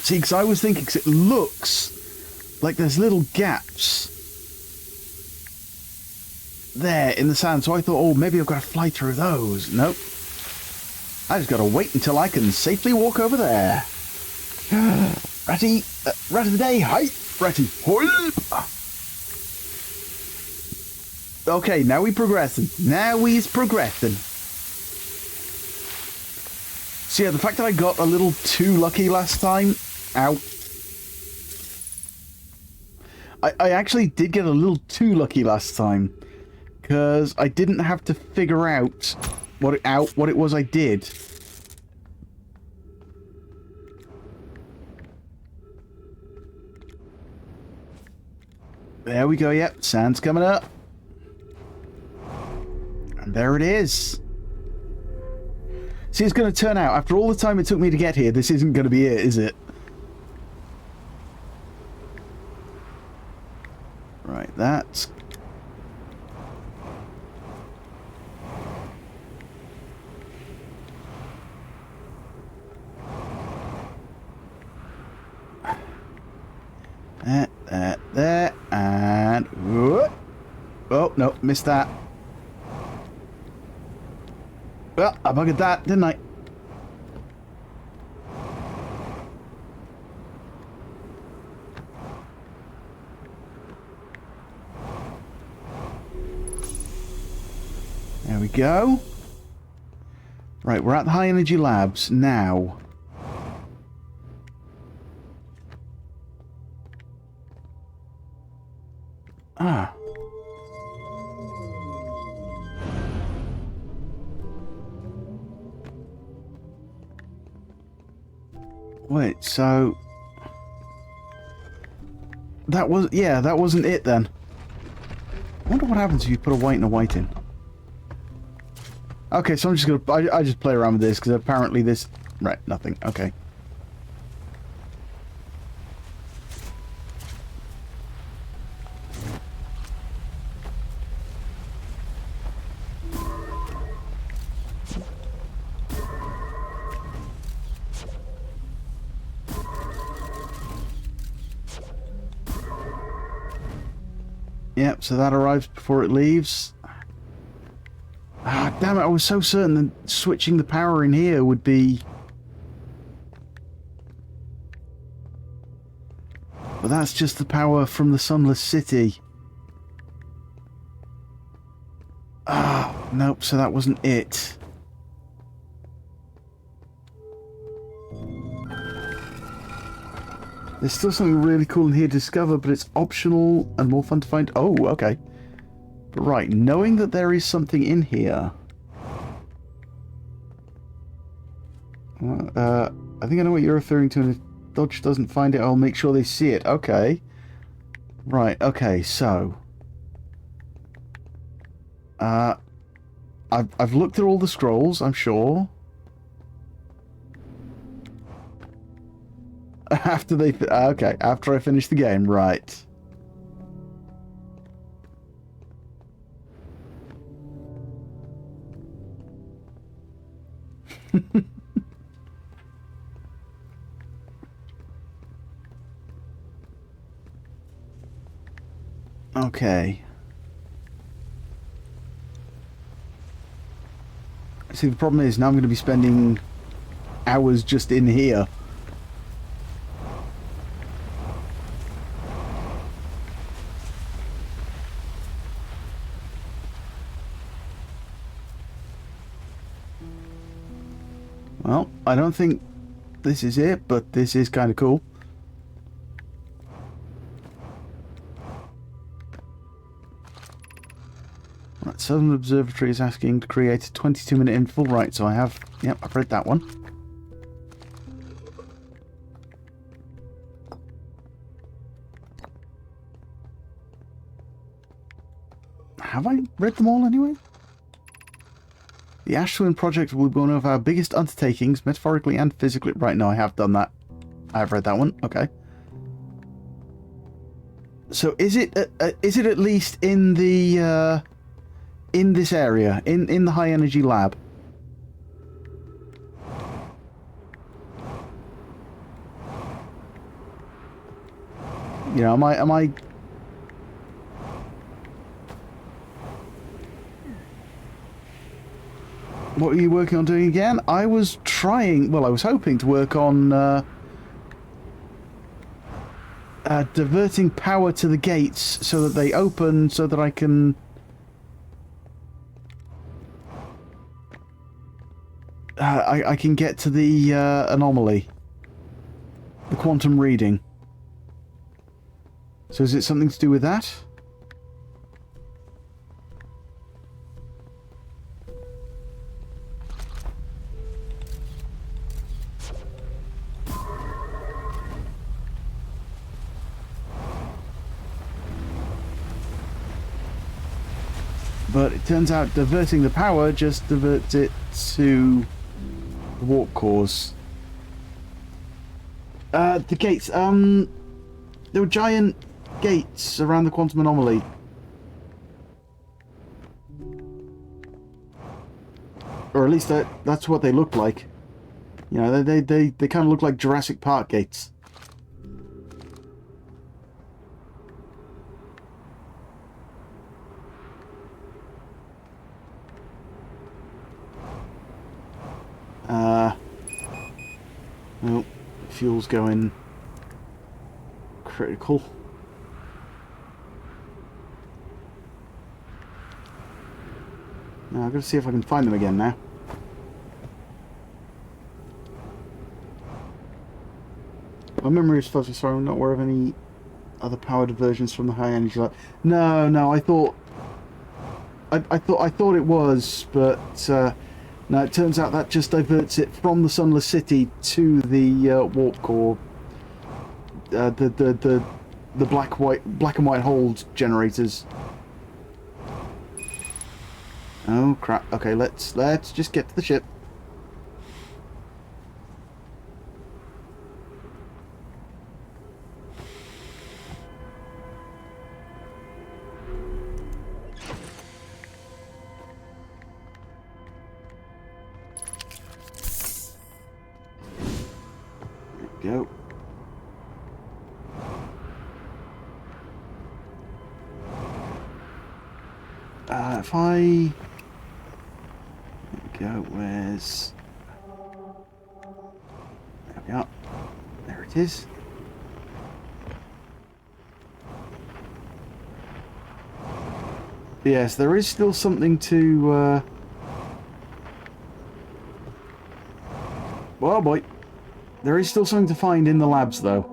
See, because I was thinking, 'cause it looks like there's little gaps there in the sand, so I thought, oh, maybe I've got to fly through those. Nope. I just got to wait until I can safely walk over there. Ratty, rat of the day, hi, Ratty, hoi. Okay, now we progressing. Now we's progressing. So yeah, the fact that I got a little too lucky last time, ow. I actually did get a little too lucky last time, because I didn't have to figure out what it was I did. There we go, yep, sand's coming up. And there it is. See, it's going to turn out, after all the time it took me to get here, this isn't going to be it, is it? Right, that's... there, and... whoop. Oh, no, missed that. Well, I buggered that, didn't I? There we go. Right, we're at the high energy labs now. Ah. Wait, so... that was... yeah, that wasn't it then. I wonder what happens if you put a white and a white in. Okay, so I'm just gonna... I just play around with this, because apparently this... right, nothing. Okay. Yep, so that arrives before it leaves. Ah, damn it, I was so certain that switching the power in here would be... but that's just the power from the Sunless City. Ah, nope, so that wasn't it. There's still something really cool in here to discover, but it's optional and more fun to find. Oh, okay. But right, knowing that there is something in here... I think I know what you're referring to, and if Dodge doesn't find it, I'll make sure they see it. Okay. Right, okay, so... I've looked at all the scrolls, I'm sure. After they... okay, after I finish the game, right. Okay. See, the problem is now I'm going to be spending hours just in here. I don't think this is it, but this is kind of cool. Right, Southern Observatory is asking to create a 22-minute interval. Right, so I have... Yep, I've read that one. Have I read them all anyway? The Ash Twin project will be one of our biggest undertakings, metaphorically and physically. Right, no, I have done that. I have read that one. Okay. So is it at least in the in this area, in the high energy lab? You know, am I What are you working on doing again? I was trying, well, I was hoping to work on diverting power to the gates so that they open, so that I can... I can get to the anomaly. The quantum reading. So is it something to do with that? But it turns out diverting the power just diverts it to the warp cores. The gates, there were giant gates around the quantum anomaly. Or at least that's what they look like. You know, they kind of look like Jurassic Park gates. Well, fuel's going critical. Now I've got to see if I can find them again now. My memory is fuzzy, so I'm not aware of any other power diversions from the high energy lab. No, I thought it was, but no, it turns out that just diverts it from the Sunless City to the warp core, the black and white hold generators. Oh crap! Okay, let's just get to the ship. Go. If I... There we go, where's... There we are. There it is. Yes, there is still something to... Well, boy. There is still something to find in the labs, though.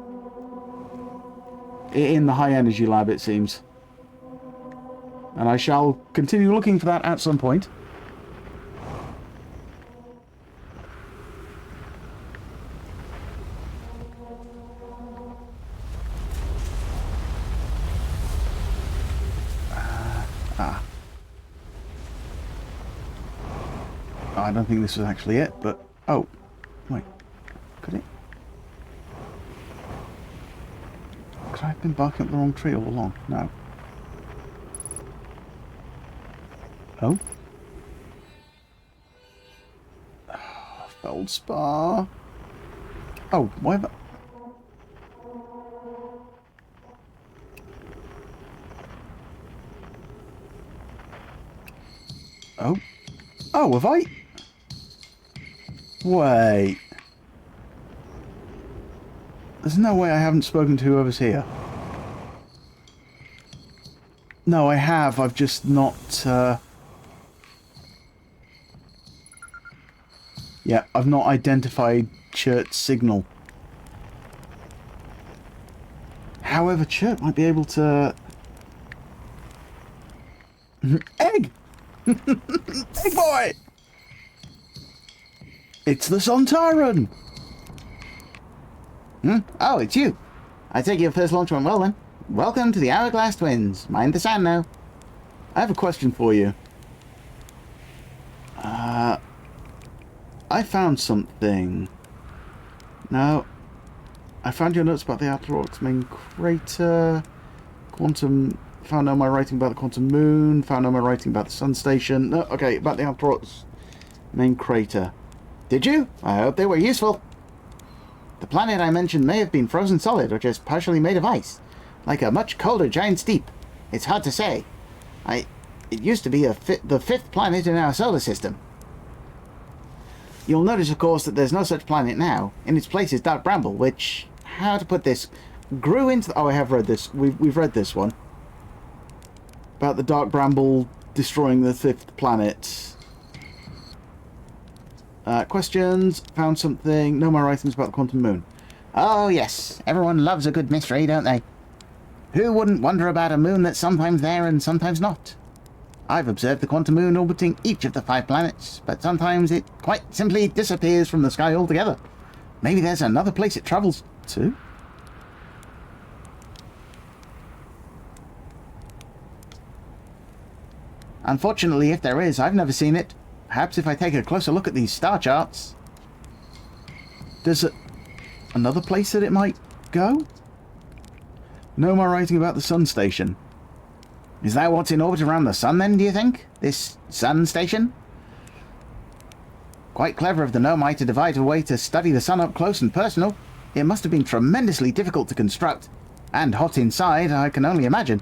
In the high-energy lab, it seems. And I shall continue looking for that at some point. I don't think this was actually it, but... Oh. Wait. Could it? Could I have been barking up the wrong tree all along? No. Oh? Oh, Feldspar. Oh, why have I... Oh. Oh, have I... Wait. There's no way I haven't spoken to whoever's here. No, I have. I've just not... Yeah, Yeah, I've not identified Chert's signal. However, Chert might be able to... Egg! Egg boy! It's the Sontaran! Oh, it's you. I take your first launch went well then. Welcome to the Hourglass Twins. Mind the sand now. I have a question for you. I found something. No. I found your notes about the Atlantic's main crater. Quantum... Found out my writing about the quantum moon. Found out my writing about the sun station. No, okay, about the Atlantic's main crater. Did you? I hope they were useful. The planet I mentioned may have been frozen solid or just partially made of ice. Like a much colder giant steep. It's hard to say. It used to be the fifth planet in our solar system. You'll notice, of course, that there's no such planet now. In its place is Dark Bramble, which, how to put this, grew into... Oh, I have read this. We've read this one. About the Dark Bramble destroying the fifth planet. Questions? Found something? No more items about the quantum moon. Oh, yes. Everyone loves a good mystery, don't they? Who wouldn't wonder about a moon that's sometimes there and sometimes not? I've observed the quantum moon orbiting each of the 5 planets, but sometimes it quite simply disappears from the sky altogether. Maybe there's another place it travels to? Unfortunately, if there is, I've never seen it. Perhaps if I take a closer look at these star charts. There's another place that it might go? No more writing about the sun station. Is that what's in orbit around the sun then, do you think? This sun station? Quite clever of the Nomai to devise a way to study the sun up close and personal. It must have been tremendously difficult to construct. And hot inside, I can only imagine.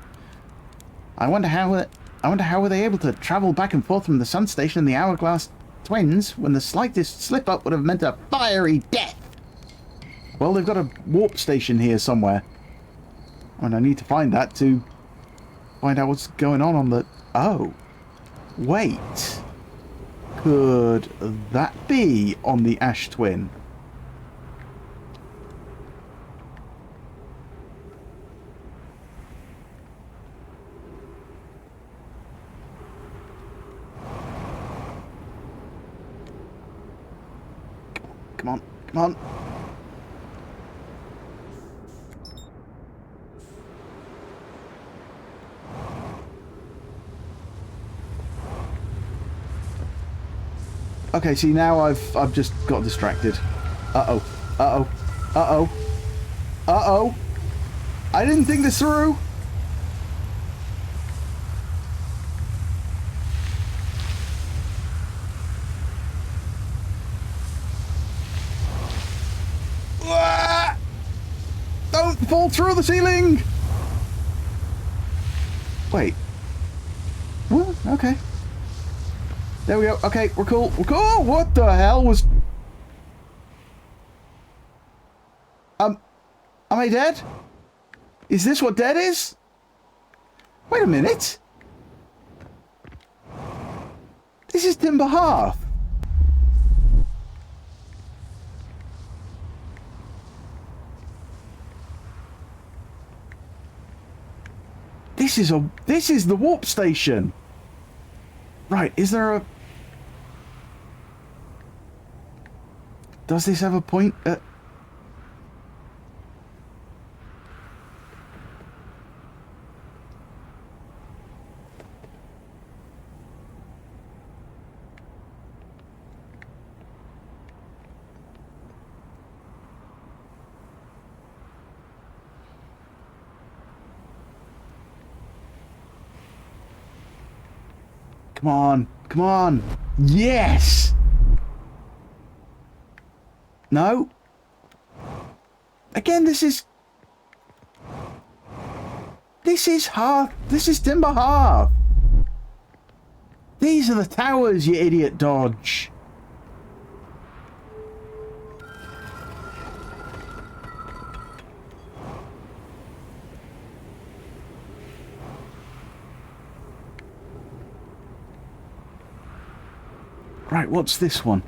I wonder how were they able to travel back and forth from the sun station and the Hourglass Twins when the slightest slip-up would have meant a fiery death? Well, they've got a warp station here somewhere. And I need to find that to find out what's going on the... Oh. Wait. Could that be on the Ash Twin? Come on, come on. Okay, see, now I've just got distracted. Uh-oh. Uh-oh. Uh-oh. Uh-oh. I didn't think this through. Ah! Don't fall through the ceiling! Wait. What? Okay. There we go. Okay, we're cool. We're cool. What the hell was... Am I dead? Is this what dead is? Wait a minute. This is Timber Hearth. This is the warp station. Right, is there a... Does this have a point? Come on, come on. Yes! No? Again, this is Hearth. This is Timber Hearth. These are the towers, you idiot Dodge. Right, what's this one?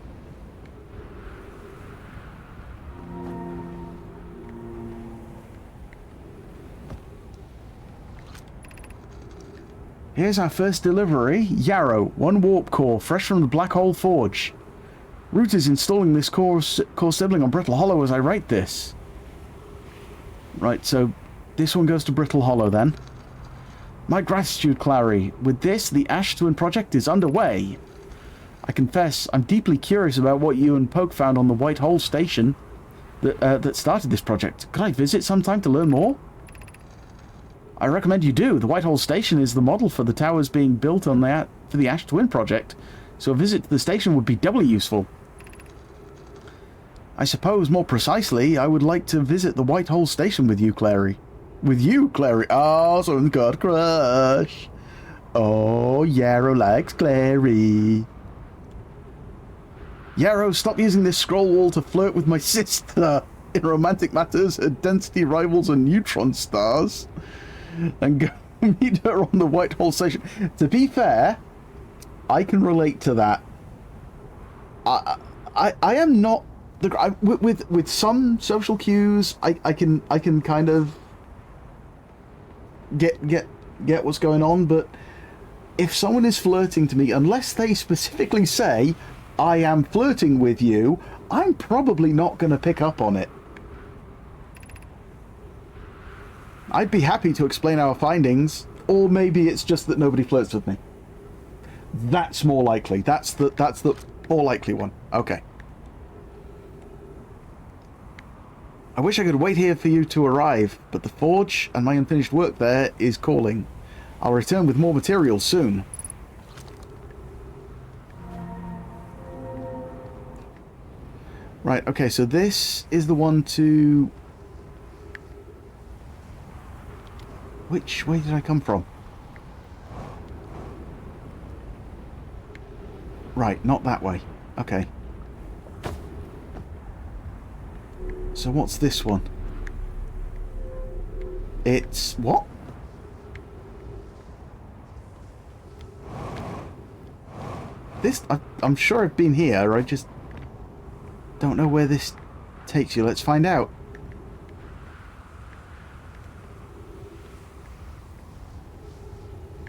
Here's our first delivery. Yarrow, 1 warp core, fresh from the Black Hole Forge. Root is installing this core sibling on Brittle Hollow as I write this. Right, so this one goes to Brittle Hollow then. My gratitude, Clary. With this, the Ash Twin project is underway. I confess, I'm deeply curious about what you and Poke found on the White Hole Station that started this project. Could I visit sometime to learn more? I recommend you do. The White Hole Station is the model for the towers being built on for the Ash Twin project, so a visit to the station would be doubly useful. I suppose, more precisely, I would like to visit the White Hole Station with you, Clary. With you, Clary. Oh, someone's got a crush. Oh, Yarrow likes Clary. Yarrow, stop using this scroll wall to flirt with my sister in romantic matters, her density rivals and neutron stars. And go meet her on the White Hole Station. To be fair, I can relate to that. I am not with some social cues. I can kind of get what's going on, but if someone is flirting to me, unless they specifically say I am flirting with you, I'm probably not going to pick up on it. I'd be happy to explain our findings, or maybe it's just that nobody flirts with me. That's more likely. That's the more likely one. Okay. I wish I could wait here for you to arrive, but the forge and my unfinished work there is calling. I'll return with more materials soon. Right, okay, so this is the one to... Which way did I come from? Right, not that way. Okay. So what's this one? It's... what? This... I'm sure I've been here, I just don't know where this takes you. Let's find out.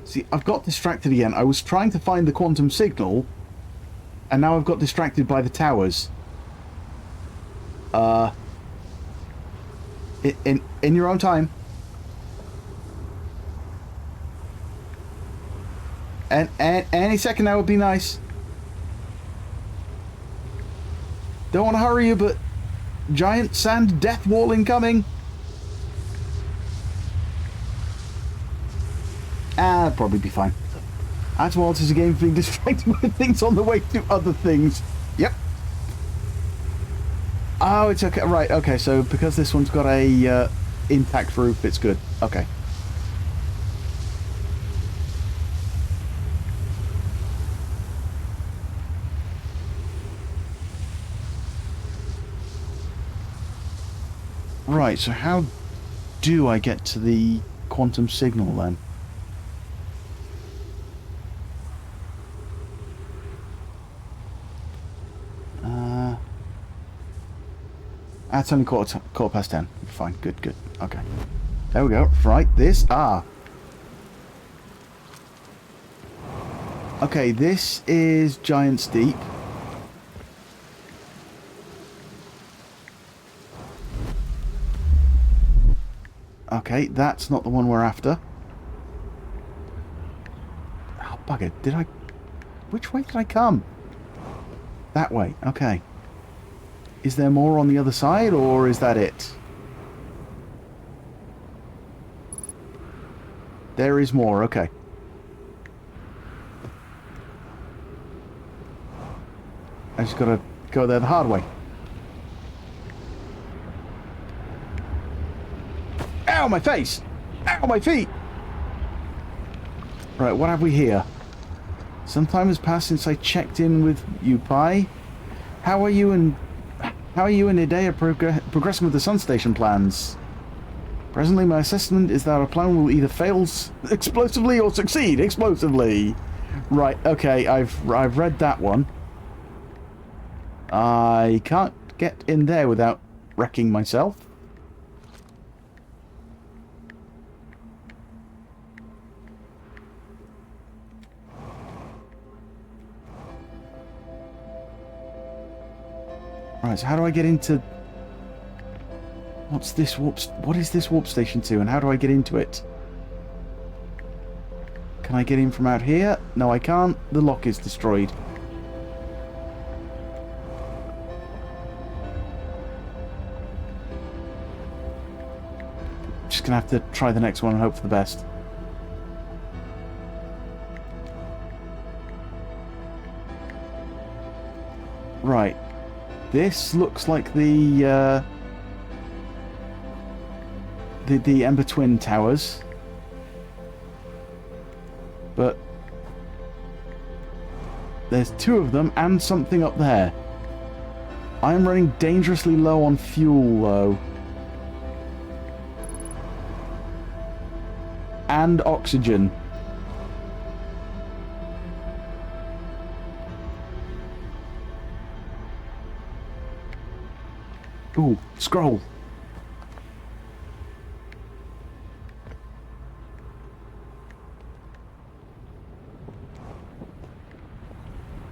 See, I've got distracted again. I was trying to find the quantum signal, and now I've got distracted by the towers. In your own time. And any second now would be nice. Don't want to hurry you, but giant sand death wall incoming. That'll probably be fine. That's what is a game of being distracted by things on the way to other things. Yep. Oh, it's okay. Right, okay, so because this one's got a intact roof, it's good. Okay. Right, so how do I get to the quantum signal then? That's only quarter past 10. Fine, good. Okay. There we go. Right, this. Okay, this is Giant's Deep. Okay, that's not the one we're after. Oh, bugger. Did I... Which way did I come? That way. Okay. Is there more on the other side, or is that it? There is more. Okay. I just gotta go there the hard way. Ow, my face! Ow, my feet! Right, what have we here? Some time has passed since I checked in with you, Pi. How are you and Idea progressing with the Sun Station plans? Presently, my assessment is that our plan will either fail explosively or succeed explosively. Right, okay, I've read that one. I can't get in there without wrecking myself. Right, so how do I get into... What's this warp... What is this warp station to, and how do I get into it? Can I get in from out here? No, I can't. The lock is destroyed. Just gonna have to try the next one and hope for the best. Right. This looks like the Ember Twin Towers. But there's two of them and something up there. I'm running dangerously low on fuel, though. And oxygen. Ooh, scroll.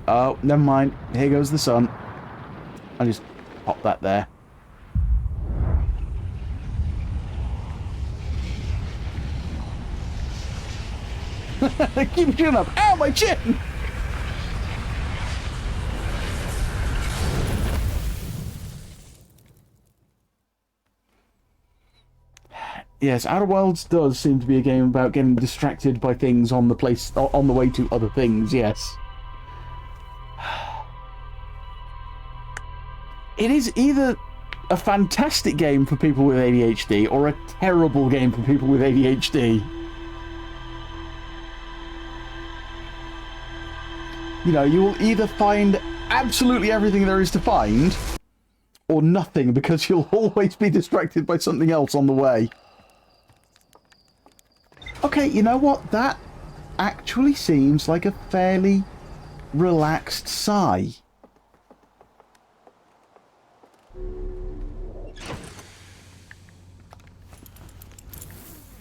Oh, never mind. Here goes the sun. I'll just pop that there. Keep your chin up. Ow, my chin! Yes, Outer Worlds does seem to be a game about getting distracted by things on the way to other things, yes. It is either a fantastic game for people with ADHD or a terrible game for people with ADHD. You know, you will either find absolutely everything there is to find, or nothing, because you'll always be distracted by something else on the way. Okay, you know what? That actually seems like a fairly relaxed sigh.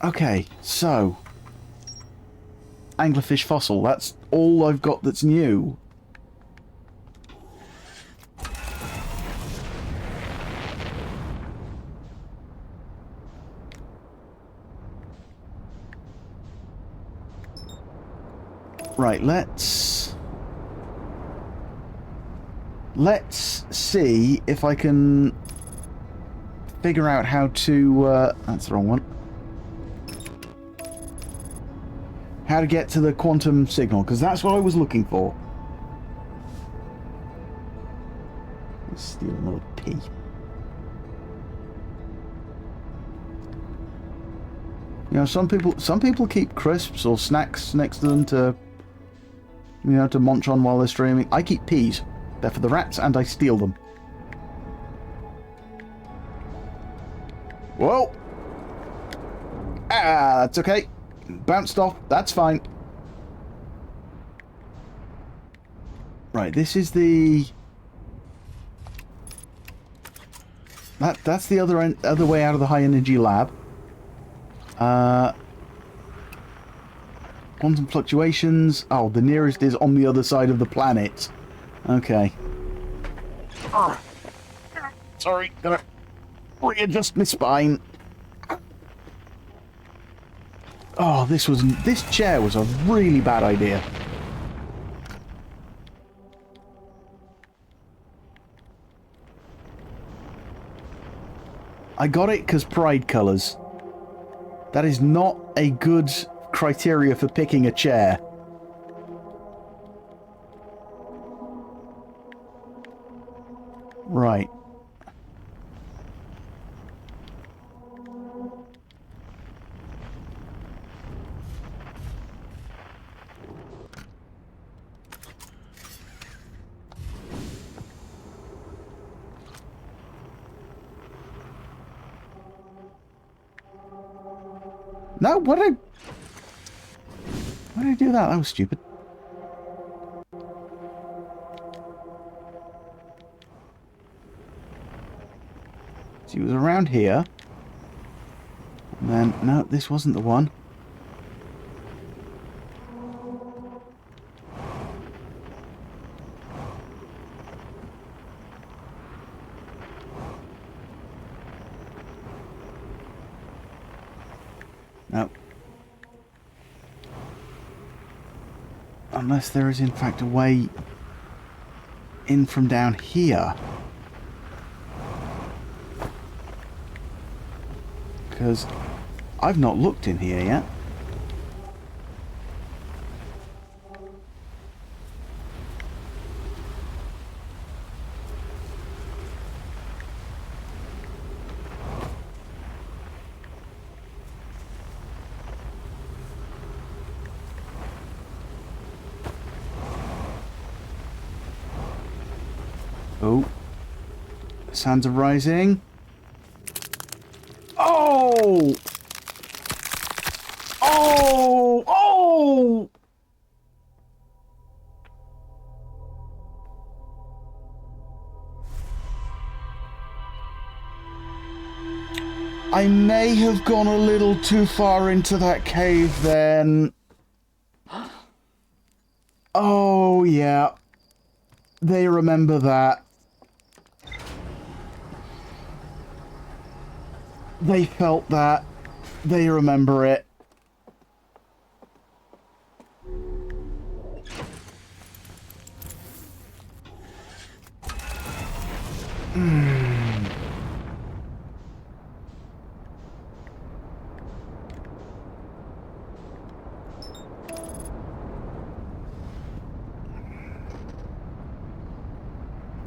Okay, so... Anglerfish fossil, that's all I've got that's new. Right, let's see if I can figure out how to... that's the wrong one. How to get to the quantum signal, because that's what I was looking for. Let's steal another pea. You know, some people keep crisps or snacks next to them to, you know, to munch on while they're streaming. I keep peas. They're for the rats, and I steal them. Whoa! Ah, that's okay. Bounced off. That's fine. Right, this is the... That's the other way out of the high energy lab. Quantum fluctuations. Oh, the nearest is on the other side of the planet. Okay. Sorry, gotta readjust my spine. Oh, this chair was a really bad idea. I got it because pride colours. That is not a good criteria for picking a chair. Right. No, why did I do that? That was stupid. So he was around here. And then, no, this wasn't the one. No. Unless there is in fact a way in from down here. Because I've not looked in here yet. Oh, sands are rising. Oh! Oh! Oh! I may have gone a little too far into that cave then. Oh, yeah. They remember that. They felt that. They remember it.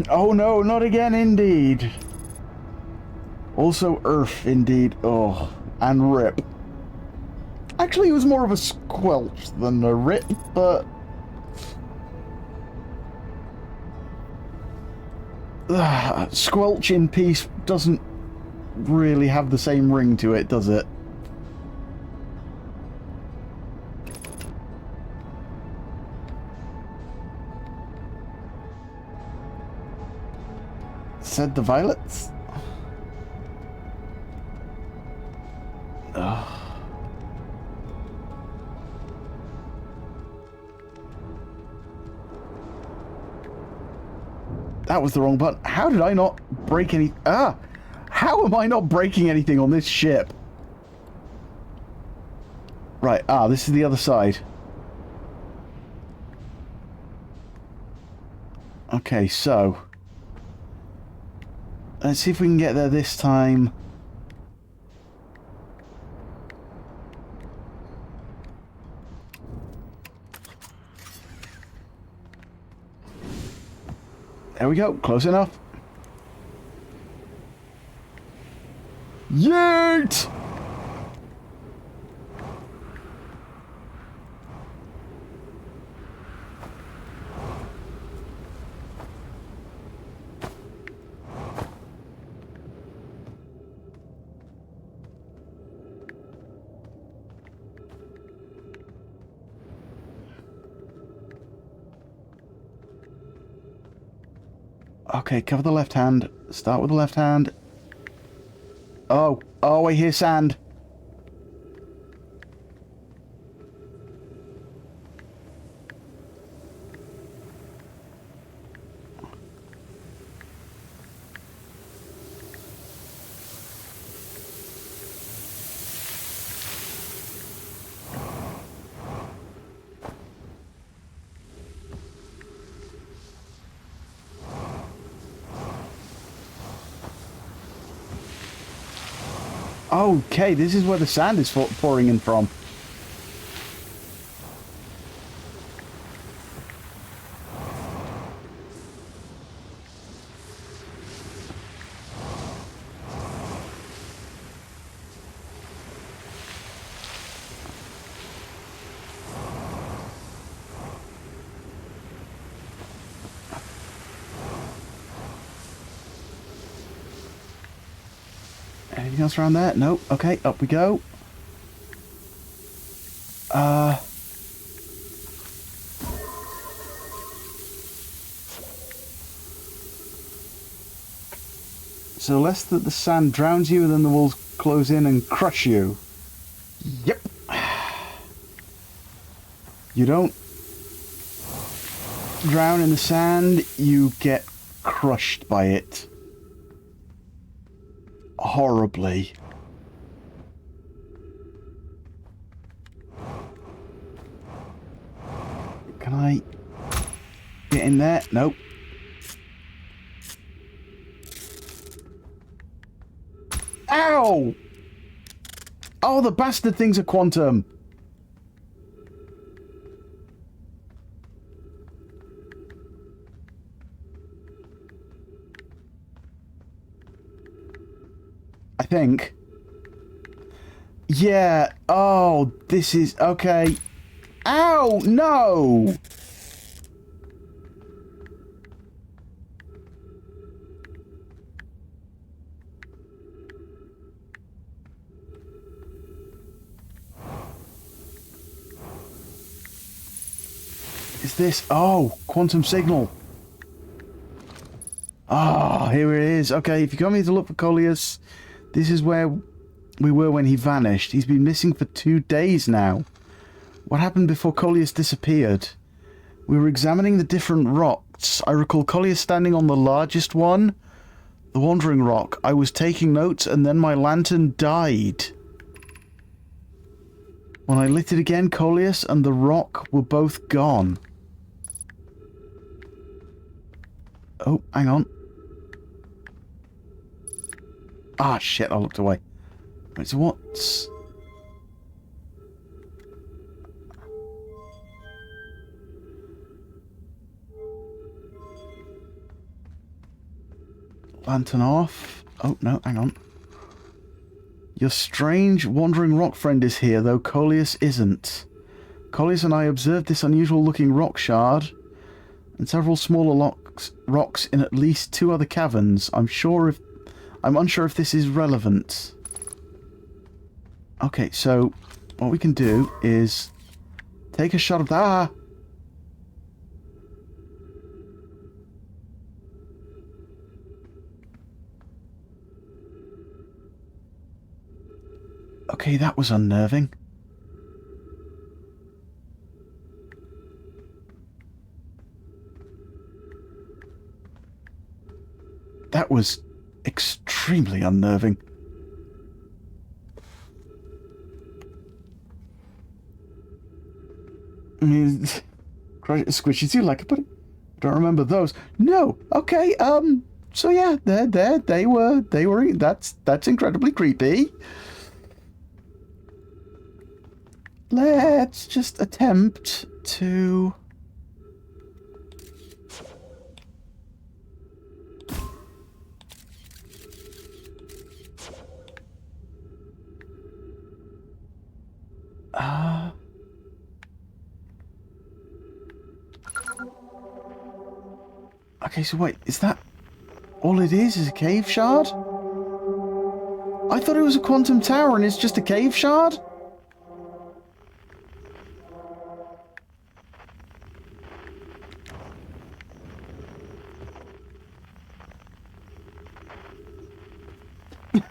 Oh no, not again, indeed. Also Earth, indeed. Oh, and Rip. Actually, it was more of a squelch than a Rip, but... Squelch in peace doesn't really have the same ring to it, does it? Said the violets? Ugh. That was the wrong button. How did I not break any... Ah! How am I not breaking anything on this ship? Right, this is the other side. Okay, so... let's see if we can get there this time. There we go, close enough. Yeet! Okay, cover the left hand. Start with the left hand. Oh, oh, I hear sand. Okay, this is where the sand is pouring in from. Anything else around there? Nope. Okay, up we go. So less that the sand drowns you, then the walls close in and crush you. Yep. You don't drown in the sand, you get crushed by it. Horribly. Can I get in there? Nope. Ow! Oh, the bastard things are quantum. I think. Yeah. Oh, this is... Okay. Ow! No! Is this... Oh, quantum signal. Ah, here it is. Okay, if you come here to look for Coleus, this is where we were when he vanished. He's been missing for 2 days now. What happened before Coleus disappeared? We were examining the different rocks. I recall Coleus standing on the largest one, the Wandering Rock. I was taking notes and then my lantern died. When I lit it again, Coleus and the rock were both gone. Oh, hang on. Ah, shit, I looked away. Wait, so what's... Lantern off. Oh, no, hang on. Your strange wandering rock friend is here, though Coleus isn't. Coleus and I observed this unusual-looking rock shard and several smaller rocks in at least 2 other caverns. I'm unsure if this is relevant. Okay, so what we can do is take a shot of that. Okay, that was unnerving. That was extremely unnerving. I mean, squishy too, like, but I don't remember those. No, okay, so yeah, they were, that's incredibly creepy. Let's just attempt to... Okay, so wait, is that all it is a cave shard? I thought it was a quantum tower and it's just a cave shard?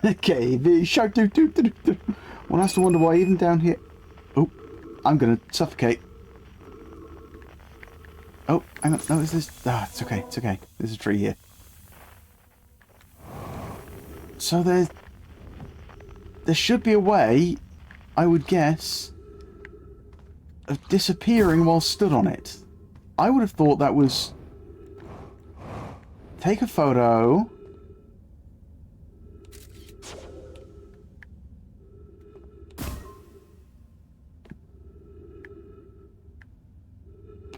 Okay, the shark. One has to wonder why even down here. Oh, I'm gonna suffocate. Oh, hang on. No, is this? Ah, it's okay. It's okay. There's a tree here. So there should be a way, I would guess, of disappearing while stood on it. I would have thought that was take a photo.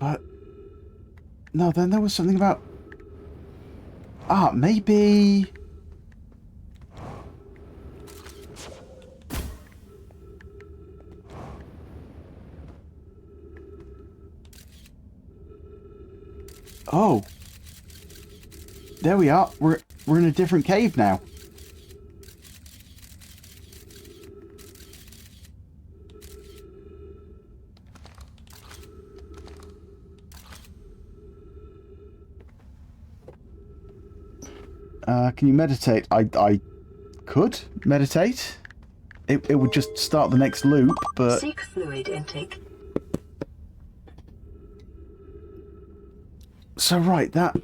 But no, then there was something about maybe oh, there we are. We're in a different cave now. Can you meditate? I could meditate. It would just start the next loop, but... Seek fluid intake. So, right, that...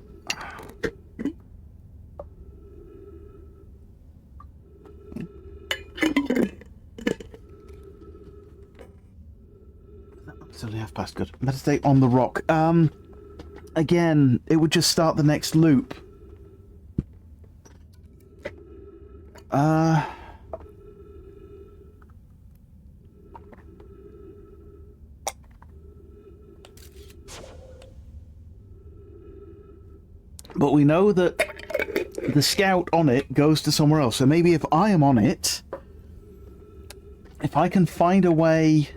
It's only half past. Good. Meditate on the rock. Again, it would just start the next loop. But we know that the scout on it goes to somewhere else. So maybe if I am on it, if I can find a way...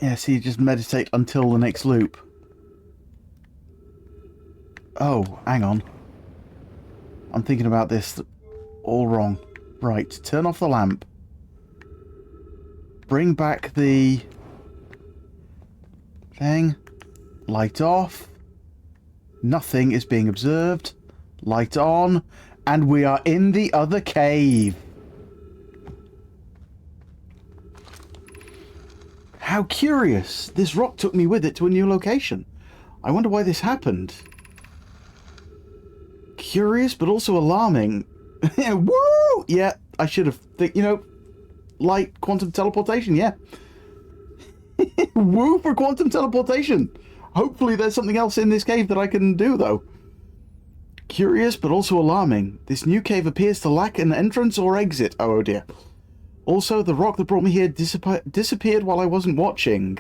Yeah, so you just meditate until the next loop. Oh, hang on. I'm thinking about this all wrong. Right, turn off the lamp. Bring back the thing. Light off. Nothing is being observed. Light on. And we are in the other cave. How curious. This rock took me with it to a new location. I wonder why this happened. Curious, but also alarming. Woo! Yeah, I should have... light quantum teleportation, yeah. Woo for quantum teleportation. Hopefully there's something else in this cave that I can do, though. Curious, but also alarming. This new cave appears to lack an entrance or exit. Oh dear. Also, the rock that brought me here disappeared while I wasn't watching.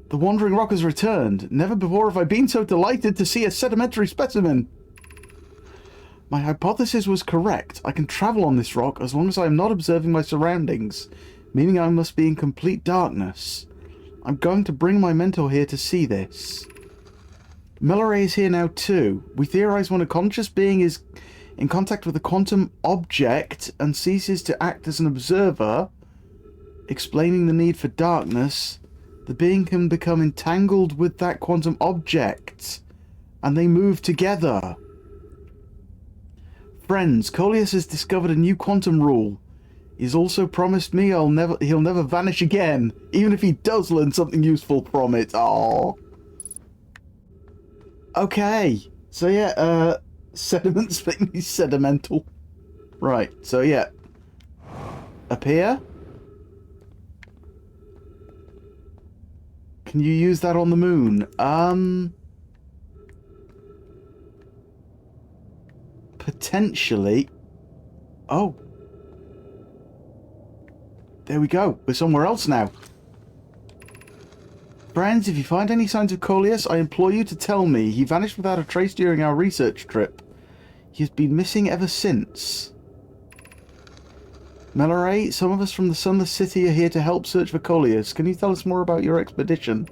The wandering rock has returned. Never before have I been so delighted to see a sedimentary specimen. My hypothesis was correct. I can travel on this rock as long as I am not observing my surroundings, meaning I must be in complete darkness. I'm going to bring my mentor here to see this. Melloray is here now too. We theorize when a conscious being is in contact with a quantum object and ceases to act as an observer, explaining the need for darkness, the being can become entangled with that quantum object, and they move together. Friends, Coleus has discovered a new quantum rule. He's also promised me he'll never vanish again, even if he does learn something useful from it. Oh. Okay. So yeah, sediments make me sedimental. Right, so yeah. Appear. Can you use that on the moon? Potentially. Oh. There we go. We're somewhere else now. Friends, if you find any signs of Coleus, I implore you to tell me. He vanished without a trace during our research trip. He has been missing ever since. Melloray, some of us from the Sunless City are here to help search for Coleus. Can you tell us more about your expedition?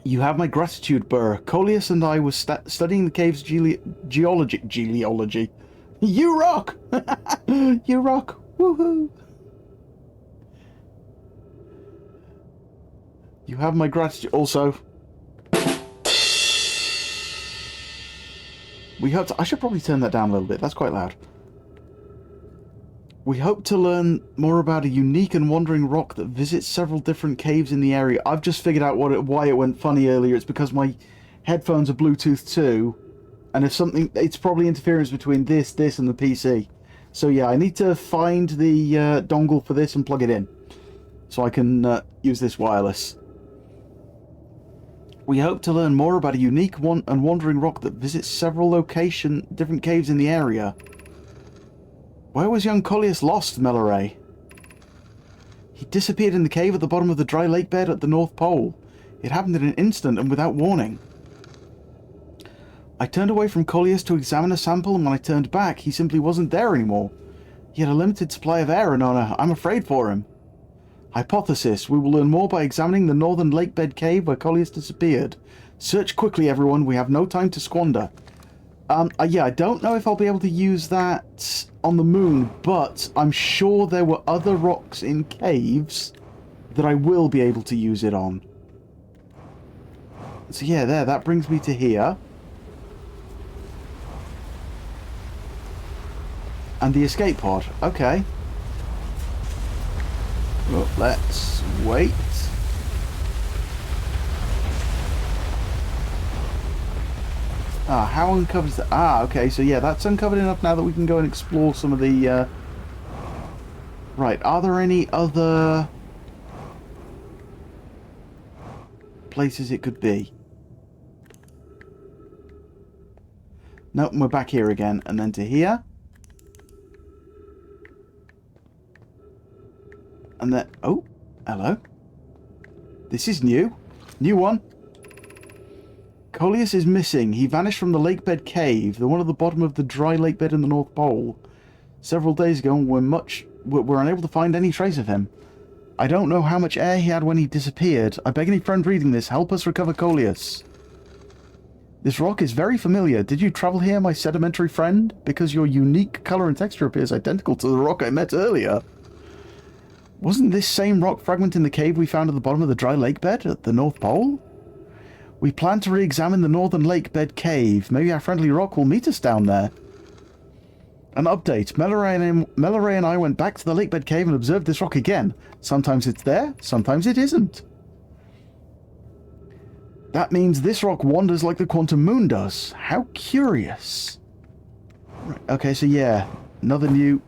You have my gratitude, Burr. Coleus and I were studying the cave's geology. You rock! You rock! Woohoo! You have my gratitude. Also, we hope to... I should probably turn that down a little bit. That's quite loud. We hope to learn more about a unique and wandering rock that visits several different caves in the area. I've just figured out why it went funny earlier. It's because my headphones are Bluetooth too, and if something, it's probably interference between this, and the PC. So yeah, I need to find the dongle for this and plug it in, so I can use this wireless. We hope to learn more about a unique and wandering rock that visits several different caves in the area. Where was young Coleus lost, Melloray? He disappeared in the cave at the bottom of the dry lake bed at the North Pole. It happened in an instant and without warning. I turned away from Coleus to examine a sample, and when I turned back, he simply wasn't there anymore. He had a limited supply of air, and I'm afraid for him. Hypothesis. We will learn more by examining the northern lake bed cave where Coleus disappeared. Search quickly, everyone. We have no time to squander. Yeah, I don't know if I'll be able to use that on the moon, but I'm sure there were other rocks in caves that I will be able to use it on. So yeah, that brings me to here. And the escape pod. Okay. Well, let's wait. Ah, how uncovers that? Ah, okay, so yeah, that's uncovered enough now that we can go and explore some of the, Right, are there any other places it could be? Nope, we're back here again, and then to here. And then... Oh, hello. This is new. New one. Coleus is missing. He vanished from the lakebed cave, the one at the bottom of the dry lakebed in the North Pole, several days ago, and we're unable to find any trace of him. I don't know how much air he had when he disappeared. I beg any friend reading this, help us recover Coleus. This rock is very familiar. Did you travel here, my sedimentary friend? Because your unique colour and texture appears identical to the rock I met earlier. Wasn't this same rock fragment in the cave we found at the bottom of the dry lake bed at the North Pole? We plan to re-examine the northern lake bed cave. Maybe our friendly rock will meet us down there. An update. Melloray and I went back to the lake bed cave and observed this rock again. Sometimes it's there, sometimes it isn't. That means this rock wanders like the quantum moon does. How curious. Right, okay, so yeah, another new...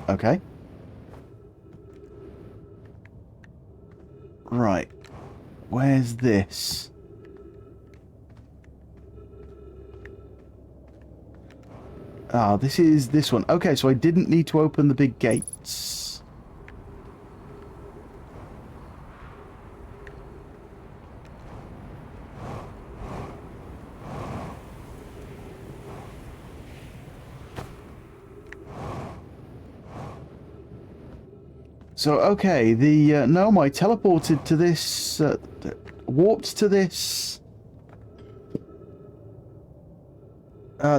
Okay. Right. Where's this? Ah, this is this one. Okay, so I didn't need to open the big gates. So, okay, the, no, I teleported to this, warped to this,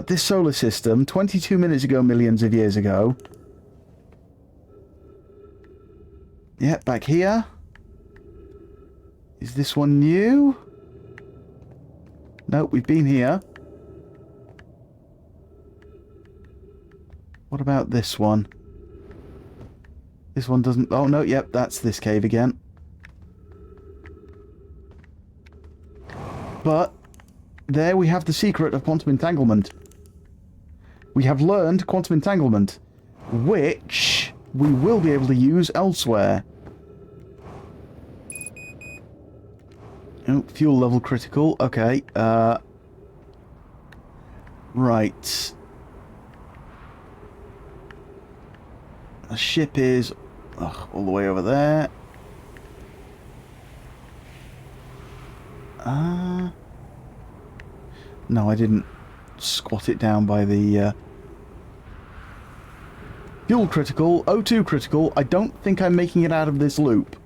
this solar system 22 minutes ago, millions of years ago. Yeah, back here. Is this one new? Nope, we've been here. What about this one? This one doesn't... Oh, no, yep, that's this cave again. But there we have the secret of quantum entanglement. We have learned quantum entanglement, which we will be able to use elsewhere. Oh, fuel level critical. Okay, right. The ship is... all the way over there. No, I didn't squat it down by the... Fuel critical, O2 critical. I don't think I'm making it out of this loop.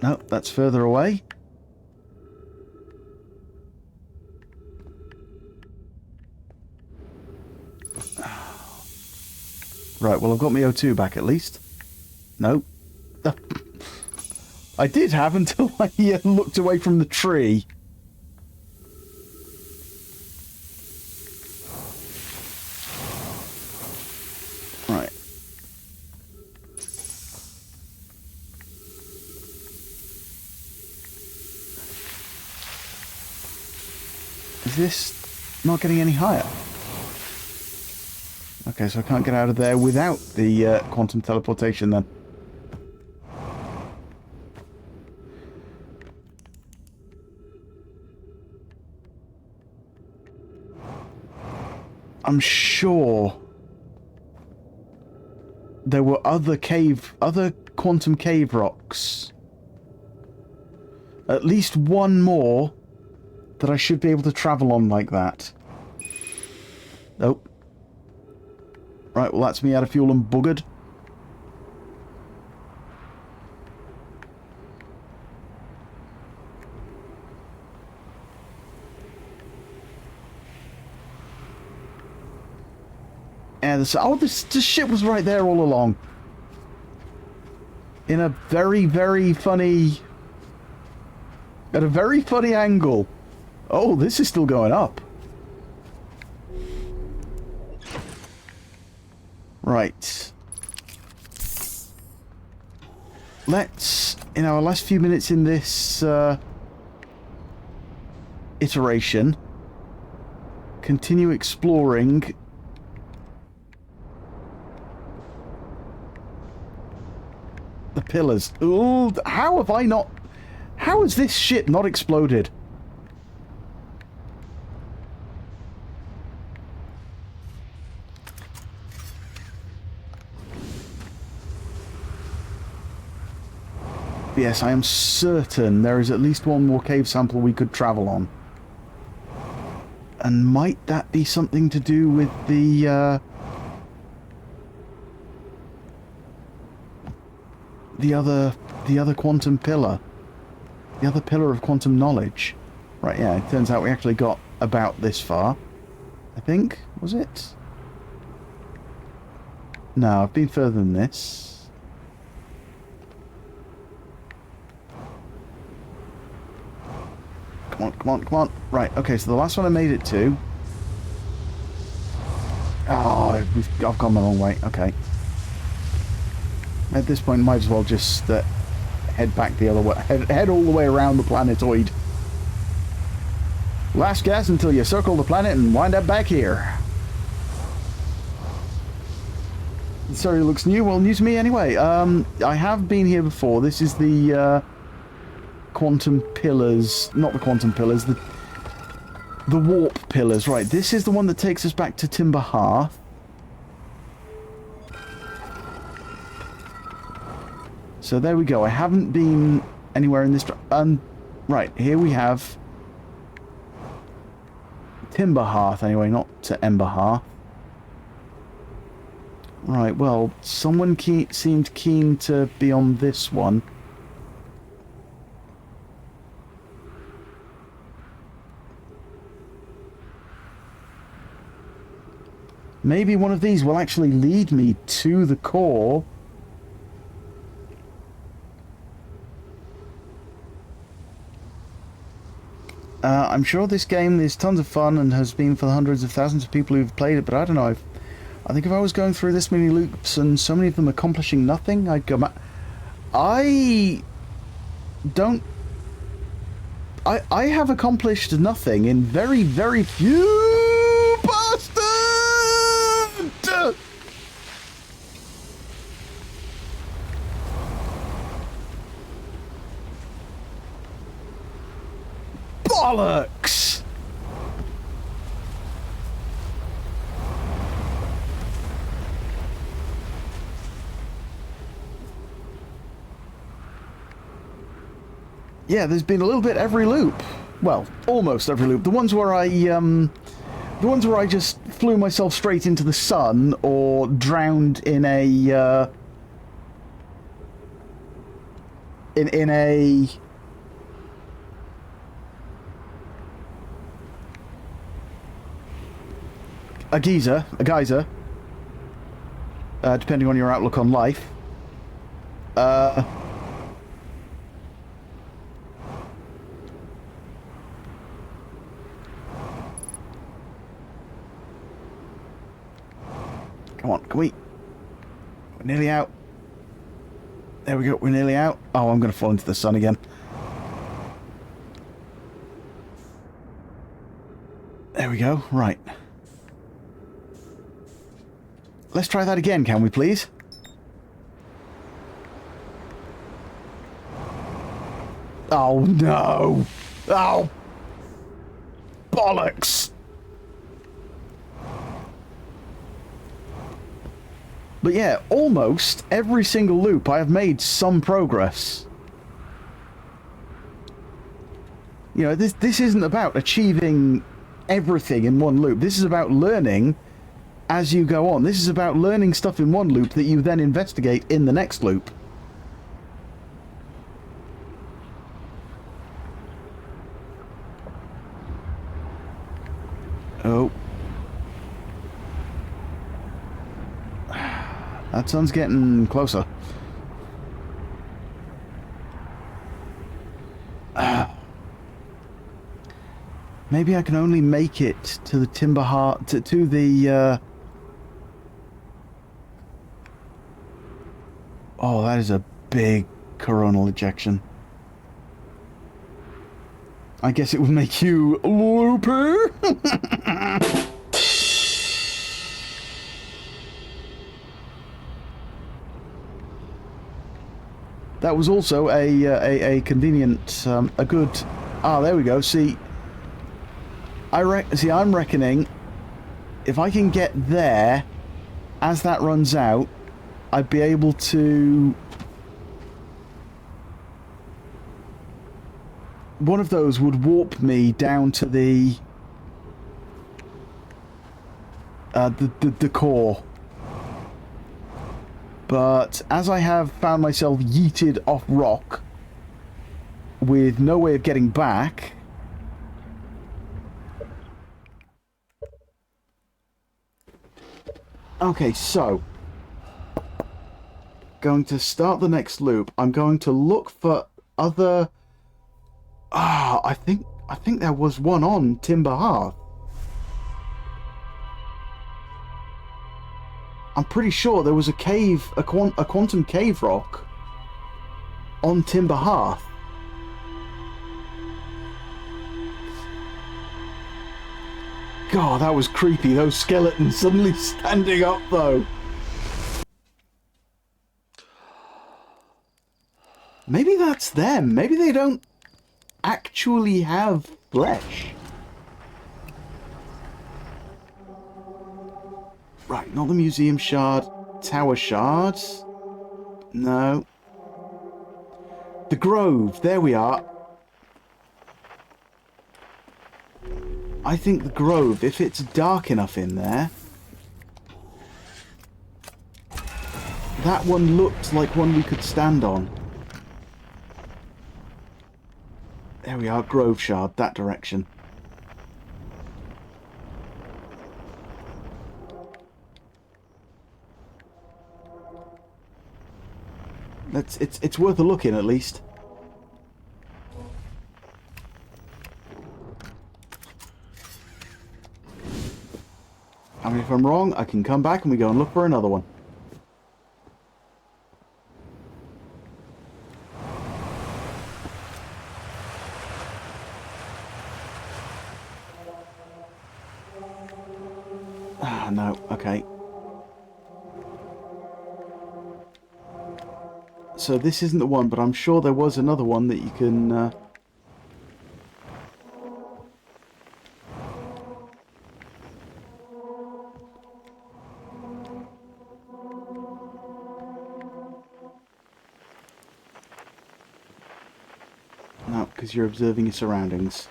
No, that's further away. Right, well, I've got my O2 back at least. No. I did have until I looked away from the tree. Right. Is this not getting any higher? Okay, so I can't get out of there without the quantum teleportation then. I'm sure there were other quantum cave rocks. At least one more that I should be able to travel on like that. Nope. Right, well that's me out of fuel and buggered. Yeah, this ship was right there all along. In a very, very funny... At a very funny angle. Oh, this is still going up. Right. let's, in our last few minutes in this iteration, continue exploring the pillars. Ooh, how have I not... How has this shit not exploded? Yes, I am certain there is at least one more cave sample we could travel on. And might that be something to do with the other quantum pillar? The other pillar of quantum knowledge. Right, yeah, it turns out we actually got about this far. I think, was it? No, I've been further than this. Come on, come on, come on. Right, okay, so the last one I made it to... Oh, I've gone the wrong way. Okay. At this point, might as well just head back the other way. Head all the way around the planetoid. Last gas until you circle the planet and wind up back here. Sorry, it looks new. Well, new to me anyway. I have been here before. This is the quantum pillars. Not the quantum pillars. The warp pillars. Right, this is the one that takes us back to Timber Hearth. So there we go. I haven't been anywhere in this... right, here we have Timber Hearth anyway, not to Ember Hearth. Right, well, someone seemed keen to be on this one. Maybe one of these will actually lead me to the core. I'm sure this game is tons of fun and has been for the hundreds of thousands of people who've played it, but I don't know. I think if I was going through this many loops and so many of them accomplishing nothing, I'd go back. I have accomplished nothing in very, very few bastard! Bollocks! Yeah, there's been a little bit every loop. Well, almost every loop. The ones where I just flew myself straight into the sun or drowned in a in a geyser, depending on your outlook on life. Come on, can we? We're nearly out. There we go, we're nearly out. Oh, I'm going to fall into the sun again. There we go, right. Let's try that again, can we please? Oh no! Oh! Bollocks! But yeah, almost every single loop I have made some progress. You know, this isn't about achieving everything in one loop. This is about learning as you go on. This is about learning stuff in one loop that you then investigate in the next loop. Oh. That sun's getting closer. Maybe I can only make it to the Timber Heart, to the, Oh, that is a big Coronal ejection. I guess it would make you loopy. That was also a convenient, a good... Ah, there we go. See, I'm reckoning if I can get there as that runs out, I'd be able to... One of those would warp me down to the core. But as I have found myself yeeted off rock with no way of getting back, okay, so going to start the next loop. I'm going to look for other... I think there was one on Timber Hearth. I'm pretty sure there was a cave, a quantum cave rock on Timber Hearth. God, that was creepy. Those skeletons suddenly standing up, though. Maybe that's them. Maybe they don't actually have flesh. Right, not the museum shard. Tower shards? No. The grove. There we are. I think the grove, if it's dark enough in there... That one looked like one we could stand on. There we are, grove shard, that direction. It's worth a look in, at least. I mean, if I'm wrong, I can come back and we go and look for another one. Ah, no, okay. So this isn't the one, but I'm sure there was another one that you can... No, because you're observing your surroundings.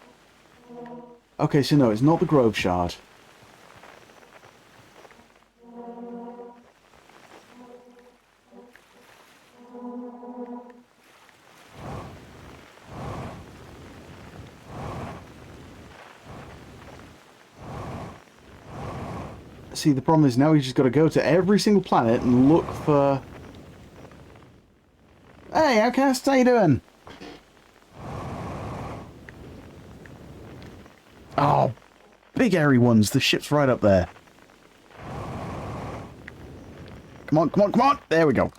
Okay, so no, it's not the Grove Shard. See, the problem is now we've just got to go to every single planet and look for... Hey, Outcast, how you doing? Oh, big airy ones. The ship's right up there. Come on, come on, come on! There we go.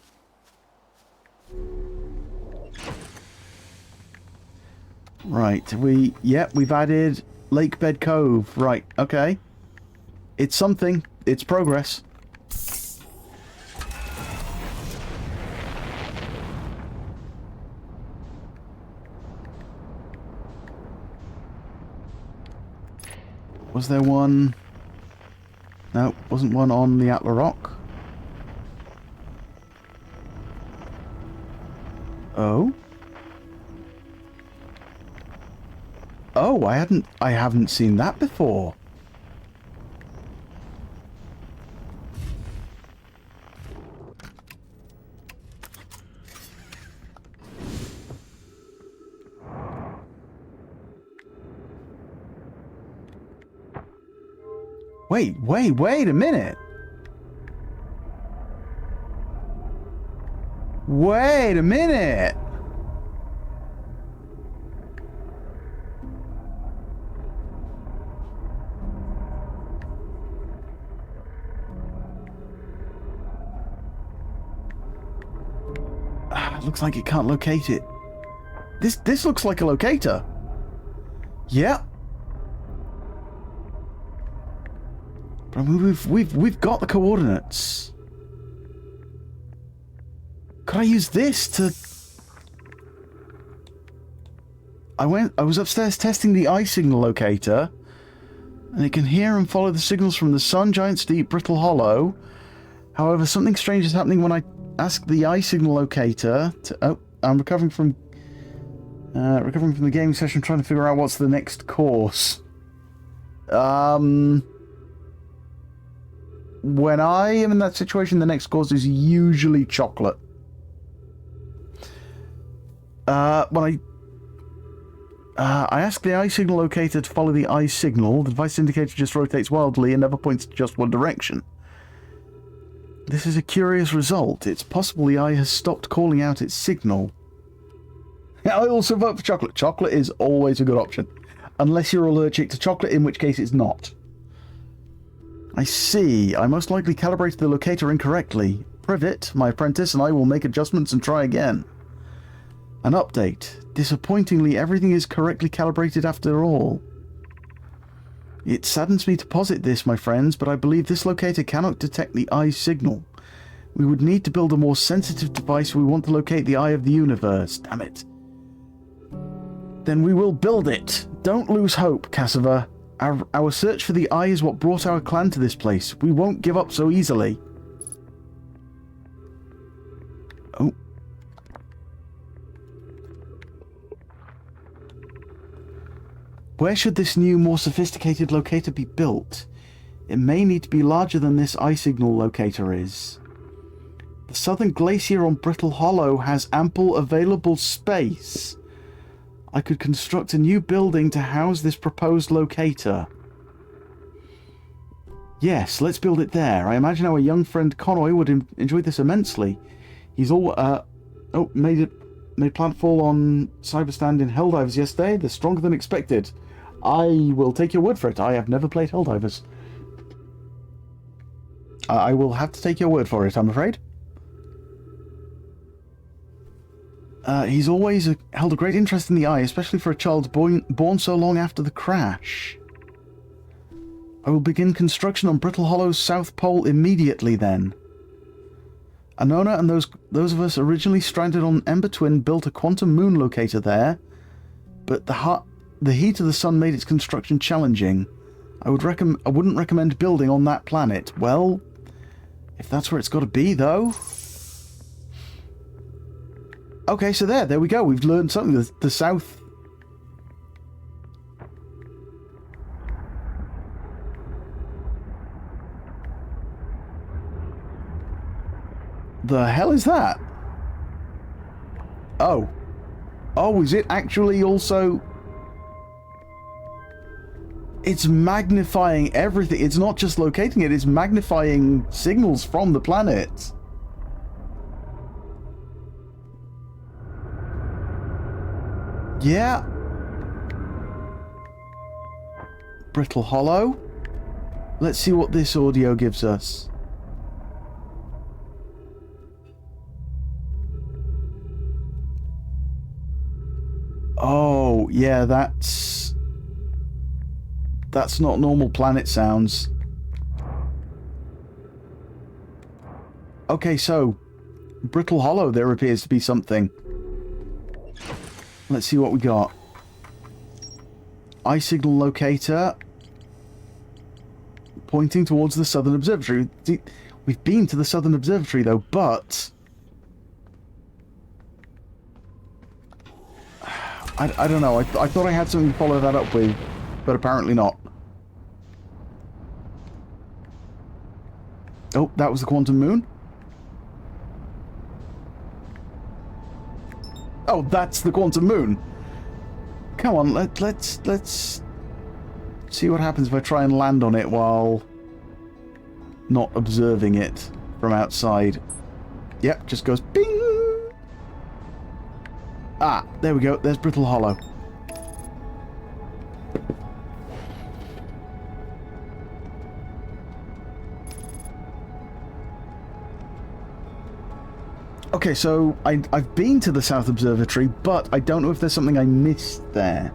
Right, yep, we've added Lake Bed Cove. Right, okay. It's something. It's progress. Was there one? No, wasn't one on the Atla Rock. Oh? Oh, I haven't seen that before. Wait a minute. Wait a minute. Looks like it can't locate it. This looks like a locator. Yeah. But I mean, we've got the coordinates. Could I use this to... I was upstairs testing the eye signal locator, and it can hear and follow the signals from the sun, giant steep, brittle hollow. However, something strange is happening when I ask the eye signal locator to... Oh, I'm recovering from the gaming session, trying to figure out what's the next course. When I am in that situation, the next course is usually chocolate. When I ask the eye signal locator to follow the eye signal, the device indicator just rotates wildly and never points to just one direction. This is a curious result. It's possible the eye has stopped calling out its signal. I also vote for chocolate. Chocolate is always a good option. Unless you're allergic to chocolate, in which case it's not. I see. I most likely calibrated the locator incorrectly. Privet, my apprentice, and I will make adjustments and try again. An update. Disappointingly, everything is correctly calibrated after all. It saddens me to posit this, my friends, but I believe this locator cannot detect the eye signal. We would need to build a more sensitive device if we want to locate the eye of the universe. Damn it. Then we will build it. Don't lose hope, Cassava. Our search for the eye is what brought our clan to this place. We won't give up so easily. Oh. Where should this new, more sophisticated locator be built? It may need to be larger than this eye signal locator is. The southern glacier on Brittle Hollow has ample available space. I could construct a new building to house this proposed locator. Yes, let's build it there. I imagine our young friend Conroy would enjoy this immensely. He's all, made plantfall on Cyberstand in Helldivers yesterday. They're stronger than expected. I will take your word for it. I have never played Helldivers. I will have to take your word for it, I'm afraid. He's always held a great interest in the eye, especially for a child born so long after the crash. I will begin construction on Brittle Hollow's south pole immediately then. Anona and those of us originally stranded on Ember Twin built a quantum moon locator there, but the heat of the sun made its construction challenging. I wouldn't recommend building on that planet. Well, if that's where it's got to be, though. Okay, so there we go. We've learned something. The south. The hell is that? Oh. Oh, is it actually also... It's magnifying everything. It's not just locating it, it's magnifying signals from the planet. Yeah. Brittle Hollow. Let's see what this audio gives us. Oh, yeah, that's not normal planet sounds. Okay, so Brittle Hollow, there appears to be something. Let's see what we got. Eye signal locator. Pointing towards the Southern Observatory. We've been to the Southern Observatory, though, but... I don't know. I thought I had something to follow that up with, but apparently not. Oh, that was the quantum moon. Oh, that's the quantum moon. Come on, let's see what happens if I try and land on it while not observing it from outside. Yep, just goes bing. Ah, there we go. There's Brittle Hollow. Okay, so I've been to the South Observatory, but I don't know if there's something I missed there.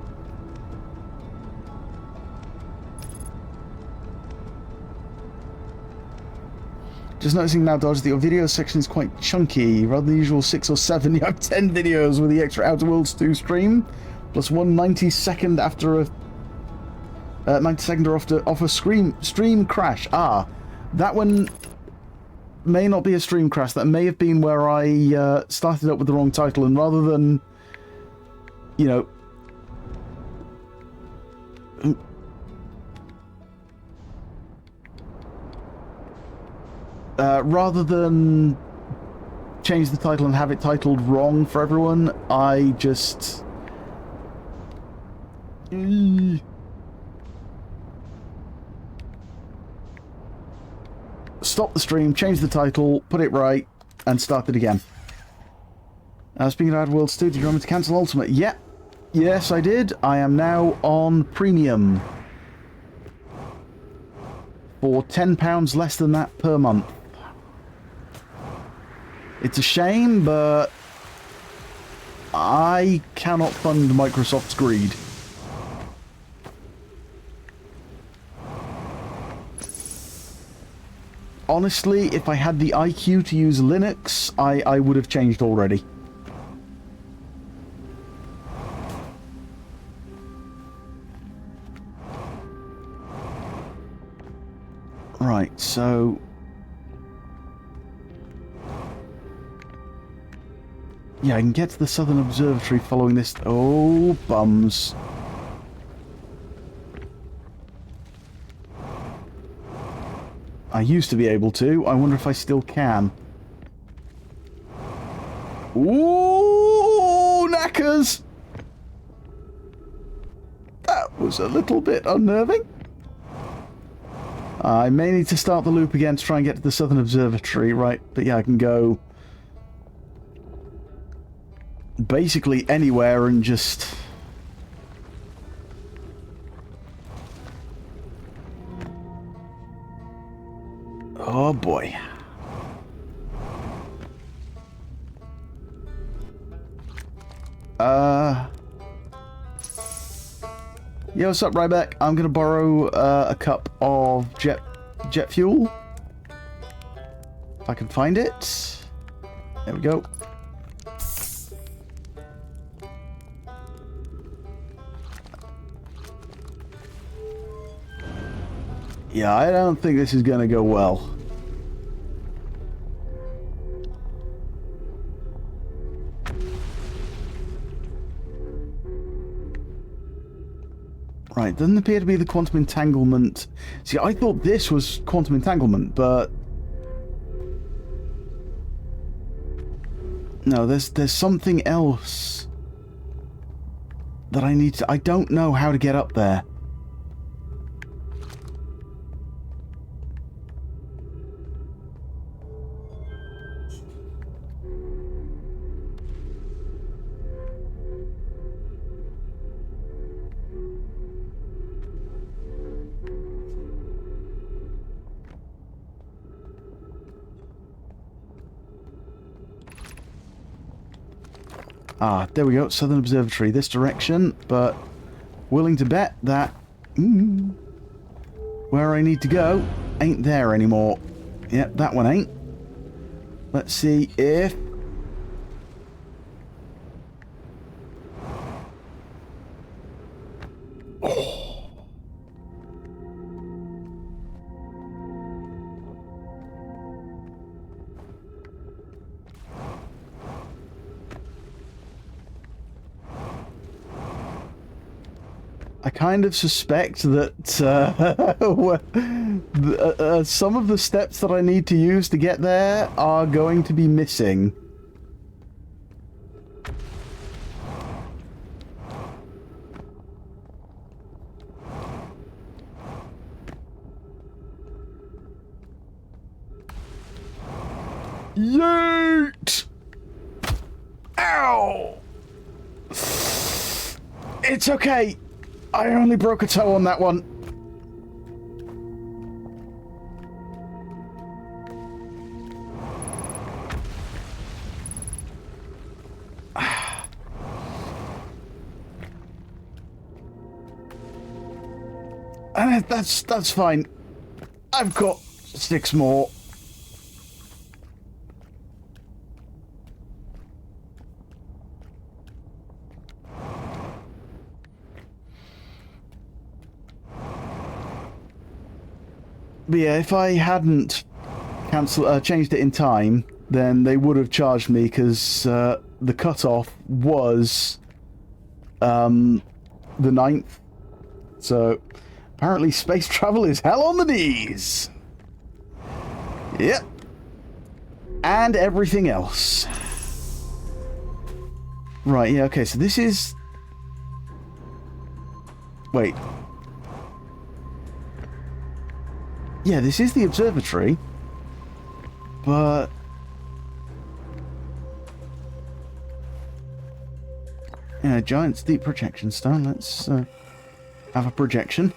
Just noticing now, Dodge, that your video section is quite chunky. Rather than the usual 6 or 7, you have 10 videos with the extra Outer Worlds 2 stream, plus one 90-second after a 90-second off a stream crash. Ah, that one may not be a stream crash. That may have been where I started up with the wrong title, and rather than, you know, rather than change the title and have it titled wrong for everyone, I just... stop the stream, change the title, put it right, and start it again. Speaking of Outer Worlds 2, did you want me to cancel Ultimate? Yeah. Yes, I did. I am now on Premium. For £10 less than that per month. It's a shame, but I cannot fund Microsoft's greed. Honestly, if I had the IQ to use Linux, I would have changed already. Right, so... yeah, I can get to the Southern Observatory following this... oh, bums. I used to be able to. I wonder if I still can. Ooh, knackers! That was a little bit unnerving. I may need to start the loop again to try and get to the Southern Observatory, right? But yeah, I can go basically anywhere and just... oh boy. Yeah, what's up, Ryback? I'm gonna borrow a cup of jet fuel. If I can find it. There we go. Yeah, I don't think this is gonna go well. Right, doesn't appear to be the quantum entanglement. See, I thought this was quantum entanglement, but... no, there's something else that I need to... I don't know how to get up there. Ah, there we go, Southern Observatory, this direction, but willing to bet that where I need to go ain't there anymore. Yep, that one ain't. Let's see if... oh. I kind of suspect that some of the steps that I need to use to get there are going to be missing. Yeet! Ow! It's okay. I only broke a toe on that one. That's fine. I've got 6 more. But yeah, if I hadn't changed it in time, then they would have charged me because the cutoff was the 9th. So apparently space travel is hell on the knees. Yep. And everything else. Right, yeah, okay, so this is... Wait. Yeah, this is the observatory. But... Yeah, giant steep projection stone. Let's have a projection.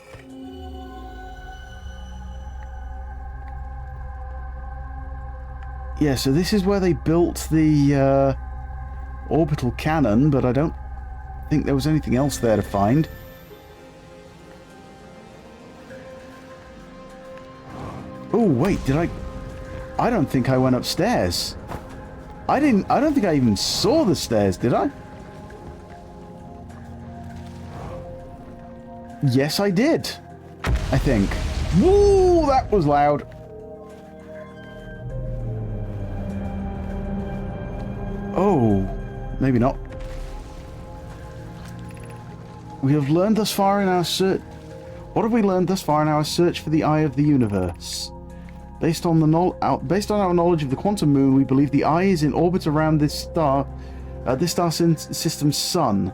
Yeah, so this is where they built the orbital cannon, but I don't think there was anything else there to find. Oh, wait, did I don't think I went upstairs. I don't think I even saw the stairs, did I? Yes, I did. I think. Woo, that was loud. Oh, maybe not. We have learned thus far in our search... What have we learned thus far in our search for the Eye of the Universe? Based on our knowledge of the quantum moon, we believe the Eye is in orbit around this star system's sun.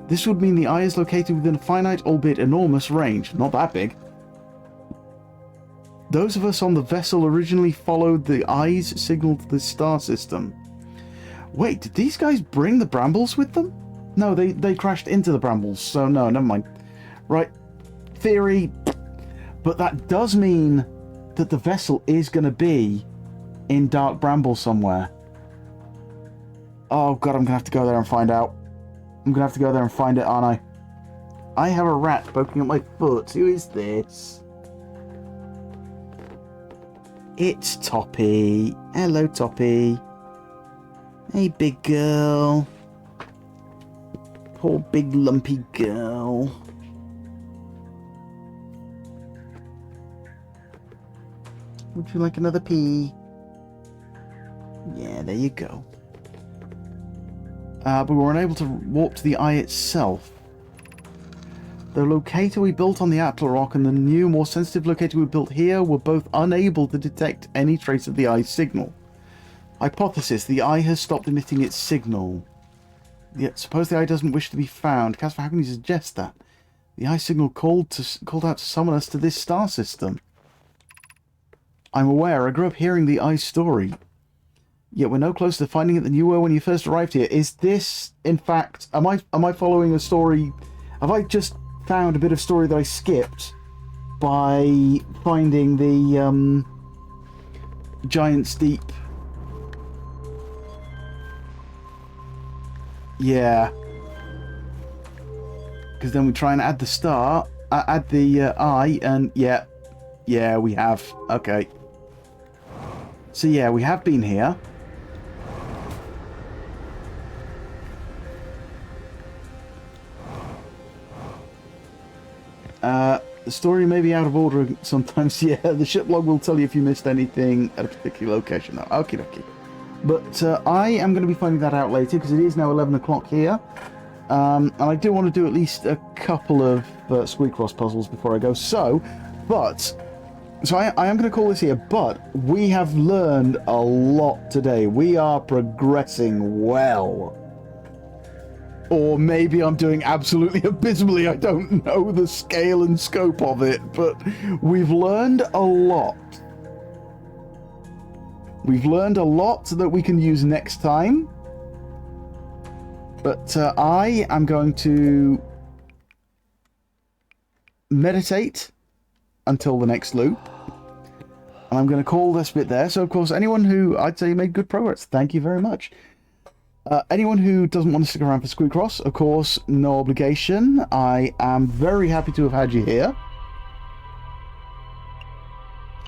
This would mean the Eye is located within a finite, albeit enormous, range. Not that big. Those of us on the vessel originally followed the Eye's signal to the star system. Wait, did these guys bring the brambles with them? No, they crashed into the brambles, so no, never mind. Right, theory. But that does mean that the vessel is going to be in dark bramble somewhere. Oh god, I'm going to have to go there and find out. I'm going to have to go there and find it, aren't I? I have a rat poking at my foot. Who is this? It's Toppy. Hello, Toppy. Hey, big girl. Poor big lumpy girl. Would you like another pee? Yeah, there you go. But we were unable to warp to the Eye itself. The locator we built on the Atla Rock and the new, more sensitive locator we built here were both unable to detect any trace of the Eye's signal. Hypothesis: the Eye has stopped emitting its signal. Yet, suppose the Eye doesn't wish to be found. Casper, how can you suggest that? The Eye signal called out to summon us to this star system. I'm aware. I grew up hearing the Eye's story. Yet we're no closer to finding it than you were when you first arrived here. Is this, in fact, am I following a story? Have I just found a bit of story that I skipped by finding the giant steep? Yeah. Because then we try and add the star, add the eye, and yeah, we have. Okay. So yeah, we have been here. The story may be out of order sometimes. Yeah, the ship log will tell you if you missed anything at a particular location. No, okie dokie. But I am going to be finding that out later because it is now 11 o'clock here. And I do want to do at least a couple of Squeakross puzzles before I go. So I am going to call this here, but we have learned a lot today. We are progressing well. Or maybe I'm doing absolutely abysmally. I don't know the scale and scope of it, but we've learned a lot. We've learned a lot that we can use next time. But I am going to meditate until the next loop. And I'm going to call this bit there. So, of course, anyone who I'd say made good progress, thank you very much. Anyone who doesn't want to stick around for Squeakross, of course, no obligation. I am very happy to have had you here.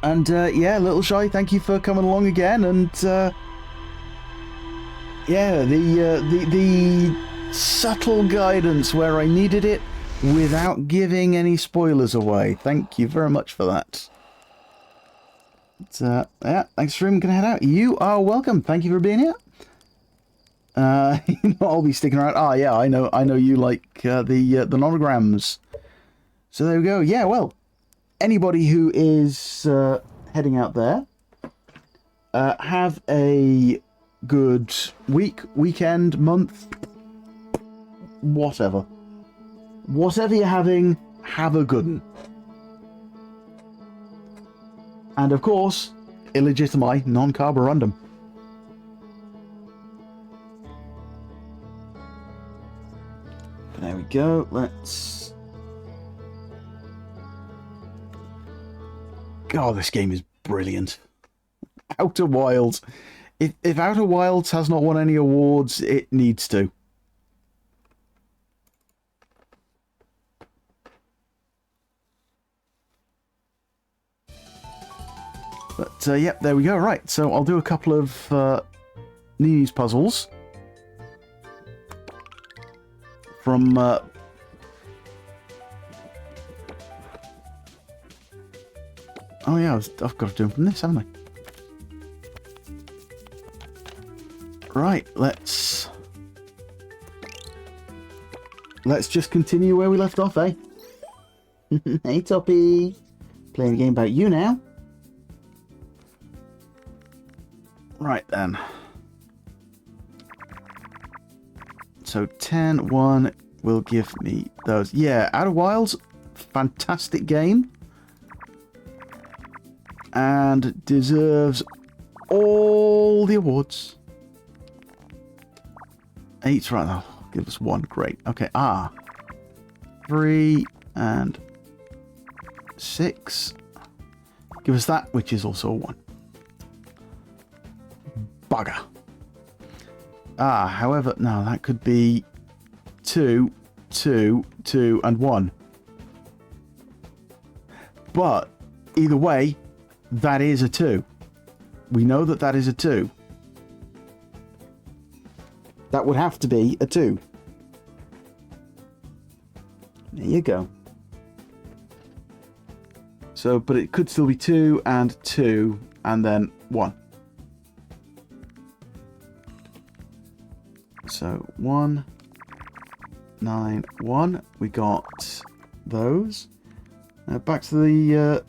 And yeah, Little Shy, thank you for coming along again. And yeah, the subtle guidance where I needed it without giving any spoilers away. Thank you very much for that. But, yeah, thanks for him. Gonna head out. You are welcome. Thank you for being here. I'll be sticking around. Ah, yeah, I know you like the nonograms. So there we go. Yeah, well, anybody who is heading out there, have a good week, weekend, month, whatever. Whatever you're having, have a good one. And of course, illegitimi non-carborundum. There we go. Let's... Oh, this game is brilliant. Outer Wilds. If Outer Wilds has not won any awards, it needs to. But, yep, there we go. Right, so I'll do a couple of Nini's puzzles. From... oh, yeah, I've got to do them from this, haven't I? Right, let's just continue where we left off, eh? Hey, Toppy. Playing a game about you now. Right, then. So 10, 1 will give me those. Yeah, Outer Wilds, fantastic game. And deserves all the awards. 8, right, now. Give us 1, great. Okay, 3 and 6. Give us that, which is also a 1. Bugger. However, no, that could be 2, 2, 2, and 1. But, either way, that is a 2. We know that that is a 2. That would have to be a 2. There you go. So, but it could still be 2 and 2 and then 1. So 1, 9, 1. We got those. Back to the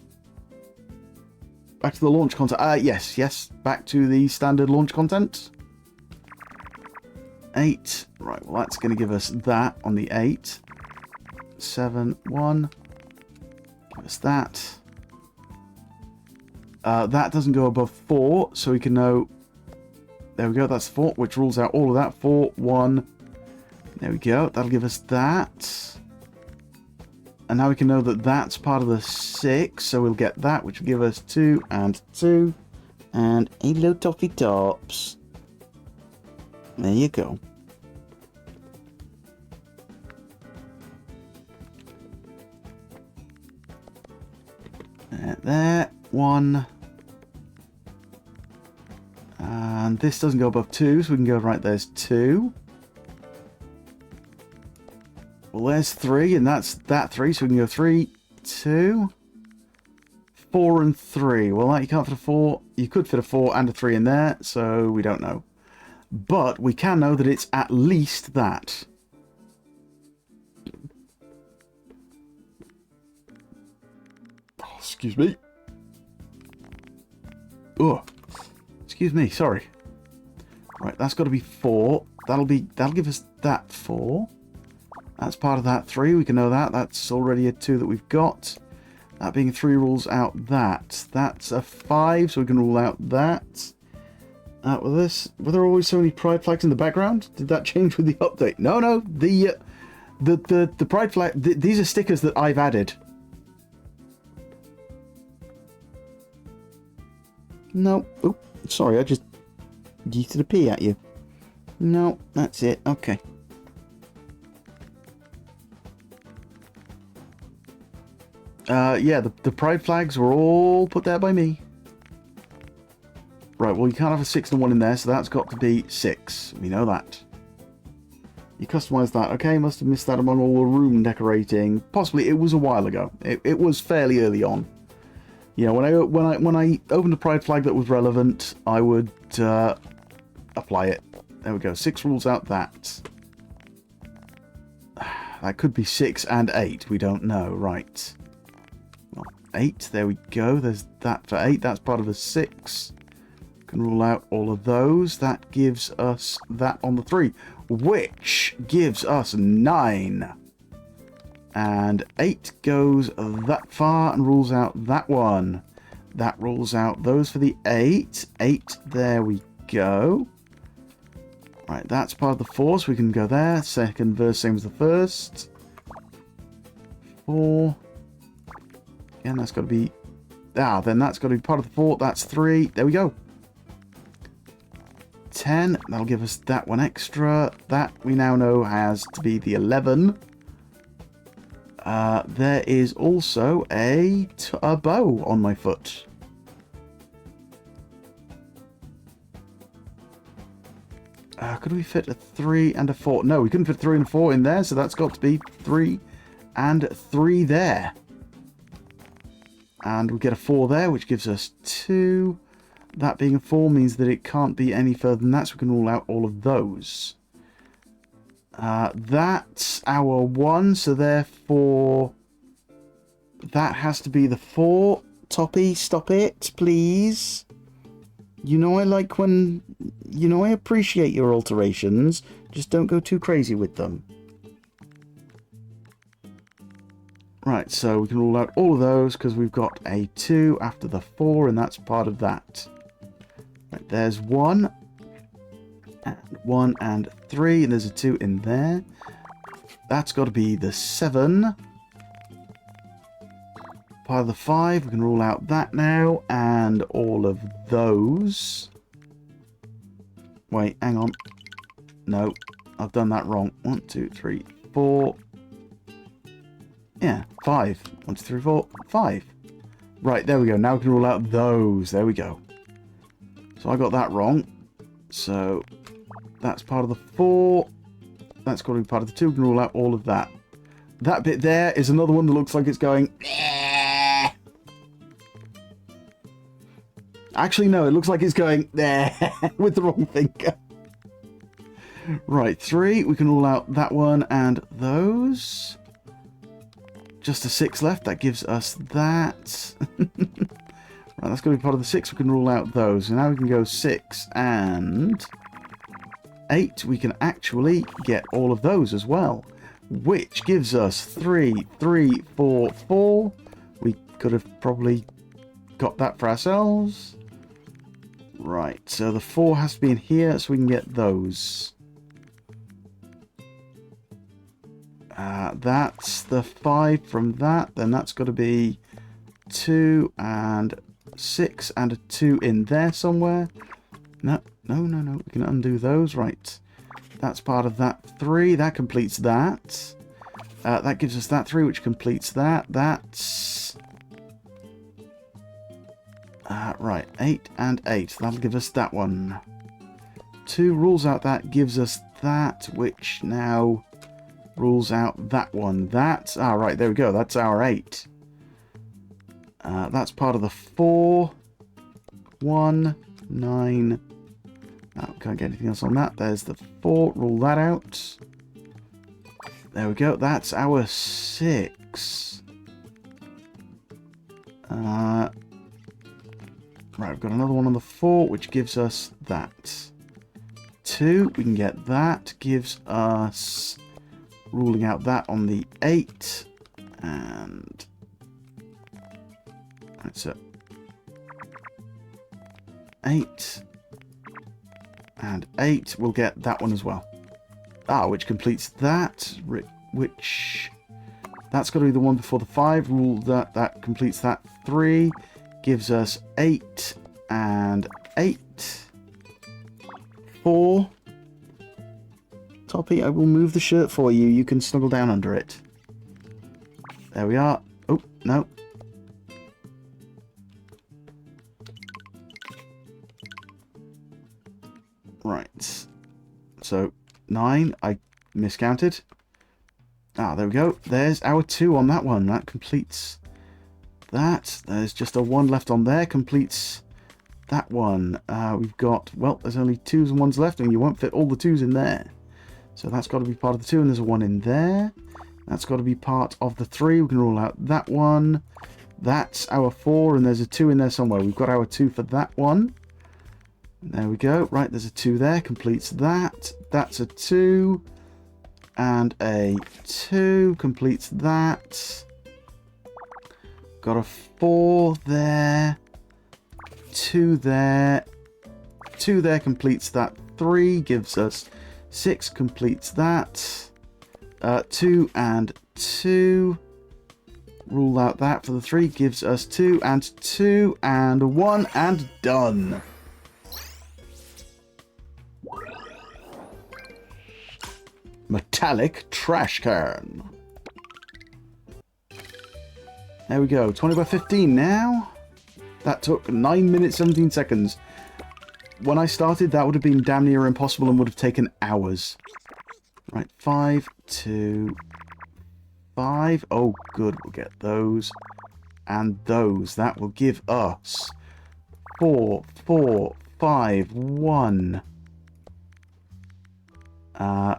launch content. Yes. Back to the standard launch content. 8. Right, well, that's going to give us that on the 8. 7, 1. Give us that. That doesn't go above 4, so we can know... There we go, that's 4, which rules out all of that. 4, 1. There we go, that'll give us that. And now we can know that that's part of the 6, so we'll get that, which will give us 2 and 2. And hello, Toffee Tops. There you go. There, 1. And this doesn't go above 2, so we can go right, there's 2. Well, there's 3, and that's that 3, so we can go 3, 2, 4, and 3. Well, you can't fit a 4. You could fit a 4 and a 3 in there, so we don't know. But we can know that it's at least that. Oh, excuse me. Oh, excuse me. Sorry. Right, that's got to be 4. That'll give us that 4. That's part of that 3. We can know that. That's already a 2 that we've got. That being a 3 rules out that. That's a 5, so we can rule out that. Were there always so many pride flags in the background? Did that change with the update? No. The pride flag. These are stickers that I've added. No. Oh, sorry. I just yeeted a pee at you. No, that's it. Okay. Yeah, the pride flags were all put there by me. Right, well, you can't have a 6 and a 1 in there, so that's got to be 6. We know that. You customised that. Okay, must have missed that among all the room decorating. Possibly, it was a while ago. It was fairly early on. Yeah, when I opened a pride flag that was relevant, I would apply it. There we go. 6 rules out that. That could be 6 and 8. We don't know. Right. Well, 8. There we go. There's that for 8. That's part of the 6. Can rule out all of those. That gives us that on the 3, which gives us 9. And 8 goes that far and rules out that one. That rules out those for the 8. 8, there we go. Right, that's part of the 4, so we can go there. Second verse, same as the first. 4. Again, that's got to be... then that's got to be part of the 4. That's 3. There we go. 10. That'll give us that one extra. That we now know has to be the 11. There is also a bow on my foot. Could we fit a 3 and a 4? No, we couldn't fit 3 and a 4 in there, so that's got to be 3 and 3 there. And we get a 4 there, which gives us 2. That being a 4 means that it can't be any further than that, so we can rule out all of those. That's our 1, so therefore that has to be the 4. Toppy, stop it, please. You know I like when... You know I appreciate your alterations. Just don't go too crazy with them. Right, so we can rule out all of those because we've got a 2 after the 4, and that's part of that. Right, there's 1. And 1 and 3, and there's a 2 in there. That's got to be the 7. Part of the 5, we can rule out that now, and all of those. Wait, hang on. No, I've done that wrong. 1, 2, 3, 4. Yeah, 5. 1, 2, 3, 4, 5. Right, there we go. Now we can rule out those. There we go. So I got that wrong. So that's part of the 4. That's got to be part of the 2. We can rule out all of that. That bit there is another one that looks like it's going... Actually, no, it looks like it's going there with the wrong finger. Right, 3. We can rule out that one and those. Just a 6 left. That gives us that. Right, that's going to be part of the 6. We can rule out those. And now we can go 6 and 8. We can actually get all of those as well, which gives us 3, 3, 4, 4. We could have probably got that for ourselves. Right, so the 4 has to be in here so we can get those. That's the 5 from that. Then that's got to be 2 and 6 and a 2 in there somewhere. No. We can undo those. Right. That's part of that 3. That completes that. That gives us that 3, which completes that. That's... right. 8 and 8. That'll give us that one. 2 rules out that, gives us that, which now rules out that one. That's... right, there we go. That's our 8. That's part of the 4. 1, 9... Oh, can't get anything else on that. There's the 4. Rule that out. There we go. That's our 6. Right, we've got another one on the 4, which gives us that. 2. We can get that. Gives us... Ruling out that on the 8. And... Right, so... 8... And 8, we'll get that one as well. Which completes that. Which... That's got to be the one before the 5. Rule that. That completes that. 3 gives us 8 and 8. 4. Toppy, I will move the shirt for you. You can snuggle down under it. There we are. Oh, no. Right. So, 9. I miscounted. Ah, there we go. There's our 2 on that one. That completes that. There's just a 1 left on there. Completes that one. We've got, well, there's only 2s and 1s left, and you won't fit all the 2s in there. So that's got to be part of the 2, and there's a 1 in there. That's got to be part of the 3. We can rule out that one. That's our 4, and there's a 2 in there somewhere. We've got our 2 for that one. There we go. Right, there's a 2 there. Completes that. That's a 2. And a 2. Completes that. Got a 4 there. 2 there. 2 there completes that. 3 gives us 6. Completes that. 2 and 2. Rule out that for the 3. Gives us 2 and 2 and 1 and done. Metallic trash can. There we go. 20 by 15 now. That took 9 minutes, 17 seconds. When I started, that would have been damn near impossible and would have taken hours. Right, 5, 2, 5. Oh, good. We'll get those. And those. That will give us 4, 4, 5, 1.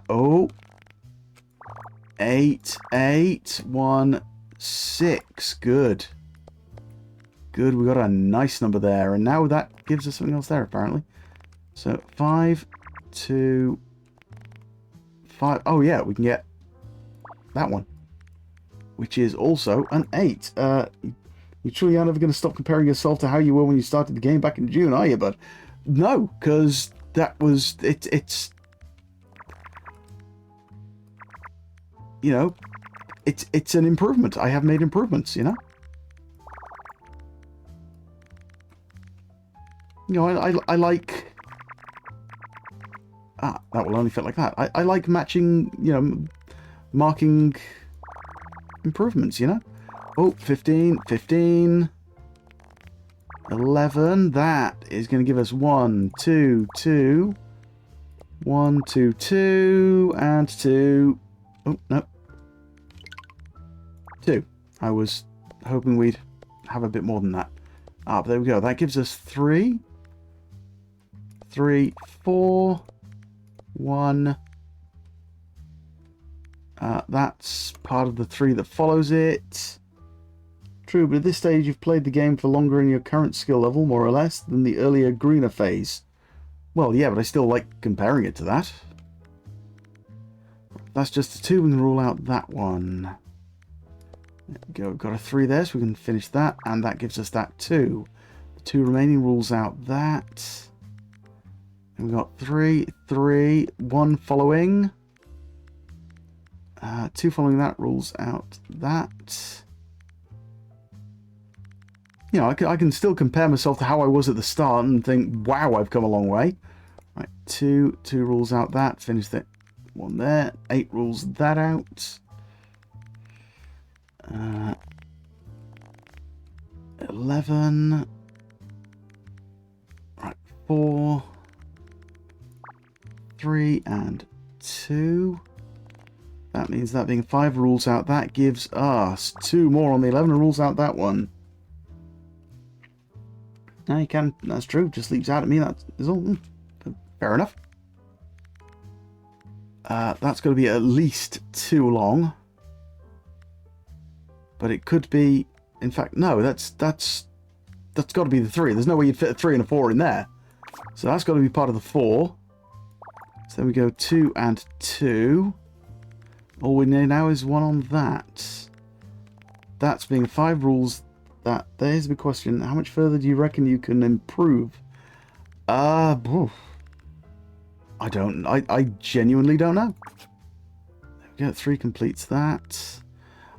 Oh. 8, 8, 1, 6. Good. Good, we got a nice number there. And now that gives us something else there, apparently. So, 5, 2, 5. Oh, yeah, we can get that one. Which is also an 8. You truly are never going to stop comparing yourself to how you were when you started the game back in June, are you, bud? No, because that was... It's... You know, it's an improvement. I have made improvements, you know? You know, I like... Ah, that will only fit like that. I like matching, you know, marking improvements, you know? Oh, 15, 15, 11. That is going to give us 1, 2, 2, 1, 2, 2, and 2. Oh, no. 2. I was hoping we'd have a bit more than that. Ah, but there we go. That gives us 3. 3, 4, 1. That's part of the 3 that follows it. True, but at this stage you've played the game for longer in your current skill level, more or less, than the earlier greener phase. Well, yeah, but I still like comparing it to that. That's just a 2. We can rule out that one. There we go. We've got a 3 there, so we can finish that. And that gives us that 2. The 2 remaining rules out that. And we've got 3, 3, 1 following. 2 following that rules out that. You know, I can still compare myself to how I was at the start and think, wow, I've come a long way. Right, 2 rules out that. Finish that. 1 there. 8 rules that out. 11. Right, 4. 3 and 2. That means that being 5 rules out. That gives us 2 more on the 11 and rules out that one. Now you can. That's true. Just leaps out at me. That is all. Fair enough. That's going to be at least 2 long. But it could be... In fact, no, that's got to be the 3. There's no way you'd fit a 3 and a 4 in there. So that's got to be part of the 4. So then we go 2 and 2. All we need now is 1 on that. That's being 5 rules. There's the question. How much further do you reckon you can improve? I genuinely don't know. There we go. 3 completes that.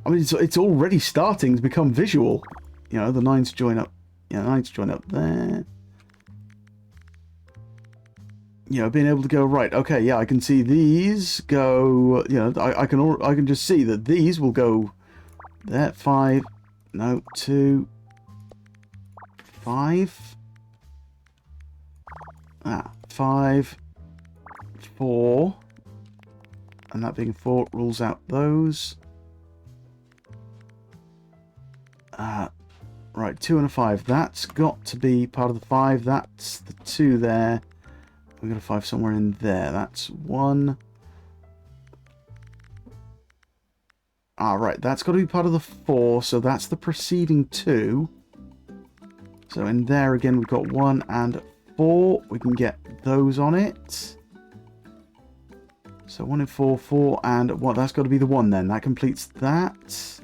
I mean, it's already starting to become visual. You know, the 9s join up. Yeah, 9s join up there. You know, being able to go, right, okay, yeah, I can see these go, you know, I can just see that these will go there, 5, No, 2, 5. 5, 4. And that being 4 rules out those. Right, 2 and a 5. That's got to be part of the 5. That's the 2 there. We've got a 5 somewhere in there. That's 1. Right, that's got to be part of the 4. So that's the preceding 2. So in there again, we've got 1 and 4. We can get those on it. So 1 and 4, 4 and 1. That's got to be the 1 then. That completes that.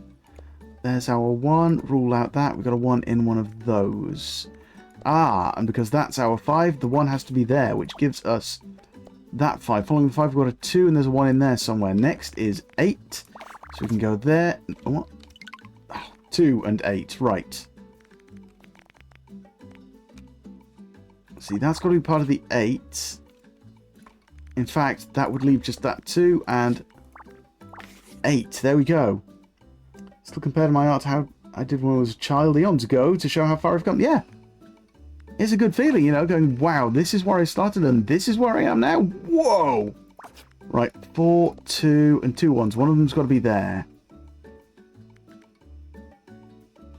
There's our 1. Rule out that. We've got a 1 in one of those. And because that's our 5, the 1 has to be there, which gives us that 5. Following the 5, we've got a 2, and there's a 1 in there somewhere. Next is 8. So we can go there. What? 2 and 8. Right. See, that's got to be part of the 8. In fact, that would leave just that 2 and 8. There we go. Still compare to my art how I did when I was a child eons ago to show how far I've come. Yeah. It's a good feeling, you know, going, wow, this is where I started and this is where I am now. Whoa! Right, 4, 2, and 2 1s. One of them's got to be there.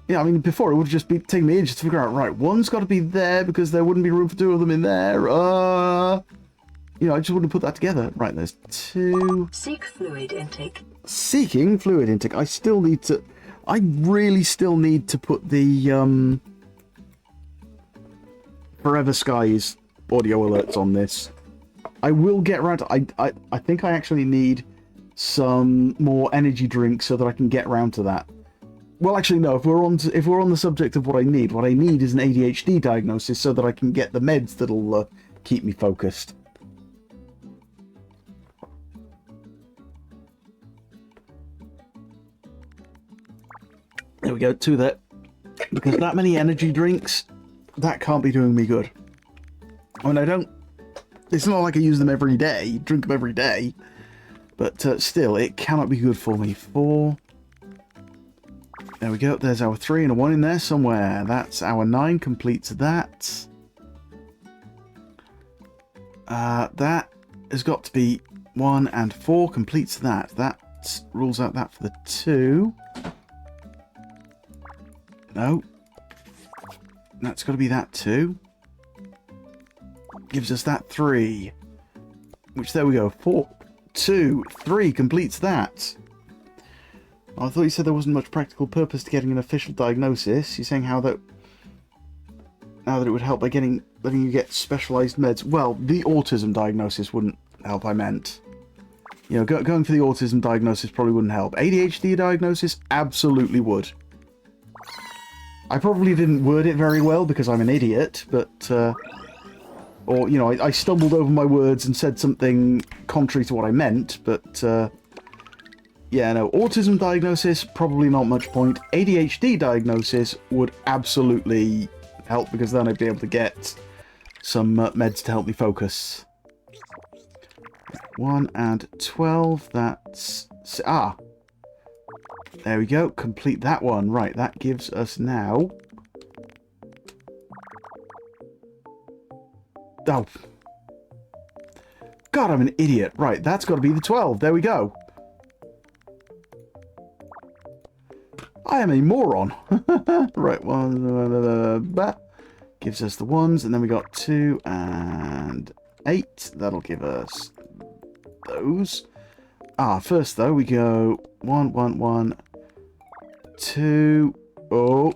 Yeah, I mean, before it would just be taking me ages to figure out, right, 1's got to be there because there wouldn't be room for 2 of them in there. You know, I just wouldn't put that together. Right, there's 2. Seek fluid intake. Seeking fluid intake. I still need to... I really still need to put the Forever Skies audio alerts on this. I will get around to... I think I actually need some more energy drinks so that I can get around to that. Well, actually, no. If we're on the subject of what I need is an ADHD diagnosis so that I can get the meds that'll keep me focused. There we go, 2 there. Because that many energy drinks, that can't be doing me good. I mean, I don't... It's not like I use them every day, drink them every day. But still, it cannot be good for me. 4. There we go, there's our 3 and a 1 in there somewhere. That's our 9, completes that. That has got to be 1 and 4, completes that. That rules out that for the 2. No. That's got to be that 2. Gives us that 3. Which, there we go. 4, 2, 3 completes that. I thought you said there wasn't much practical purpose to getting an official diagnosis. You're saying how that... Now that it would help by letting you get specialised meds. Well, the autism diagnosis wouldn't help, I meant. You know, going for the autism diagnosis probably wouldn't help. ADHD diagnosis absolutely would. I probably didn't word it very well because I'm an idiot, but... or, you know, I stumbled over my words and said something contrary to what I meant, but... yeah, no, autism diagnosis, probably not much point. ADHD diagnosis would absolutely help because then I'd be able to get some meds to help me focus. 1 and 12, that's... There we go, complete that one. Right, that gives us now... Oh. God, I'm an idiot. Right, that's got to be the 12. There we go. I am a moron. Right, 1... gives us the 1s, and then we got 2 and 8. That'll give us those. First, though, we go 1, 1, 1... 2,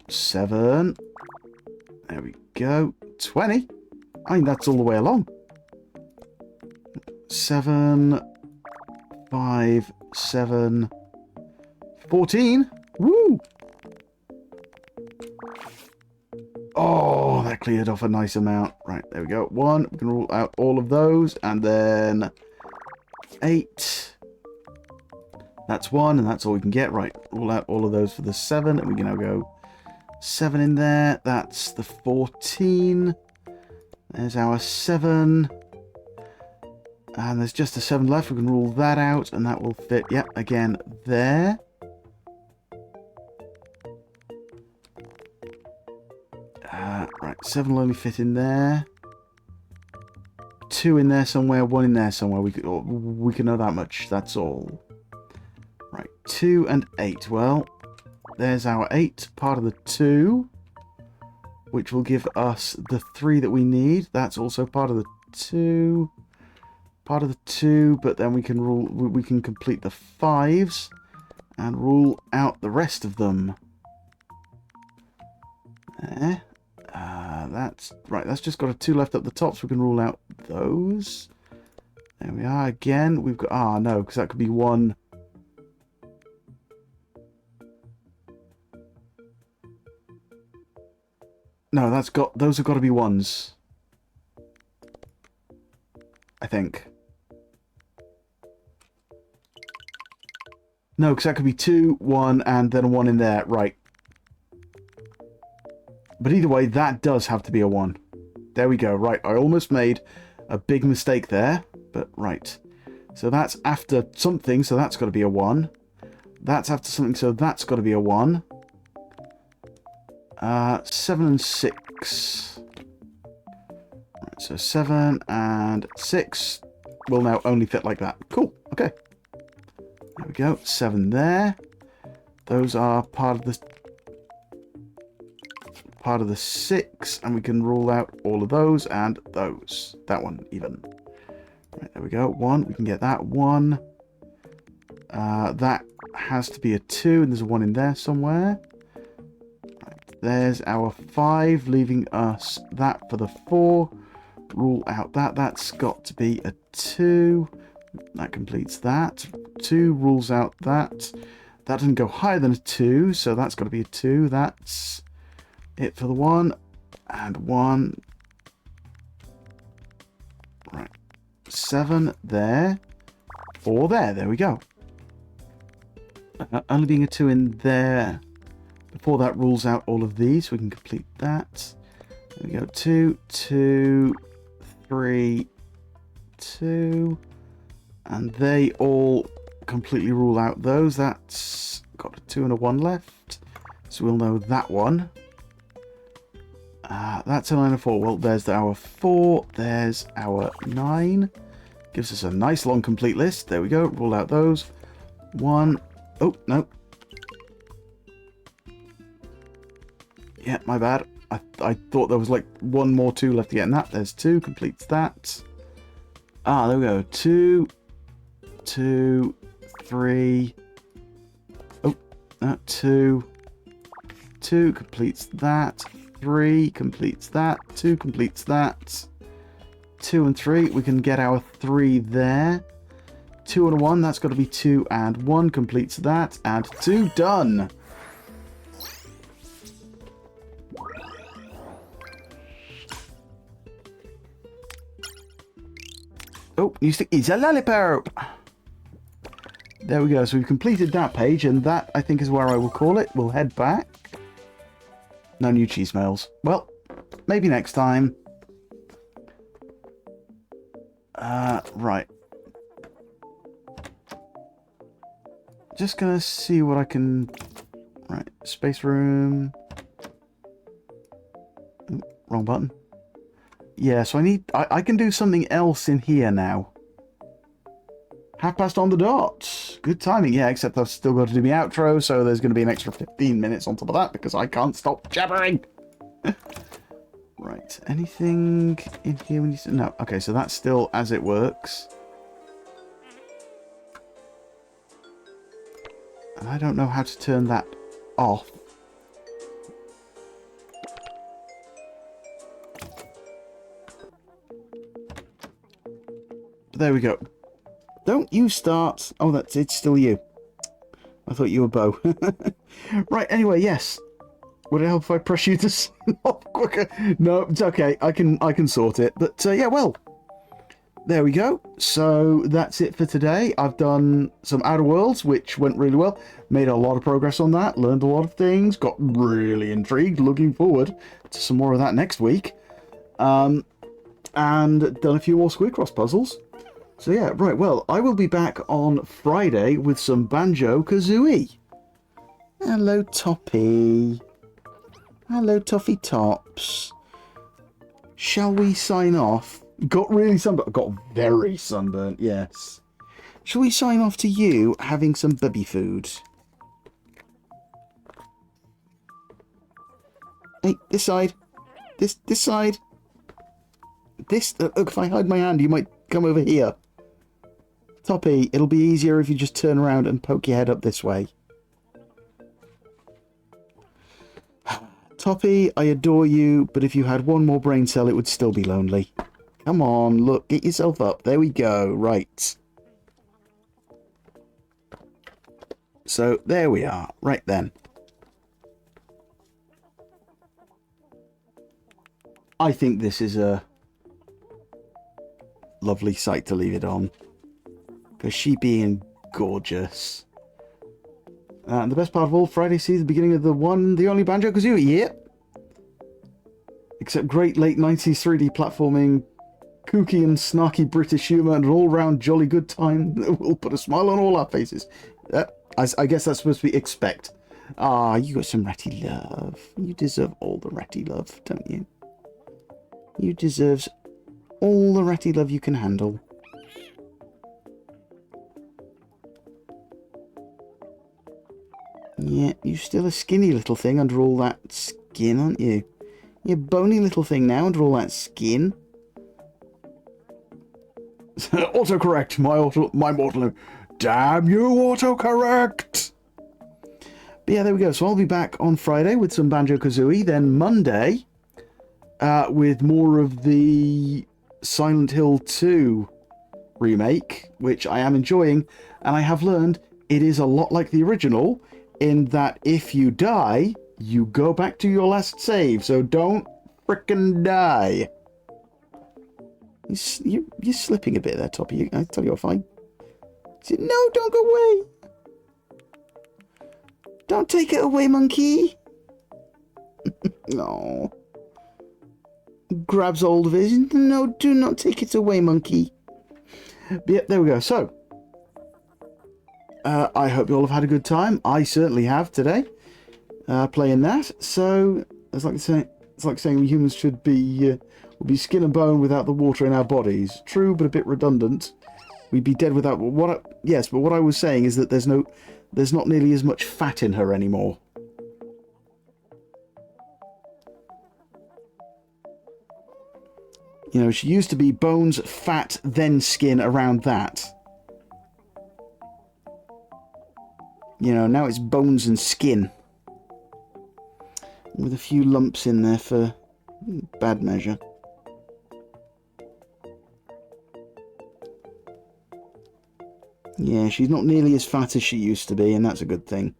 7. There we go. 20. I mean, that's all the way along. 7, 5, 7, 14. Woo! Oh, that cleared off a nice amount. Right, there we go. 1. We can rule out all of those. And then 8. That's 1, and that's all we can get. Right, rule out all of those for the 7, and we can now go 7 in there. That's the 14. There's our 7. And there's just a 7 left. We can rule that out, and that will fit, yep, again, there. Right, 7 will only fit in there. 2 in there somewhere, 1 in there somewhere. We can know that much, that's all. Right, 2 and 8. Well, there's our 8, part of the 2, which will give us the 3 that we need. That's also part of the 2. Part of the 2, but then we can complete the 5s and rule out the rest of them. There. That's right. That's just got a 2 left up the top, so we can rule out those. There we are. Again, we've got no, because that could be 1. No, those have got to be 1s. I think. No, because that could be 2, 1, and then a 1 in there. Right. But either way, that does have to be a 1. There we go. Right, I almost made a big mistake there. But, right. So that's after something, so that's got to be a 1. That's after something, so that's got to be a 1. 7 and 6. Right, so 7 and 6 will now only fit like that. Cool. Okay. There we go. 7 there. Those are part of the 6, and we can rule out all of those and those. That one even. Right, there we go. 1. We can get that 1. That has to be a 2, and there's a 1 in there somewhere. Right, there's our 5, leaving us that for the 4. Rule out that. That's got to be a 2. That completes that. 2 rules out that. That doesn't go higher than a 2, so that's got to be a 2. That's it for the 1. And 1. Right. 7 there. 4 there. There we go. Only being a 2 in there. Before that rules out all of these, we can complete that. There we go. 2, 2, 3, 2. And they all completely rule out those. That's got a 2 and a 1 left. So we'll know that one. That's a 9 and 4. Well, there's our 4. There's our 9. Gives us a nice long complete list. There we go. Rule out those. 1. Oh, no. Yeah, my bad. I thought there was like 1 more 2 left to get in that. There's 2. Completes that. There we go. 2. 2, 3. Oh, 2. 2 completes that. 3 completes that. 2 completes that. 2 and 3. We can get our 3 there. 2 and a 1. That's got to be 2 and 1. Completes that. And 2. Done. Oh, you stick. It's a lollipop. There we go. So we've completed that page, and that, I think, is where I will call it. We'll head back. No new cheese mails. Well, maybe next time. Right. Just gonna see what I can... Right, space room. Ooh, wrong button. Yeah, so I can do something else in here now. past on the dot. Good timing, yeah, except I've still got to do my outro, so there's going to be an extra 15 minutes on top of that because I can't stop jabbering. Right, anything in here we need to... No, okay, so that's still as it works. And I don't know how to turn that off. There we go. Don't you start... Oh, it's still you. I thought you were Bo. Right, anyway, yes. Would it help if I press you to sign off quicker? No, it's okay. I can sort it. But, yeah, well. There we go. So, that's it for today. I've done some Outer Worlds, which went really well. Made a lot of progress on that. Learned a lot of things. Got really intrigued. Looking forward to some more of that next week. And done a few more Squidcross puzzles. So yeah, right, well, I will be back on Friday with some Banjo-Kazooie. Hello, Toppy. Hello, Toffee Tops. shall we sign off? Got really sunburnt. Got very sunburnt, yes. Shall we sign off to you having some baby food? Hey, this side. This side. This, look, if I hide my hand, you might come over here. Toppy, it'll be easier if you just turn around and poke your head up this way. Toppy, I adore you, but if you had one more brain cell, it would still be lonely. Come on, look, get yourself up. There we go. Right. So, there we are. Right then. I think this is a lovely sight to leave it on. Because she being gorgeous. And the best part of all, Friday sees the beginning of the only Banjo-Kazooie. Yep. Except great late 90s 3D platforming, kooky and snarky British humour, and an all-round jolly good time that will put a smile on all our faces. I guess that's supposed to be expect. Ah, you got some ratty love. You deserve all the ratty love, don't you? You deserve all the ratty love you can handle. Yeah, you're still a skinny little thing under all that skin, aren't you? You're a bony little thing now under all that skin. Autocorrect, my mortal. Damn you, autocorrect! But yeah, there we go. So I'll be back on Friday with some Banjo-Kazooie. Then Monday, with more of the Silent Hill 2 remake, which I am enjoying. And I have learned it is a lot like the original, in that if you die, you go back to your last save. So don't frickin' die. You're slipping a bit there, Toppy. I tell you what, fine. No, don't go away. Don't take it away, monkey. No. Grabs hold of it. No, do not take it away, monkey. But yep, there we go. So, I hope you all have had a good time. I certainly have today, playing that. So, it's like saying we humans should be skin and bone without the water in our bodies. True, but a bit redundant. We'd be dead without yes, but what I was saying is that there's not nearly as much fat in her anymore. You know, she used to be bones, fat, then skin around that. You know, now it's bones and skin. With a few lumps in there for bad measure. Yeah, she's not nearly as fat as she used to be, and that's a good thing.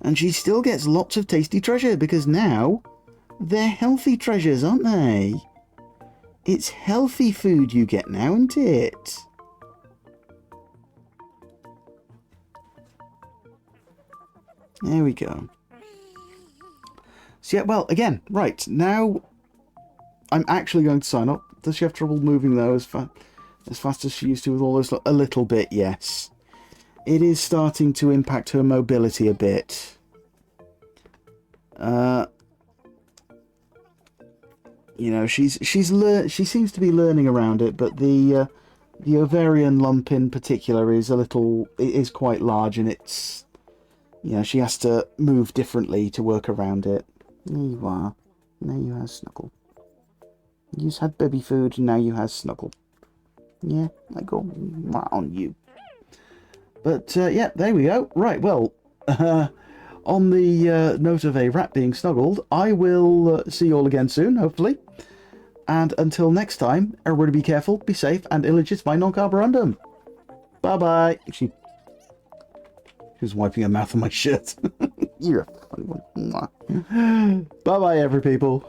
And she still gets lots of tasty treasure, because now they're healthy treasures, aren't they? It's healthy food you get now, isn't it? There we go. So yeah, well, again, right, now I'm actually going to sign up. Does she have trouble moving though as fast as she used to with all those? A little bit, yes. It is starting to impact her mobility a bit. You know, she seems to be learning around it, but the ovarian lump in particular is quite large, and it's, you know, she has to move differently to work around it. There you are. Now you have Snuggle. You've had baby food, and now you have Snuggle. Yeah, I go on you. But, yeah, there we go. Right, well, on the note of a rat being snuggled, I will see you all again soon, hopefully. And until next time, everybody be careful, be safe, and illegit my non-carborundum. Bye-bye. She was wiping her mouth on my shirt. You're a funny one. Bye-bye, every people.